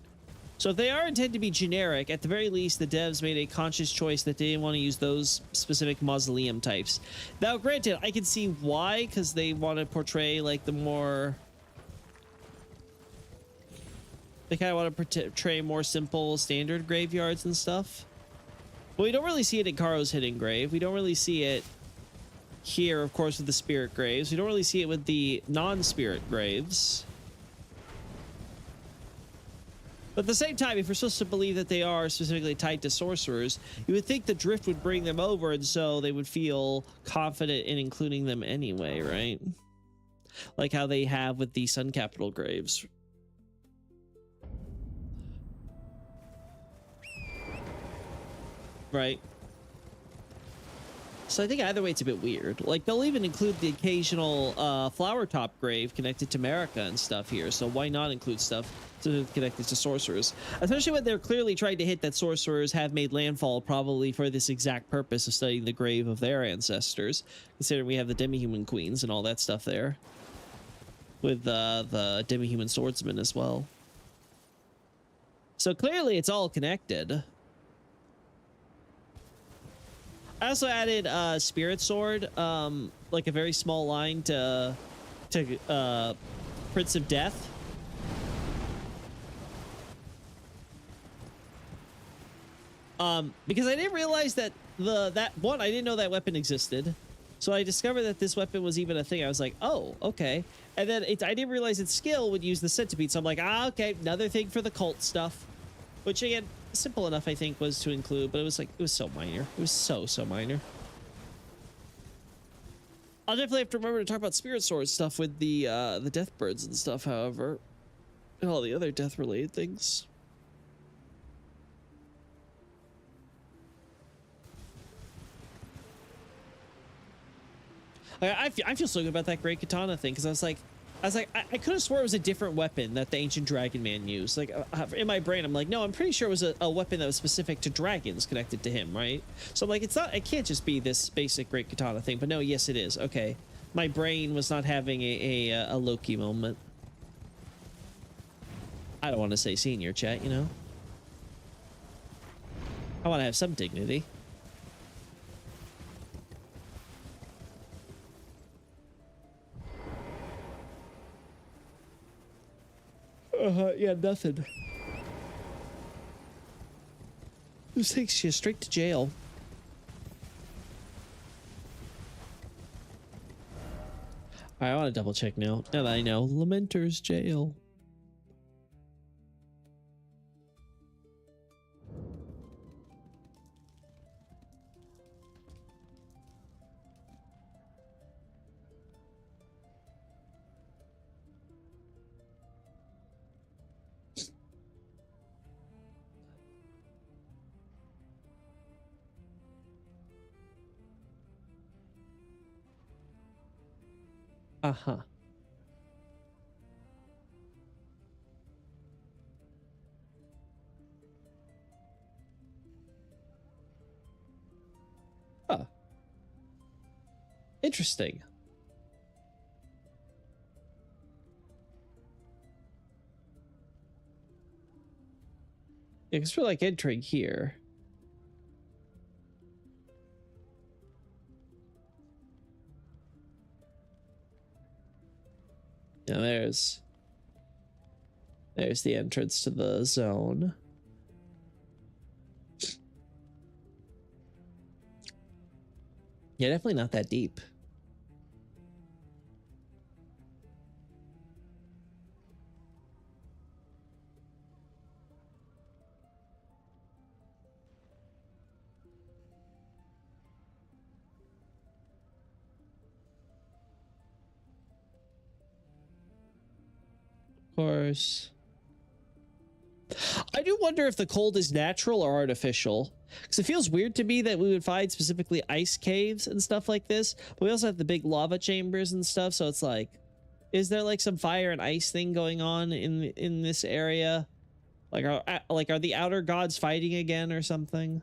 So if they are intended to be generic, at the very least, the devs made a conscious choice that they didn't want to use those specific mausoleum types. Now, granted, I can see why, because they want to portray like the more... They kind of want to portray more simple, standard graveyards and stuff. But we don't really see it in Karo's Hidden Grave. We don't really see it here, of course, with the spirit graves. We don't really see it with the non-spirit graves. But at the same time, if we're supposed to believe that they are specifically tied to sorcerers, you would think the drift would bring them over, and so they would feel confident in including them anyway, right? Like how they have with the Sun Capital graves. Right. So I think either way it's a bit weird. Like, they'll even include the occasional flower top grave connected to Marika and stuff here, so why not include stuff connected to sorcerers? Especially when they're clearly trying to hit that sorcerers have made landfall probably for this exact purpose of studying the grave of their ancestors, considering we have the demi-human queens and all that stuff there. With the demi-human swordsman as well. So clearly it's all connected. I also added Spirit Sword, like a very small line to Prince of Death. Because I didn't realize that I didn't know that weapon existed. So I discovered that this weapon was even a thing. I was like, oh, okay. And then I didn't realize its skill would use the centipede. So I'm like, okay, another thing for the cult stuff. Which, again, simple enough, I think, was to include, but it was like, it was so minor. It was so minor. I'll definitely have to remember to talk about Spirit Sword stuff with the Death Birds and stuff, however. And all the other death-related things. I feel so good about that great katana thing, because I could have swore it was a different weapon that the ancient dragon man used. Like in my brain, I'm like, no, I'm pretty sure it was a weapon that was specific to dragons connected to him, right? So I'm like, it can't just be this basic great katana thing. But no, yes, it is. Okay, my brain was not having a Loki moment. I don't want to say senior, chat, you know. I want to have some dignity. Yeah, nothing. This takes you straight to jail. I want to double check now. Now that I know. Lamenter's jail. Uh-huh. Huh. Interesting. Yeah, because we're like entering here. Now there's the entrance to the zone. Yeah, definitely not that deep. Of course. I do wonder if the cold is natural or artificial, because it feels weird to me that we would find specifically ice caves and stuff like this, but we also have the big lava chambers and stuff, so it's like, is there like some fire and ice thing going on in this area? Like are the outer gods fighting again or something?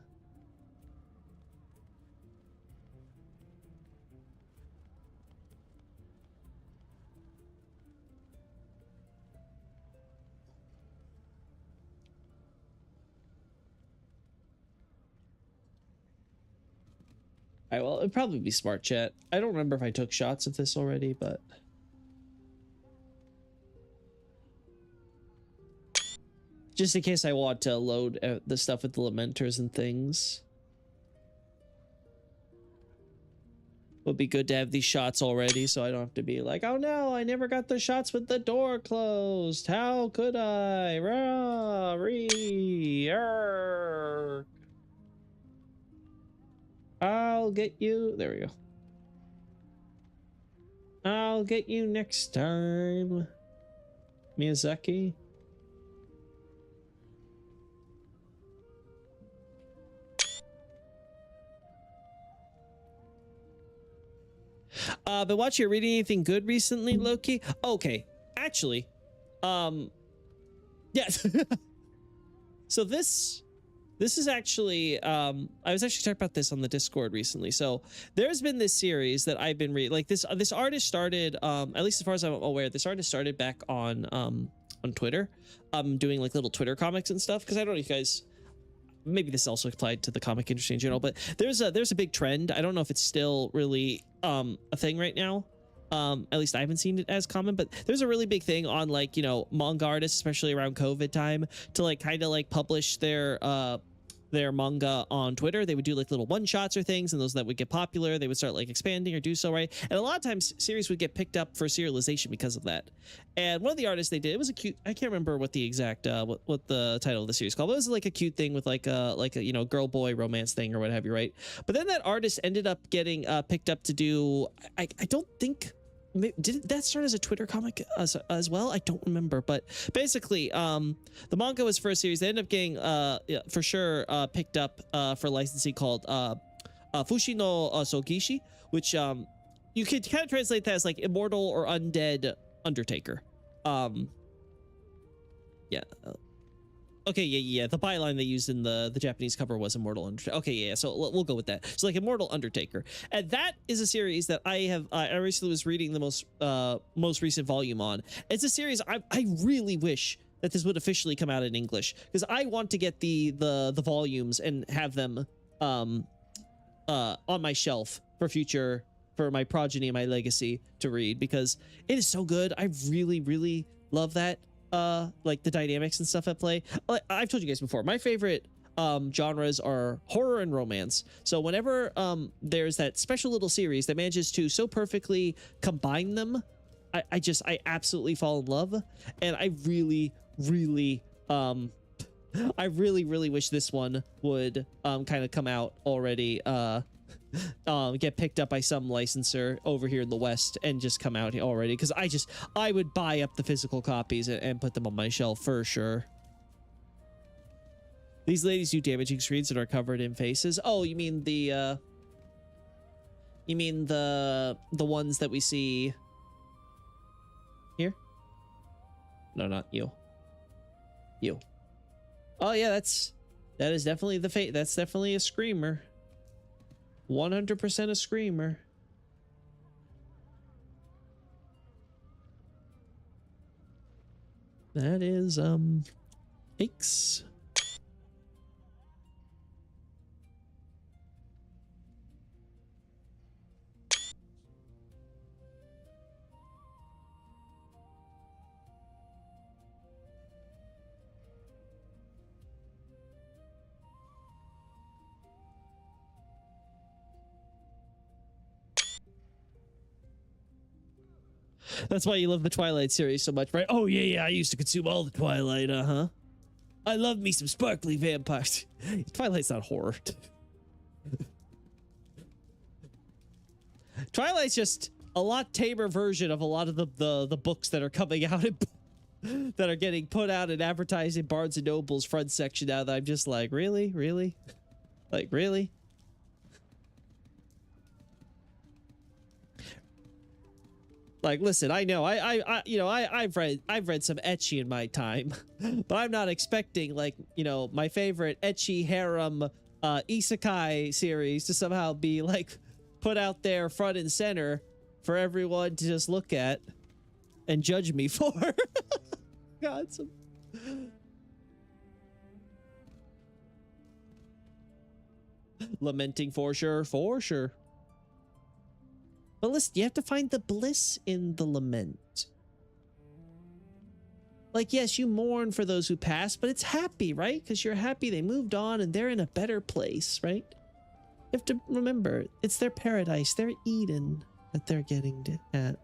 All right, well, it'd probably be smart chat. I don't remember if I took shots of this already, but just in case I want to load the stuff with the lamenters and things, would be good to have these shots already, so I don't have to be like, oh no, I never got the shots with the door closed. How could I? Rah, ree, arr. I'll get you. There we go. I'll get you next time, Miyazaki. But watch you reading anything good recently, Loki? Okay, actually, yes. So this is actually, I was actually talking about this on the Discord recently. So there's been this series that I've been reading. Like this artist started, at least as far as I'm aware, this artist started back on Twitter, doing like little Twitter comics and stuff. Because I don't know if you guys, maybe this also applied to the comic industry in general, but there's a big trend. I don't know if it's still really a thing right now. At least I haven't seen it as common, but there's a really big thing on, like, you know, manga artists, especially around COVID time, to like kind of like publish their manga on Twitter. They would do like little one shots or things, and those that would get popular, they would start like expanding or do so, right? And a lot of times series would get picked up for serialization because of that. And one of the artists they did, it was a cute, I can't remember what the exact what the title of the series called, but it was like a cute thing with like a you know, girl boy romance thing or what have you, right? But then that artist ended up getting picked up to do, I don't think, did that start as a Twitter comic as well? I don't remember, but basically the manga was for a series. They ended up getting yeah, for sure picked up for licensing called Fushi no Sogishi, which you you could kind of translate that as like immortal or undead Undertaker. Yeah. Okay, yeah. The byline they used in the Japanese cover was Immortal Undertaker. Okay, yeah. So we'll go with that. So like Immortal Undertaker, and that is a series that I have. I recently was reading the most recent volume on. It's a series I really wish that this would officially come out in English, because I want to get the volumes and have them on my shelf for my progeny and my legacy to read, because it is so good. I really love that. Like the dynamics and stuff at play. I've told you guys before, my favorite genres are horror and romance. So whenever there's that special little series that manages to so perfectly combine them, I absolutely fall in love. And I really wish this one would kind of come out already, get picked up by some licensor over here in the West and just come out already, because I would buy up the physical copies and put them on my shelf for sure. These ladies do damaging screens that are covered in faces. Oh, you mean the ones that we see here? No, not you. You. Oh yeah, that is definitely the fate. That's definitely a screamer. 100% a screamer. That is X. That's why you love the Twilight series so much, right? Oh, yeah. I used to consume all the Twilight, uh-huh. I love me some sparkly vampires. Twilight's not horror. Twilight's just a lot tamer version of a lot of the books that are coming out and that are getting put out and advertised in Barnes and Noble's front section now, that I'm just like, really? Like, really? Like, listen, I know, I've read some ecchi in my time, but I'm not expecting, like, my favorite ecchi harem isekai series to somehow be like put out there front and center for everyone to just look at and judge me for. God, some. Lamenting for sure. But listen, you have to find the bliss in the lament. Like, yes, you mourn for those who passed, but it's happy, right? Because you're happy they moved on and they're in a better place, right? You have to remember, it's their paradise, their Eden that they're getting at.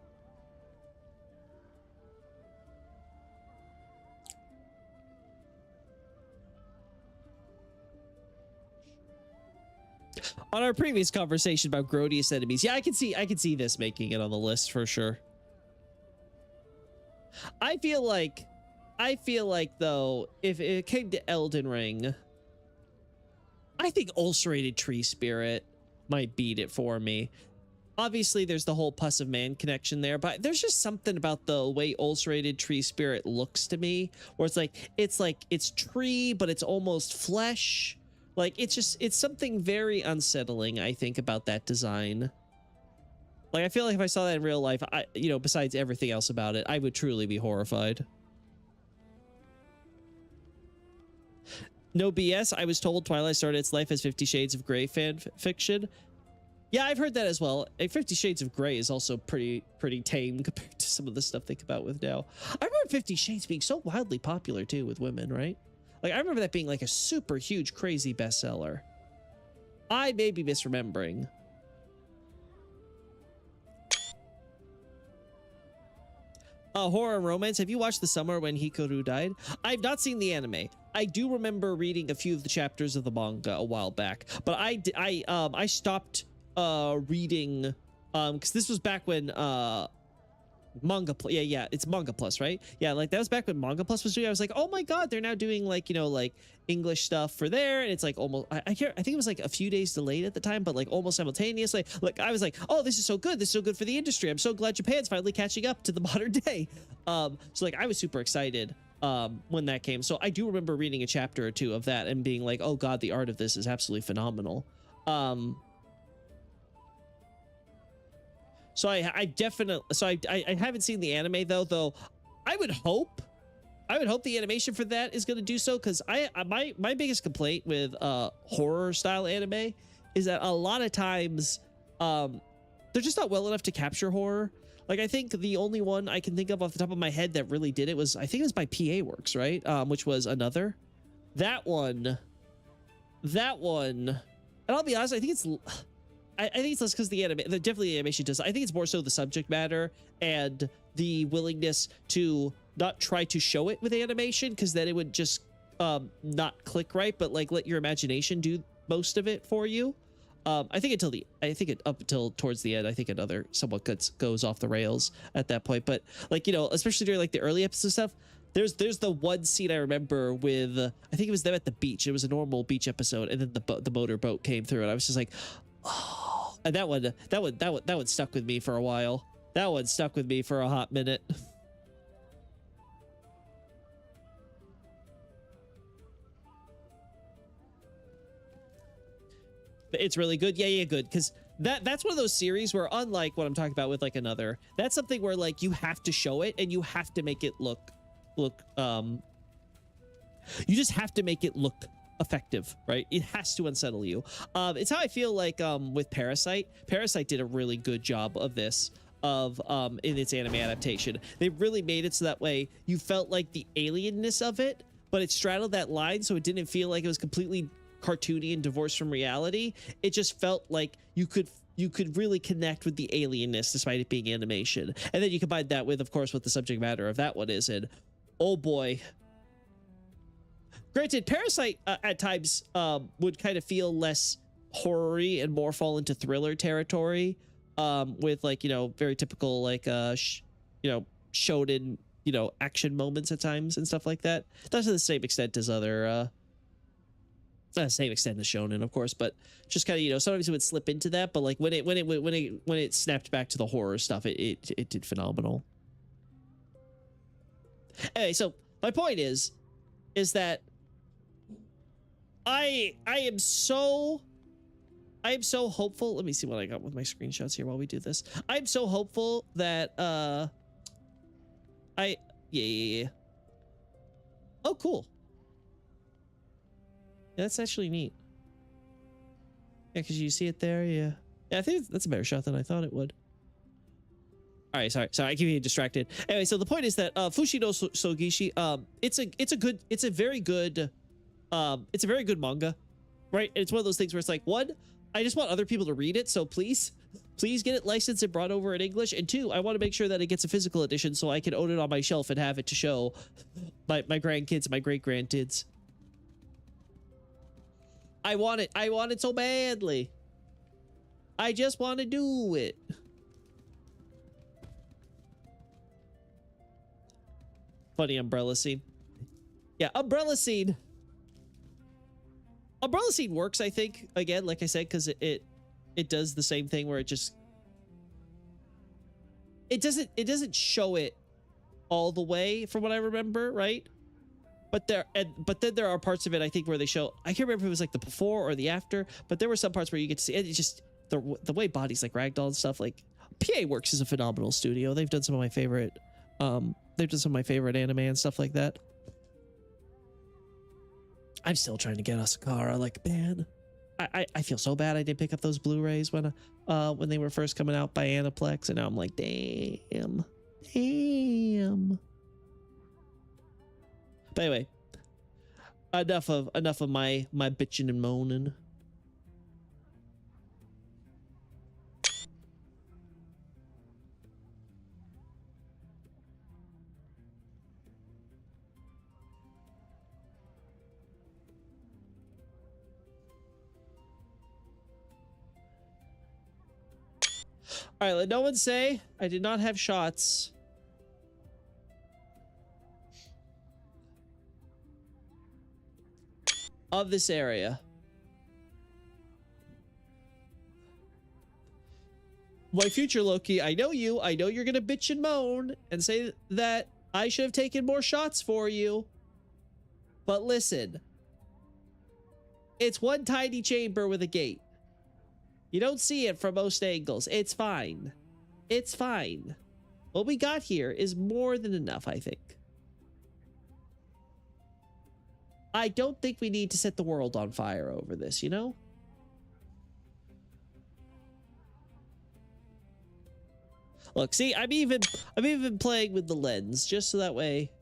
On our previous conversation about Grodius enemies, yeah, I can see this making it on the list for sure. I feel like though, if it came to Elden Ring, I think Ulcerated Tree Spirit might beat it for me. Obviously, there's the whole Pus of Man connection there, but there's just something about the way Ulcerated Tree Spirit looks to me, where it's tree, but it's almost flesh. Like, it's something very unsettling, I think, about that design. Like, I feel like if I saw that in real life, besides everything else about it, I would truly be horrified. No BS, I was told Twilight started its life as 50 Shades of Grey fan fiction. Yeah, I've heard that as well. 50 Shades of Grey is also pretty tame compared to some of the stuff they come out with now. I remember 50 Shades being so wildly popular, too, with women, right? Like, I remember that being like a super huge, crazy bestseller. I may be misremembering. Horror and romance. Have you watched The Summer When Hikaru Died? I've not seen the anime. I do remember reading a few of the chapters of the manga a while back, but I stopped reading because this was back when Yeah, it's Manga Plus, right? Yeah, like that was back when Manga Plus was doing. I was like, oh my god, they're now doing like, you know, like English stuff for there, and it's like almost I think it was like a few days delayed at the time, but like almost simultaneously. Like I was like, oh, this is so good. This is so good for the industry. I'm so glad Japan's finally catching up to the modern day. So like I was super excited when that came. So I do remember reading a chapter or two of that and being like, oh god, the art of this is absolutely phenomenal. So I definitely, so I haven't seen the anime though I would hope the animation for that is going to do so, because my biggest complaint with horror style anime is that a lot of times they're just not well enough to capture horror. Like I think the only one I can think of off the top of my head that really did it was, I think it was by PA Works, right? Which was Another. That one, and I'll be honest, I think it's less because definitely the animation does. I think it's more so the subject matter and the willingness to not try to show it with animation, because then it would just not click right, but like let your imagination do most of it for you. I think up until towards the end, I think Another somewhat goes off the rails at that point. But like, you know, especially during like the early episode stuff, there's the one scene I remember with I think it was them at the beach. It was a normal beach episode, and then the motorboat came through, and I was just like, oh. And that one stuck with me for a while. That one stuck with me for a hot minute. It's really good. Yeah, good. Because that's one of those series where, unlike what I'm talking about with like Another, that's something where like you have to show it and you have to make it look you just have to make it look effective, right? It has to unsettle you. It's how I feel like with Parasite. Parasite did a really good job of this in its anime adaptation. They really made it so that way you felt like the alienness of it, but it straddled that line, so it didn't feel like it was completely cartoony and divorced from reality. It just felt like you could really connect with the alienness despite it being animation. And then you combine that with, of course, what the subject matter of that one is, and oh boy. Granted, Parasite at times would kind of feel less horror-y and more fall into thriller territory, with like, you know, very typical like shonen, you know, action moments at times and stuff like that. Not to the same extent as other not the same extent as shonen, of course, but just kind of, you know, sometimes it would slip into that. But like when it snapped back to the horror stuff, it did phenomenal. Anyway, so my point is that I am so hopeful. Let me see what I got with my screenshots here while we do this. I'm so hopeful that yeah. Oh, cool. Yeah, that's actually neat. Yeah, because you see it there. Yeah, I think that's a better shot than I thought it would. All right, sorry, I keep getting distracted. Anyway, so the point is that Fushi no Sogishi, it's a very good manga, right? And it's one of those things where it's like, one, I just want other people to read it, so please get it licensed and brought over in English. And two, I want to make sure that it gets a physical edition so I can own it on my shelf and have it to show my grandkids and my great grandkids. I want it so badly. I just want to do it. Funny umbrella scene. Yeah, umbrella scene. Umbrella scene works, I think, again, like I said, because it does the same thing where it doesn't show it all the way from what I remember, right? But then there are parts of it, I think, where they show, I can't remember if it was like the before or the after, but there were some parts where you get to see it. It's just the way bodies like ragdoll and stuff. Like PA Works is a phenomenal studio. They've done some of my favorite anime and stuff like that. I'm still trying to get Asakara. Like, man, I feel so bad I didn't pick up those Blu-rays when they were first coming out by Aniplex, and now I'm like, damn. But anyway, enough of my bitching and moaning. All right, let no one say I did not have shots of this area. My future Loki, I know you. I know you're gonna bitch and moan and say that I should have taken more shots for you. But listen, it's one tiny chamber with a gate. You don't see it from most angles. It's fine. It's fine. What we got here is more than enough, I think. I don't think we need to set the world on fire over this, you know? Look, see, I'm even playing with the lens just so that way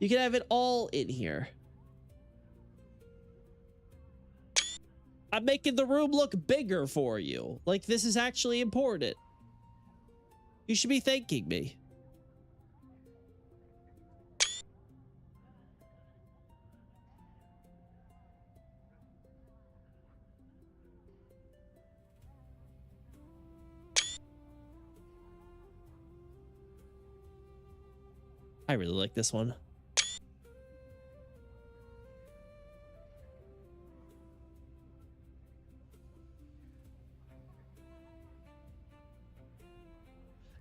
you can have it all in here. I'm making the room look bigger for you. Like, this is actually important. You should be thanking me. I really like this one.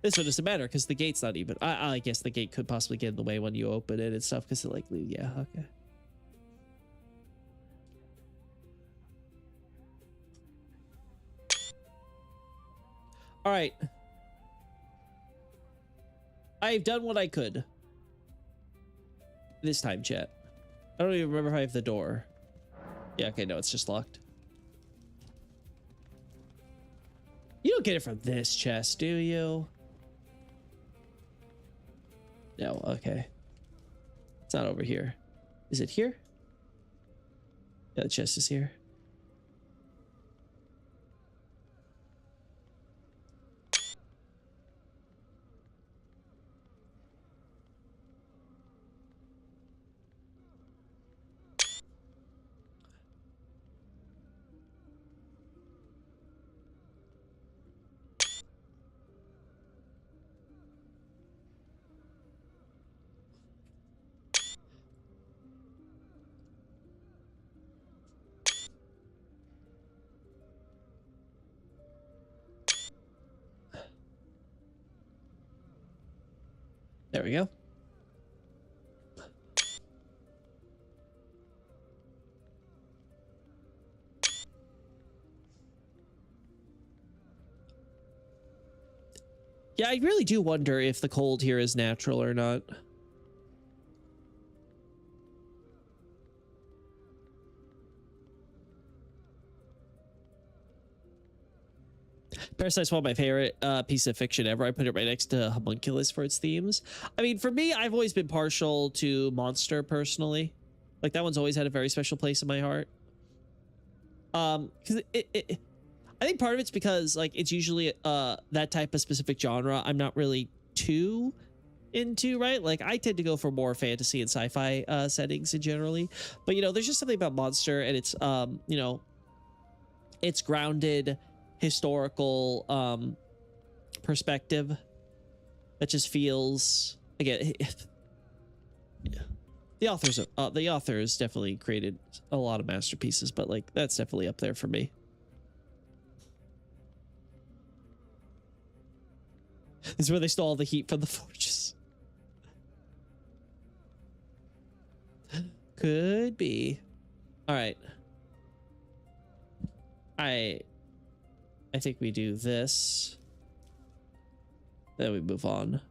This one doesn't matter because the gate's not even. I guess the gate could possibly get in the way when you open it and stuff because it like, yeah, okay. All right. I've done what I could. This time, chat. I don't even remember if I have the door. Yeah, okay, no, it's just locked. You don't get it from this chest, do you? No, okay. It's not over here. Is it here? Yeah, the chest is here. There we go. Yeah, I really do wonder if the cold here is natural or not. Parasite's one of my favorite piece of fiction ever. I put it right next to Homunculus for its themes. I mean, for me, I've always been partial to Monster personally. Like, that one's always had a very special place in my heart. Because I think part of it's because, like, it's usually that type of specific genre I'm not really too into, right? Like, I tend to go for more fantasy and sci-fi settings in generally. But, you know, there's just something about Monster and it's, you know, it's grounded historical perspective that just feels, again, the authors definitely created a lot of masterpieces, but like that's definitely up there for me. This is where they stole all the heat from the forges. Could be. All right. I think we do this. Then we move on.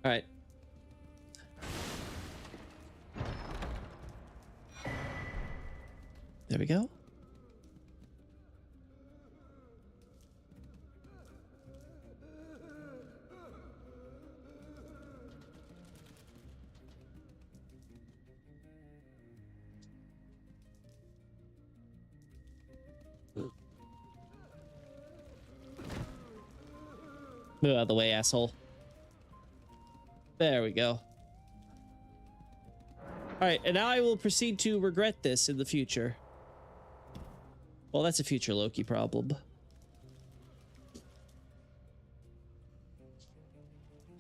All right. There we go. Move out of the way, asshole. There we go. All right, and now I will proceed to regret this in the future. Well, that's a future Loki problem.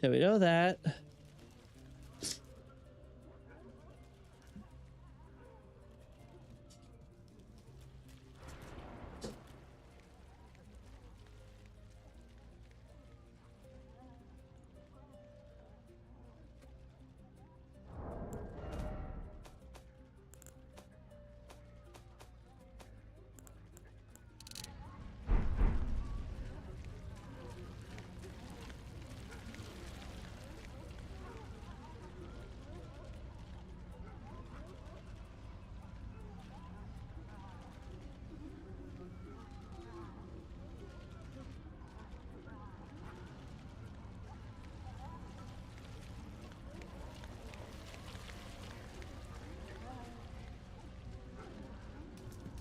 So we know that.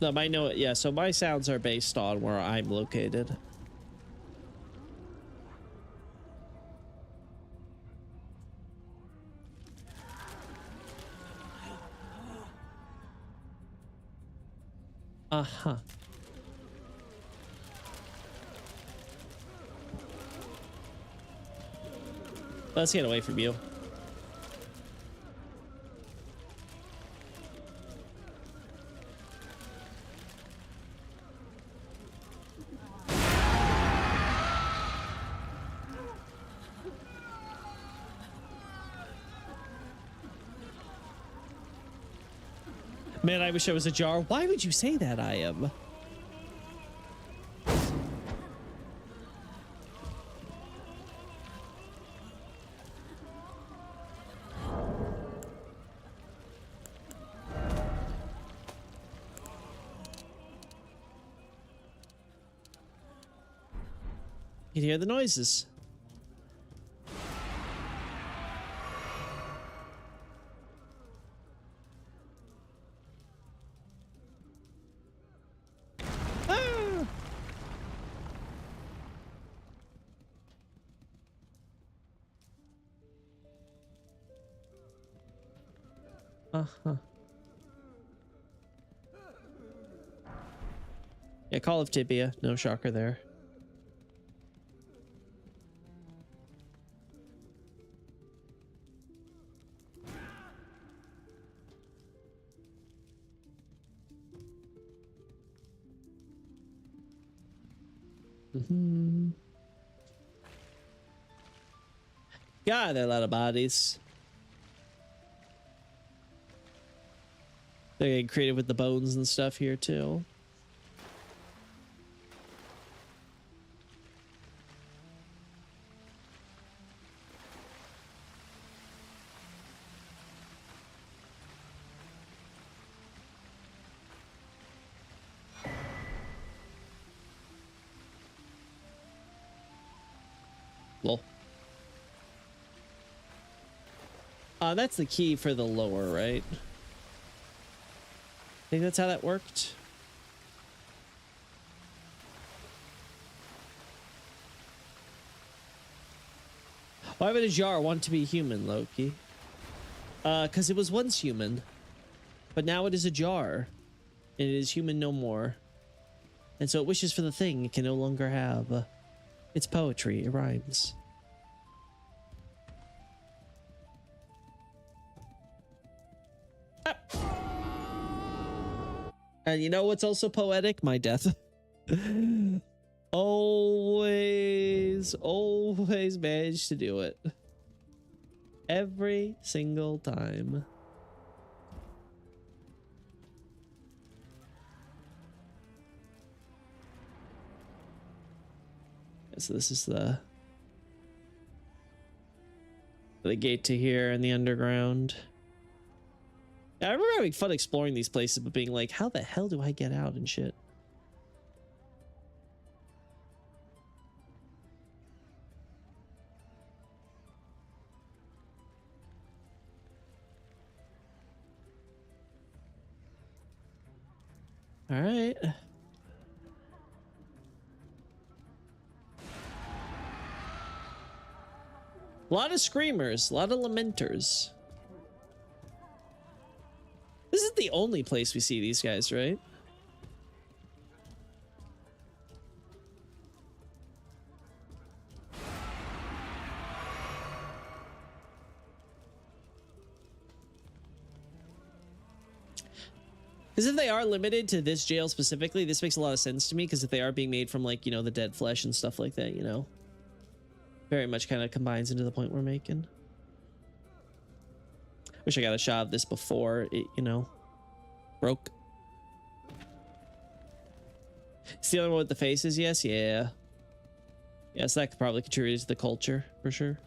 No, I know it. Yeah, so my sounds are based on where I'm located. Uh-huh. Let's get away from you. Man, I wish I was a jar. Why would you say that, I am? You can hear the noises. Ah! Uh-huh. Yeah, Call of Tibia. No shocker there. Mm-hmm. God, there are a lot of bodies. They're getting creative with the bones and stuff here too. Lol. That's the key for the lower, right? I think that's how that worked. Why would a jar want to be human, Loki? Because it was once human, but now it is a jar, and it is human no more. And so it wishes for the thing it can no longer have. It's poetry, it rhymes. Ah. And you know what's also poetic? My death. Always manage to do it. Every single time. So this is the gate to here in the underground. I remember having fun exploring these places, but being like, how the hell do I get out and shit? All right. A lot of screamers, a lot of lamenters. This is the only place we see these guys, right? Because if they are limited to this jail specifically, this makes a lot of sense to me. Because if they are being made from, like, you know, the dead flesh and stuff like that, you know, very much kind of combines into the point we're making. Wish I got a shot of this before it, you know, broke. It's the only one with the faces, yes? Yeah. Yes, that could probably contribute to the culture, for sure.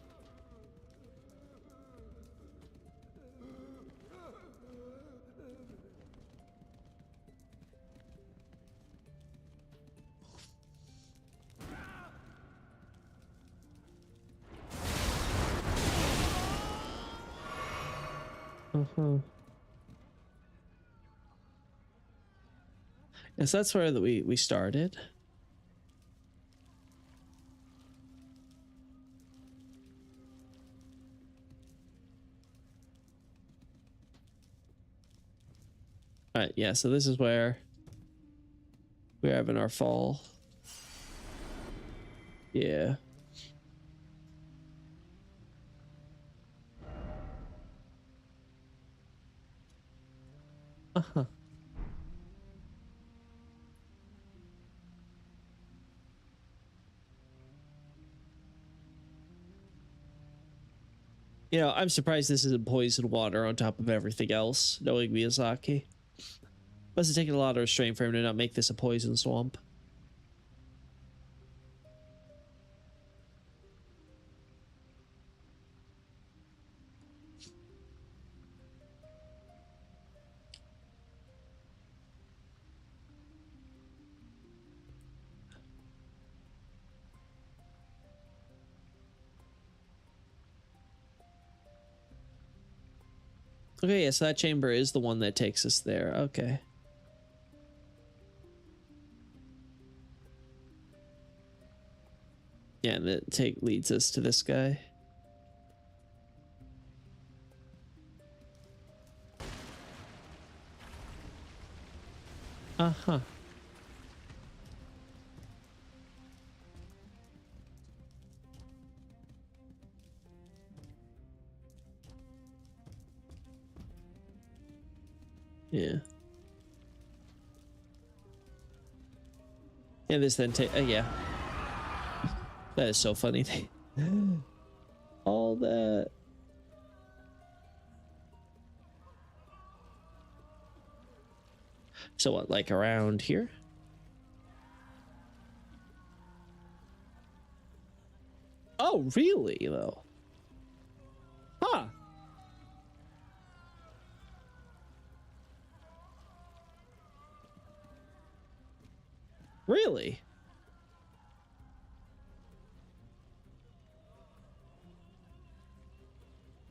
Yes, that's where we started. All right, yeah, so this is where we're having our fall. Yeah. Uh-huh. You know, I'm surprised this isn't poisoned water on top of everything else, knowing Miyazaki. Must have taken a lot of restraint for him to not make this a poison swamp. Okay, yeah, so that chamber is the one that takes us there. Okay. Yeah, and it leads us to this guy. Uh-huh. Yeah. Yeah, this then take yeah. That is so funny. All that. So what, like around here? Oh, really, though? Huh. Really?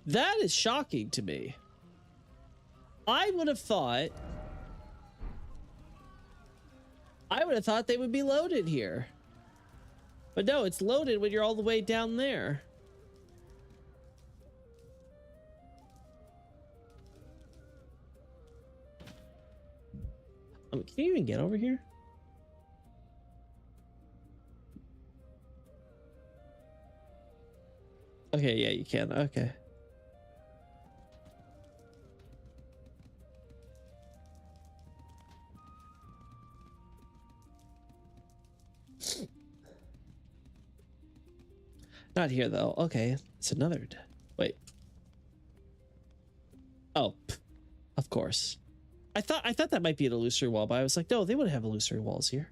That is shocking to me. I would have thought they would be loaded here. But no, it's loaded when you're all the way down there. Can you even get over here? Okay, yeah, you can. Okay. Not here though. Okay, it's another. Wait. Oh, of course. I thought that might be an illusory wall, but I was like, no, they wouldn't have illusory walls here.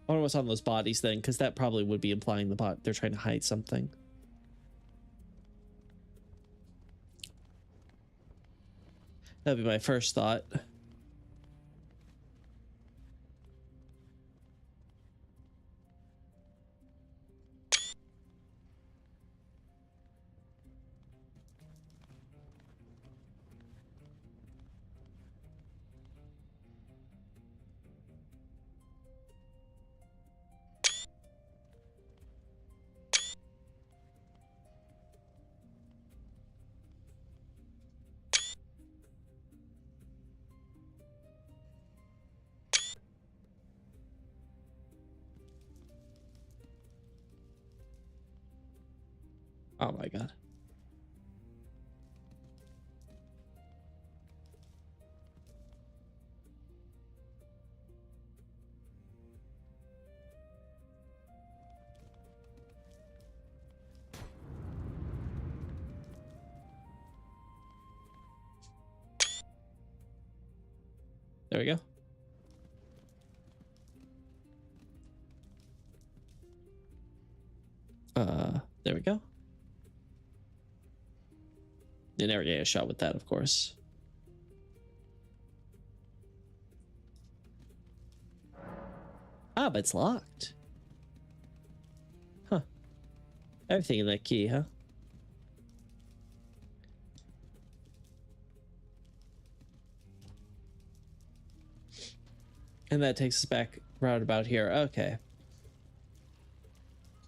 I wonder what's on those bodies then, because that probably would be implying they're trying to hide something. That'd be my first thought. Oh my god. There we go. There we go. You never get a shot with that, of course. Ah, but it's locked. Huh. Everything in that key, huh? And that takes us back roundabout here. Okay.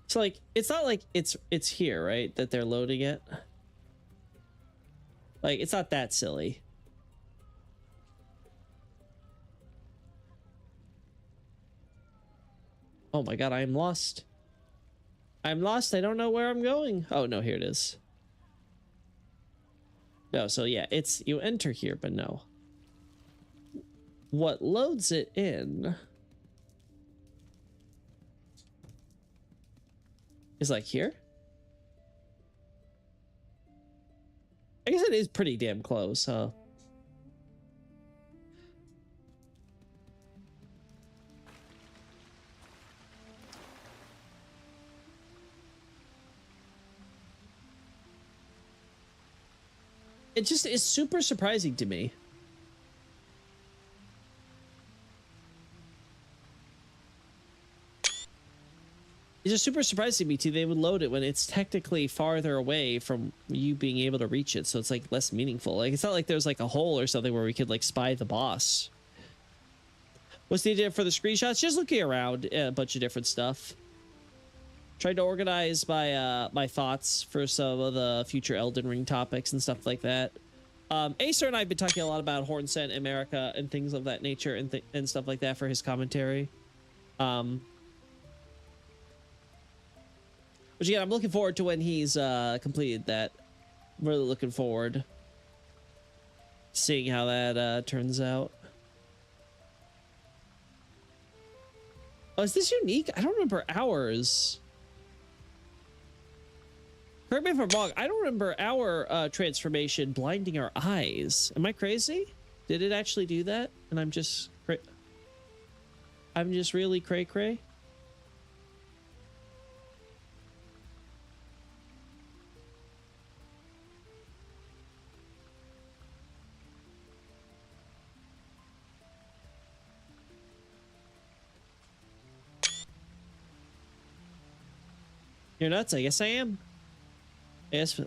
So like, it's not like it's here, right? That they're loading it. Like, it's not that silly. Oh my god, I am lost. I'm lost. I don't know where I'm going. Oh no, here it is. No, so yeah, it's you enter here, but no. What loads it in is like here. I guess it is pretty damn close, huh? It just is super surprising to me. It's just super surprising to me too. They would load it when it's technically farther away from you being able to reach it, so it's like less meaningful. Like, it's not like there's like a hole or something where we could like spy the boss. What's the idea for the screenshots? Just looking around a bunch of different stuff. Tried to organize my my thoughts for some of the future Elden Ring topics and stuff like that. Acer and I have been talking a lot about Hornsent America and things of that nature and stuff like that for his commentary. Which again, I'm looking forward to when he's completed that. I'm really looking forward seeing how that turns out. Oh, is this unique? I don't remember ours. Correct me if I'm wrong. I don't remember our transformation blinding our eyes. Am I crazy? Did it actually do that? And I'm just really cray cray. You're nuts. I guess I am. Yes,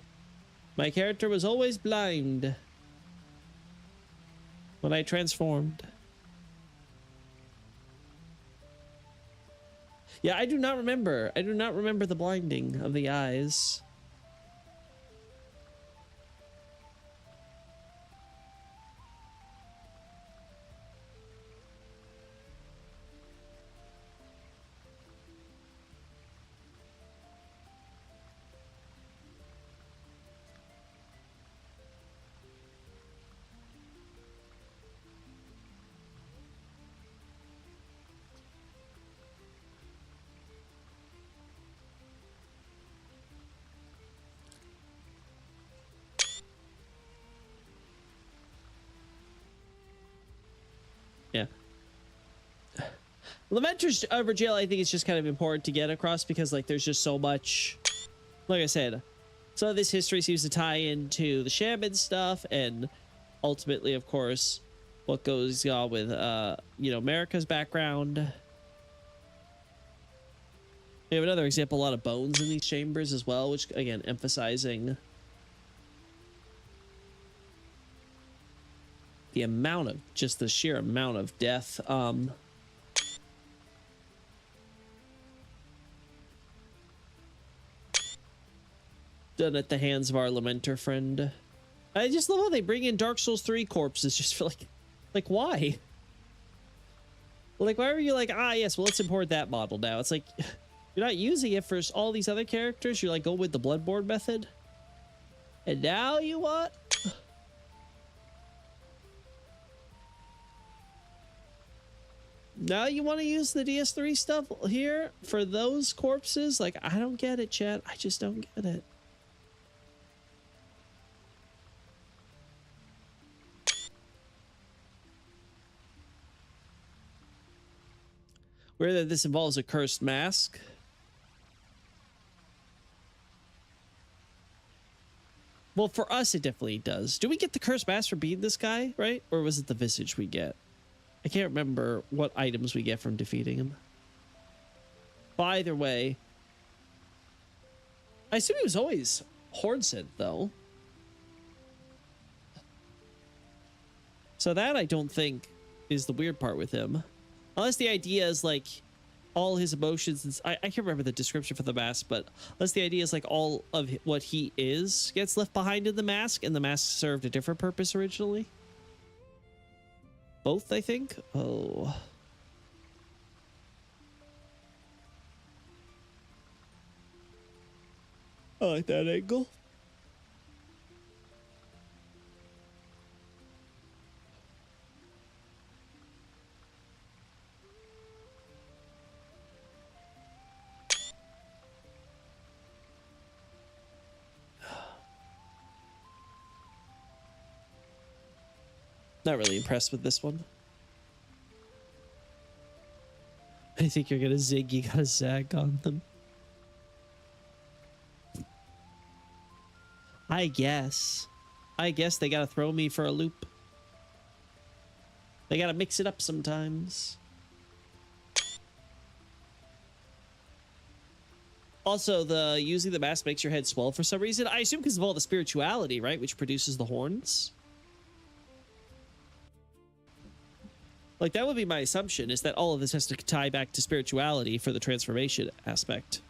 my character was always blind when I transformed. Yeah, I do not remember. I do not remember the blinding of the eyes. Yeah. Lamenter's over jail, I think it's just kind of important to get across because like there's just so much, like I said, some of this history seems to tie into the shaman stuff and ultimately, of course, what goes on with you know, America's background. We have another example, a lot of bones in these chambers as well, which again emphasizing the amount of just the sheer amount of death done at the hands of our Lamenter friend. I just love how they bring in Dark Souls 3 corpses just for like why? Like, why are you like, ah, yes, well, let's import that model now? It's like, You're not using it for all these other characters. You're like, go with the Bloodborne method. And now you want... Now you want to use the DS3 stuff here for those corpses? Like, I don't get it, chat. I just don't get it. Whether this involves a cursed mask. Well, for us, it definitely does. Do we get the cursed mask for beating this guy, right? Or was it the visage we get? I can't remember what items we get from defeating him. But either way, I assume he was always horn scent, though. So that I don't think is the weird part with him. Unless the idea is like all his emotions. I can't remember the description for the mask, but unless the idea is like all of what he is gets left behind in the mask, and the mask served a different purpose originally. Both, I think. Oh. I like that angle. Not really impressed with this one. I think you're gonna zig, you gotta zag on them. I guess they gotta throw me for a loop. They gotta mix it up sometimes. Also, the using the mask makes your head swell for some reason. I assume because of all the spirituality, right? Which produces the horns. Like, that would be my assumption, is that all of this has to tie back to spirituality for the transformation aspect.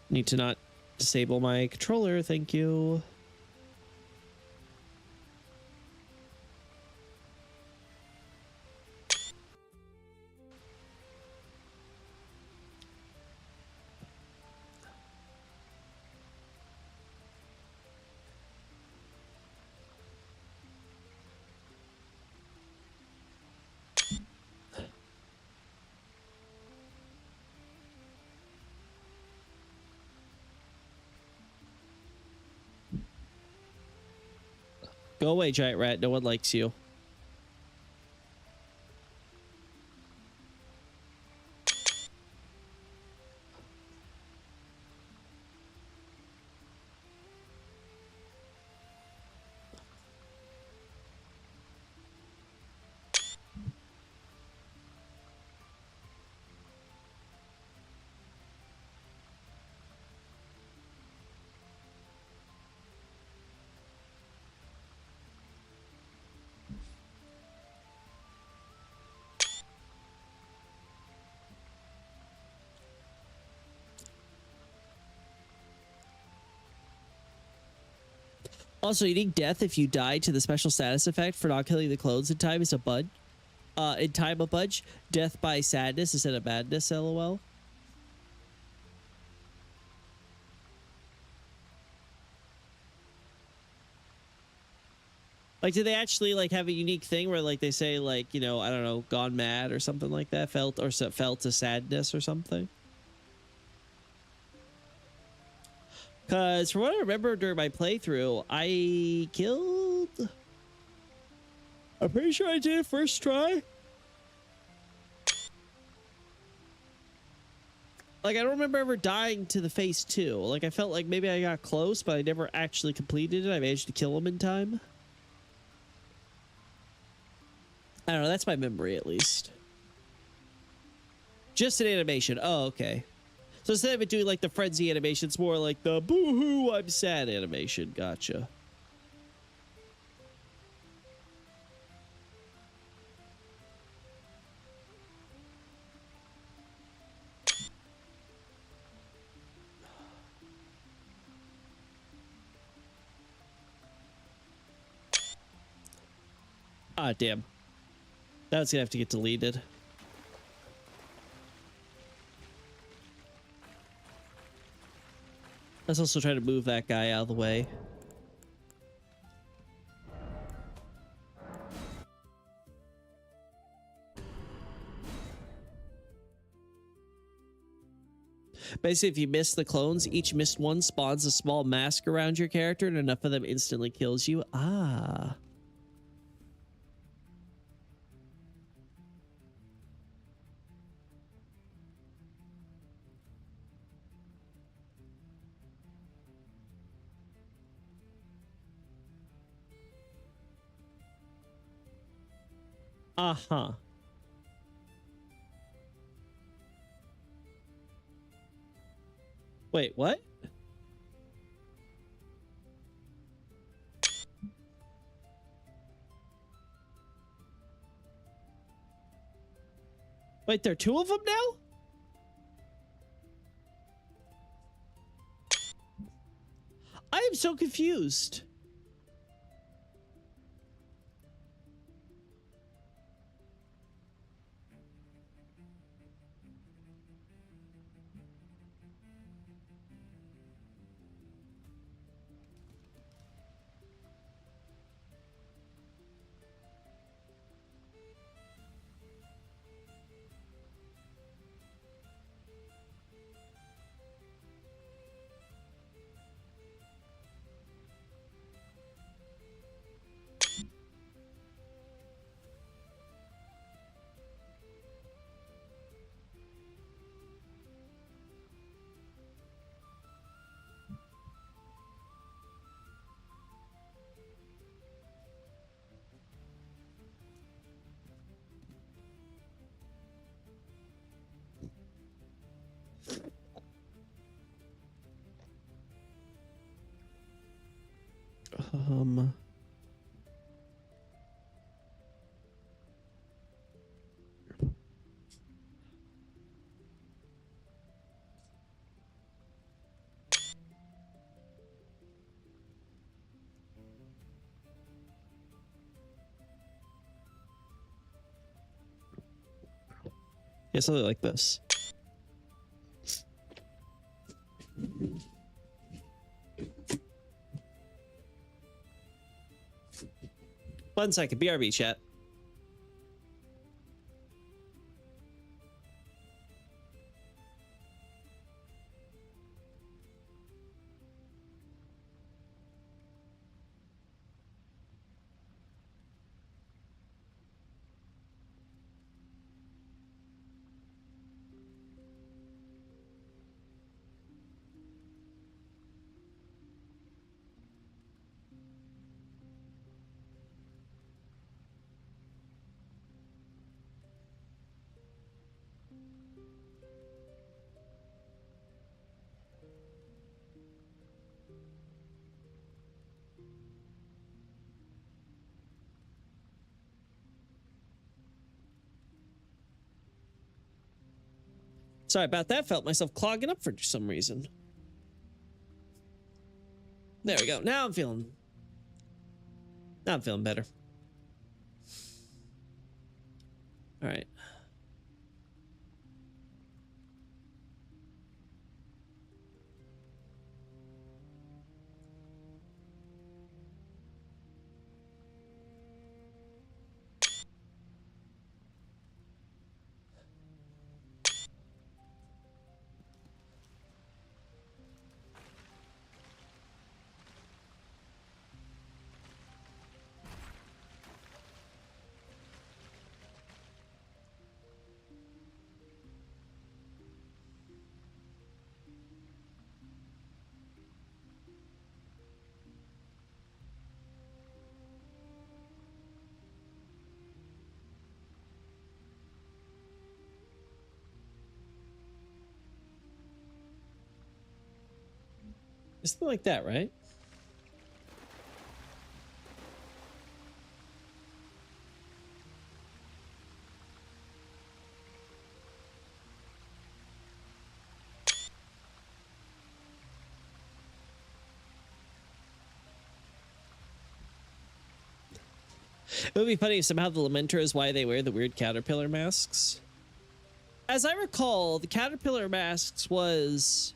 Need to not disable my controller, thank you. Go away, giant rat. No one likes you. Also, unique death if you die to the special status effect for not killing the clones in time is a budge. In time a budge. Death by sadness instead of madness, lol. Like, do they actually like have a unique thing where like they say like, you know, I don't know, gone mad or something like that, felt a sadness or something? Because from what I remember during my playthrough, I killed... I'm pretty sure I did first try. Like, I don't remember ever dying to the phase 2. Like, I felt like maybe I got close, but I never actually completed it. I managed to kill him in time. I don't know. That's my memory, at least. Just an animation. Oh, okay. So instead of it doing like the frenzy animation, it's more like the boo-hoo, I'm sad animation. Gotcha. Ah, damn. That's gonna have to get deleted. Let's also try to move that guy out of the way. Basically, if you miss the clones, each missed one spawns a small mask around your character, and enough of them instantly kills you. Ah. Uh-huh. Wait, what? Wait, there are two of them now? I am so confused. Um... Yeah, something like this. One second, BRB chat. Sorry about that. Felt myself clogging up for some reason. There we go. Now I'm feeling better. All right. Something like that, right? It would be funny if somehow the Lamenter is why they wear the weird caterpillar masks. As I recall, the caterpillar masks was...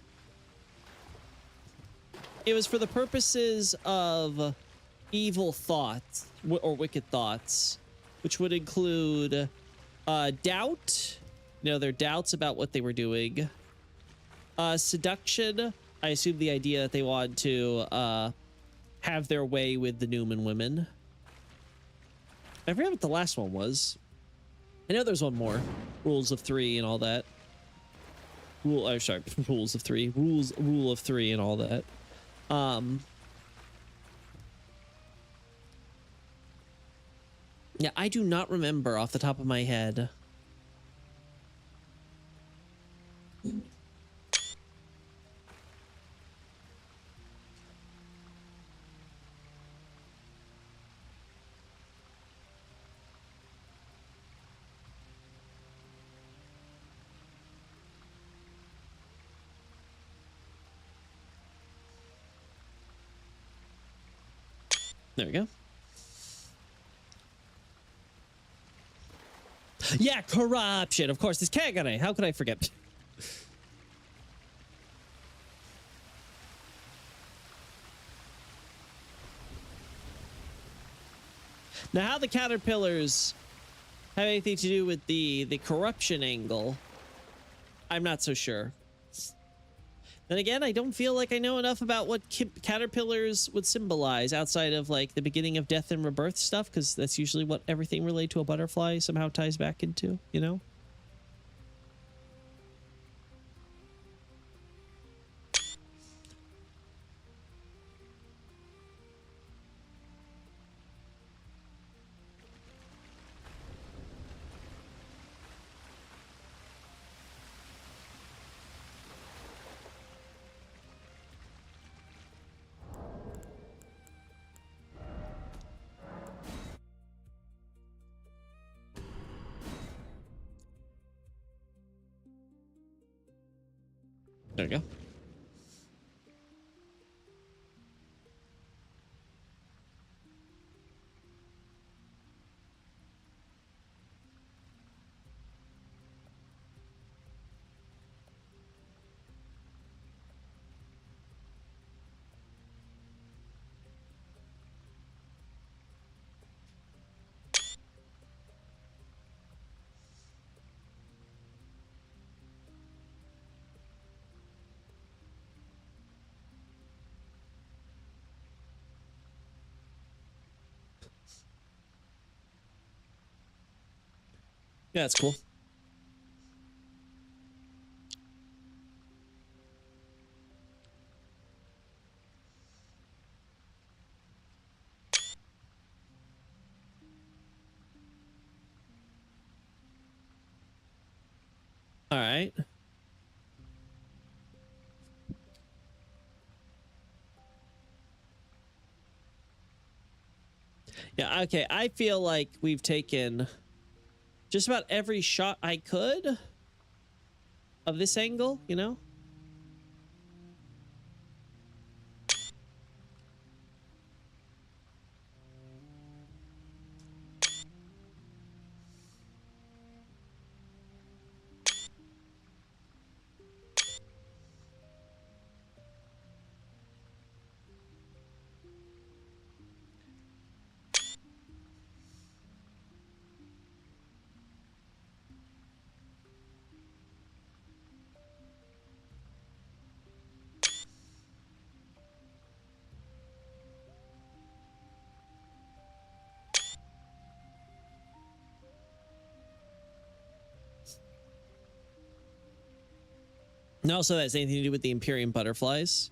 It was for the purposes of evil thoughts, or wicked thoughts, which would include doubt, you know, their doubts about what they were doing. Seduction, I assume the idea that they wanted to have their way with the Newman women. I forget what the last one was. I know there's one more. Rules of 3 and all that. Rule of 3. Rule of 3 and all that. Yeah, I do not remember off the top of my head. There we go. Yeah, corruption. Of course, this Kagane. How could I forget? Now, how the caterpillars have anything to do with the corruption angle, I'm not so sure. Then again, I don't feel like I know enough about what caterpillars would symbolize outside of like the beginning of death and rebirth stuff, because that's usually what everything related to a butterfly somehow ties back into, you know? There we go. Yeah, that's cool. All right. Yeah, okay. I feel like we've taken just about every shot I could of this angle, you know? And also, that has anything to do with the Imperium butterflies.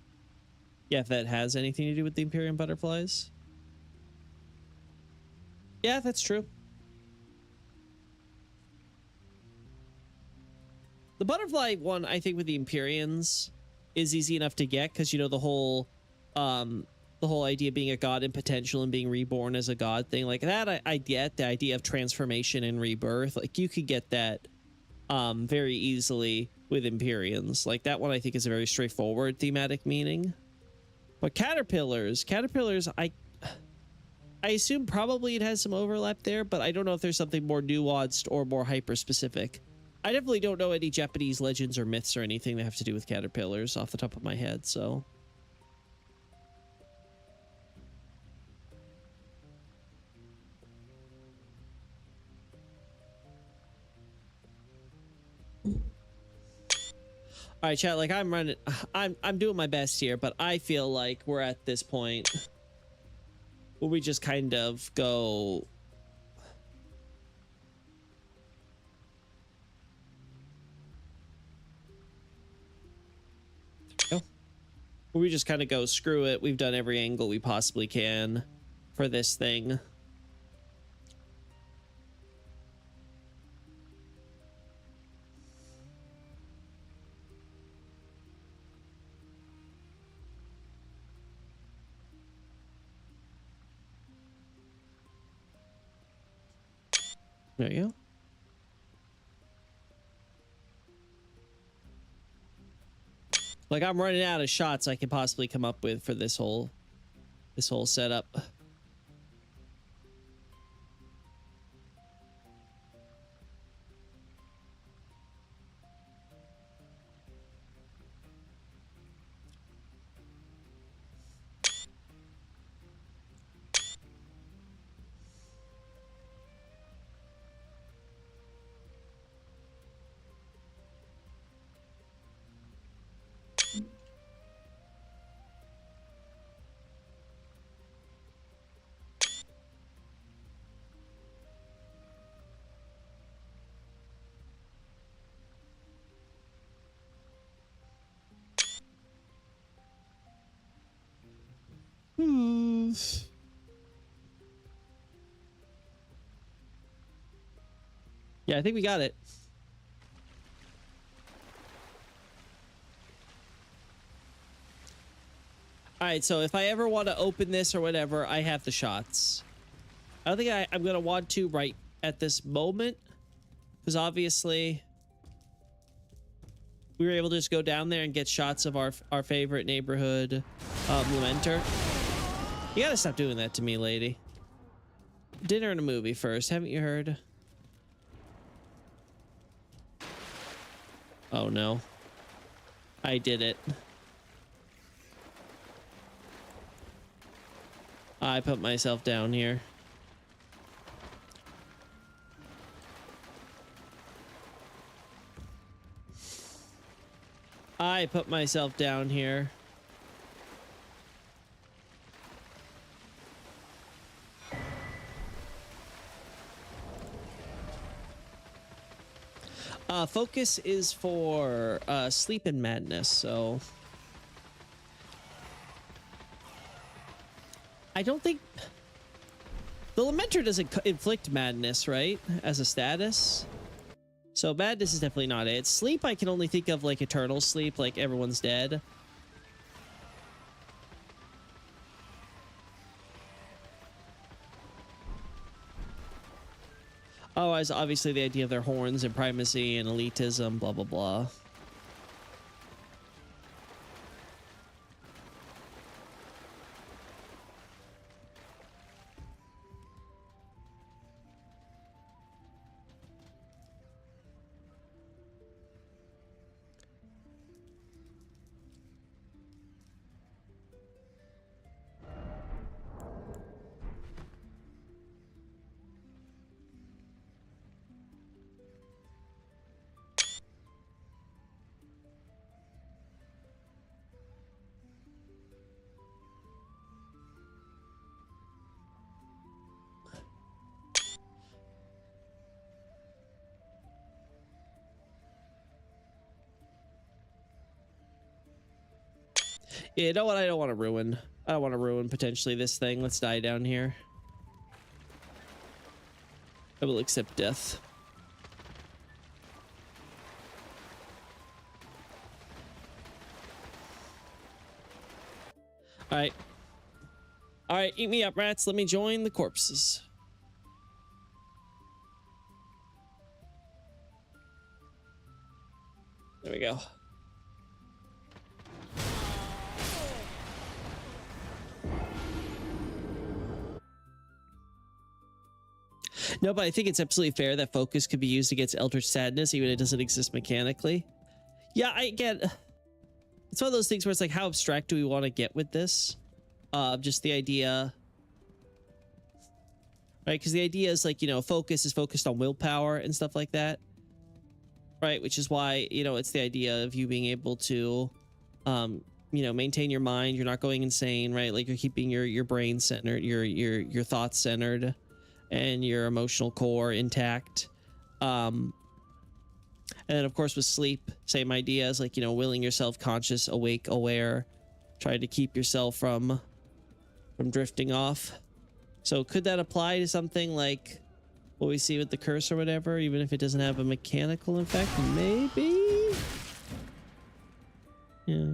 Yeah, if that has anything to do with the Imperium butterflies. Yeah, that's true. The butterfly one, I think, with the Imperians is easy enough to get because, you know, the whole idea of being a god in potential and being reborn as a god thing like that. I get the idea of transformation and rebirth. Like, you could get that very easily with Imperians. Like, that one I think is a very straightforward thematic meaning. But caterpillars, I assume probably it has some overlap there, but I don't know if there's something more nuanced or more hyper specific. I definitely don't know any Japanese legends or myths or anything that have to do with caterpillars off the top of my head, so. All right, chat, like I'm doing my best here, but I feel like we're at this point where we just kind of go. Where we just kind of go, screw it. We've done every angle we possibly can for this thing. There you go. Like, I'm running out of shots I could possibly come up with for this whole setup. Yeah, I think we got it. All right, so if I ever want to open this or whatever, I have the shots. I don't think I'm going to want to right at this moment, because obviously we were able to just go down there and get shots of our favorite neighborhood Lamenter. You gotta stop doing that to me, lady. Dinner and a movie first, haven't you heard? Oh no. I did it. I put myself down here. I put myself down here. Focus is for sleep and madness, so I don't think the Lamenter doesn't inflict madness, right? As a status. So madness is definitely not it. Sleep, I can only think of like eternal sleep, like everyone's dead. Otherwise, obviously the idea of their horns and primacy and elitism, blah, blah, blah. Yeah, you know what? I don't want to ruin. I don't want to ruin potentially this thing. Let's die down here. I will accept death. All right. All right, eat me up, rats. Let me join the corpses. There we go. No, but I think it's absolutely fair that focus could be used against Eldritch Sadness, even if it doesn't exist mechanically. Yeah, I get... It's one of those things where it's like, how abstract do we want to get with this? Just the idea... Right, because the idea is like, you know, focus is focused on willpower and stuff like that. Right, which is why, you know, it's the idea of you being able to, you know, maintain your mind. You're not going insane, right? Like you're keeping your brain centered, your thoughts centered, and your emotional core intact. And then of course with sleep, same idea as like, you know, willing yourself conscious, awake, aware, trying to keep yourself from drifting off. So could that apply to something like what we see with the curse or whatever, even if it doesn't have a mechanical effect? Maybe? Yeah.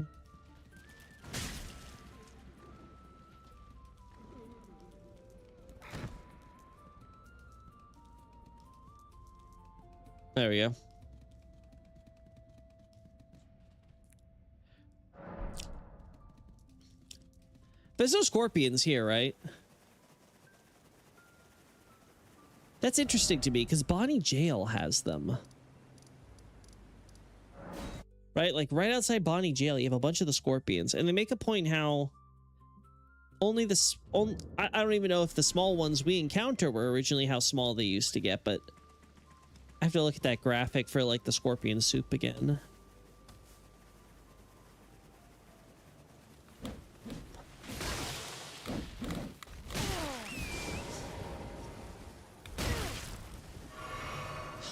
There we go. There's no scorpions here, right? That's interesting to me because Bonnie Jail has them. Right? Like right outside Bonnie Jail, you have a bunch of the scorpions, and they make a point how only the... I don't even know if the small ones we encounter were originally how small they used to get, but I have to look at that graphic for like the scorpion soup again.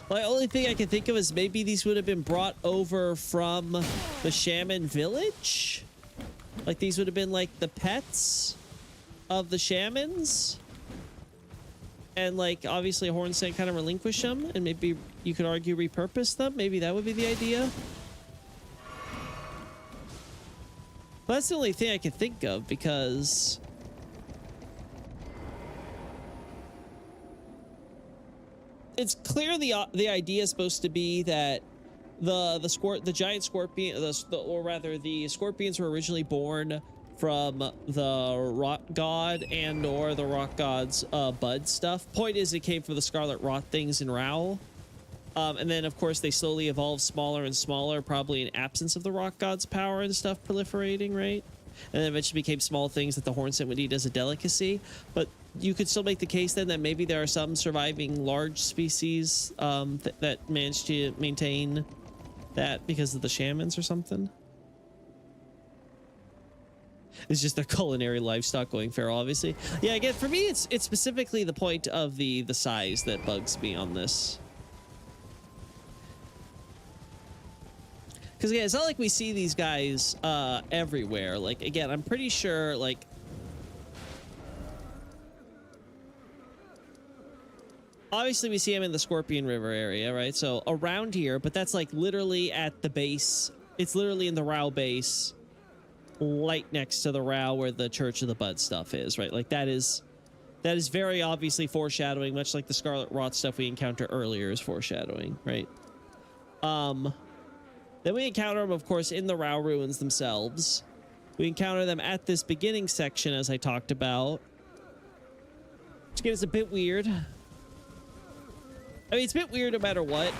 The only thing I can think of is maybe these would have been brought over from the shaman village. Like these would have been like the pets of the shamans. And like obviously Hornsent kind of relinquished them, and maybe you could argue repurpose them. Maybe that would be the idea. But that's the only thing I can think of, because it's clear the idea is supposed to be that the giant scorpion, or rather the scorpions were originally born from the rock god and or the rock god's bud stuff. Point is, it came from the scarlet rot things in Rao. And then of course they slowly evolved smaller and smaller, probably in absence of the rock god's power and stuff proliferating, right? And then eventually became small things that the Hornsent would eat as a delicacy. But you could still make the case then that maybe there are some surviving large species that managed to maintain that because of the shamans or something. It's just their culinary livestock going feral, obviously. Yeah, again, for me, it's specifically the point of the size that bugs me on this. Because again, it's not like we see these guys everywhere. Like, again, I'm pretty sure, like, obviously we see them in the Scorpion River area, right? So around here, but that's like literally at the base. It's literally in the Rao base, right next to the Rao where the Church of the Bud stuff is, right? Like that is very obviously foreshadowing, much like the Scarlet Rot stuff we encounter earlier is foreshadowing, right? Then we encounter them, of course, in the Rao ruins themselves. We encounter them at this beginning section, as I talked about. Which again is a bit weird. I mean, it's a bit weird no matter what.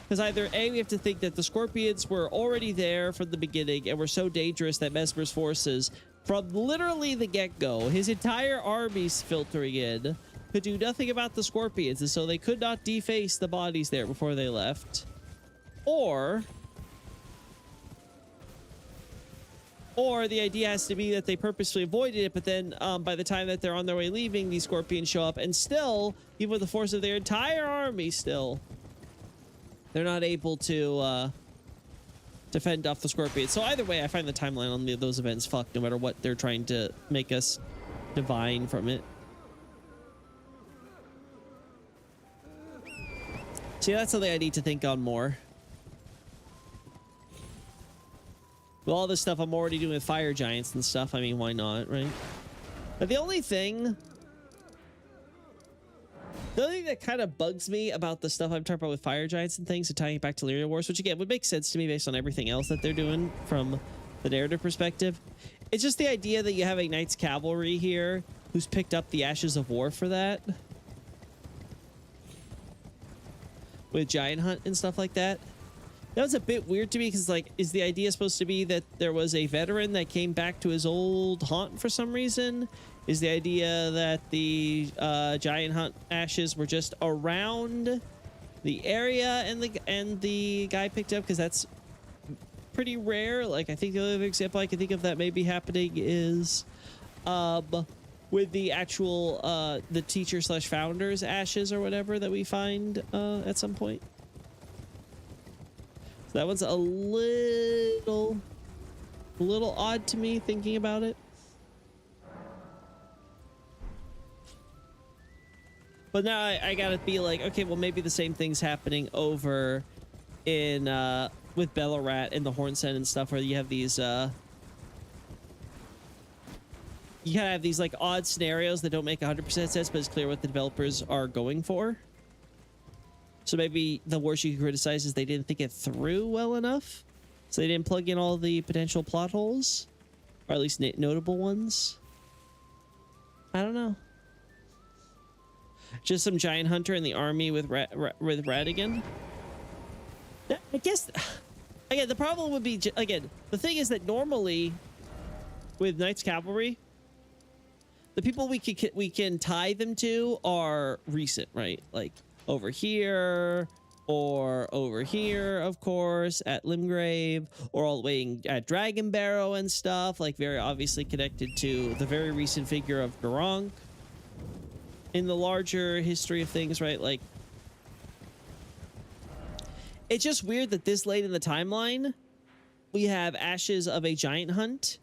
Because either A, we have to think that the Scorpions were already there from the beginning and were so dangerous that Mesmer's forces, from literally the get-go, his entire army's filtering in, could do nothing about the Scorpions, and so they could not deface the bodies there before they left. Or the idea has to be that they purposely avoided it, but then by the time that they're on their way leaving, these Scorpions show up, and still, even with the force of their entire army still, they're not able to defend off the Scorpions. So either way, I find the timeline on those events fucked, no matter what they're trying to make us divine from it. See, that's something I need to think on more. With all this stuff I'm already doing with fire giants and stuff, I mean, why not, right? But the only thing that kind of bugs me about the stuff I'm talking about with fire giants and things, and tying it back to Lyria Wars, which again would make sense to me based on everything else that they're doing from the narrative perspective, it's just the idea that you have a Knights Cavalry here who's picked up the Ashes of War for that. with Giant Hunt and stuff like that. That was a bit weird to me because, like, is the idea supposed to be that there was a veteran that came back to his old haunt for some reason? Is the idea that the Giant Hunt ashes were just around the area and the guy picked up? Because that's pretty rare. Like, I think the other example I can think of that may be happening is with the actual the teacher slash founder's ashes or whatever that we find at some point. So that one's a little odd to me thinking about it. But now I gotta be like, okay, well, maybe the same thing's happening over in with Bellarat and the Hornsen and stuff, where you have these you kind of have these like odd scenarios that don't make 100% sense, but it's clear what the developers are going for. So maybe the worst you can criticize is they didn't think it through well enough, so they didn't plug in all the potential plot holes, or at least notable ones. I don't know. Just some giant hunter in the army with Radigan. I guess, again, the problem would be, again, the thing is that normally with Knights Cavalry, the people we can tie them to are recent, right? Like over here, or over here, of course, at Limgrave, or all the way at Dragon Barrow and stuff, like very obviously connected to the very recent figure of Garunk in the larger history of things, right? Like, it's just weird that this late in the timeline, we have ashes of a giant hunt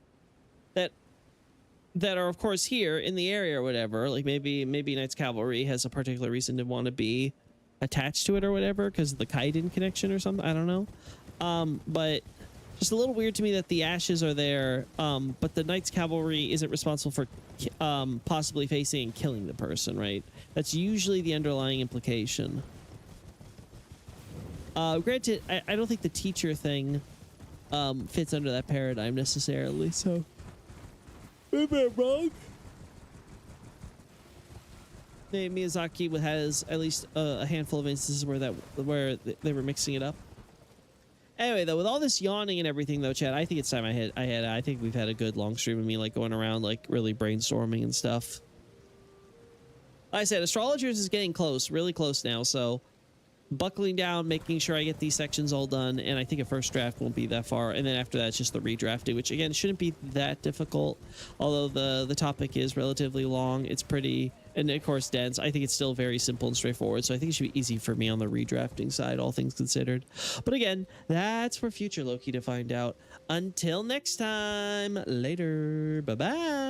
that are, of course, here in the area or whatever. Like maybe Knights Cavalry has a particular reason to want to be attached to it or whatever because of the Kaiden connection or something. I don't know. But just a little weird to me that the ashes are there, but the Knights Cavalry isn't responsible for possibly facing and killing the person, right? That's usually the underlying implication. Granted, I don't think the teacher thing fits under that paradigm necessarily, so maybe I'm wrong. Miyazaki has at least a handful of instances where they were mixing it up. Anyway, though, with all this yawning and everything, though, Chad, I think it's time I think we've had a good long stream of me like going around like really brainstorming and stuff. Like I said, Astrologers is getting close, really close now, so buckling down, making sure I get these sections all done, and I think a first draft won't be that far, and then after that it's just the redrafting, which again shouldn't be that difficult, although the topic is relatively long. It's pretty, and of course dense. I think it's still very simple and straightforward, so I think it should be easy for me on the redrafting side, all things considered. But again, that's for future Loki to find out. Until next time, later, bye bye.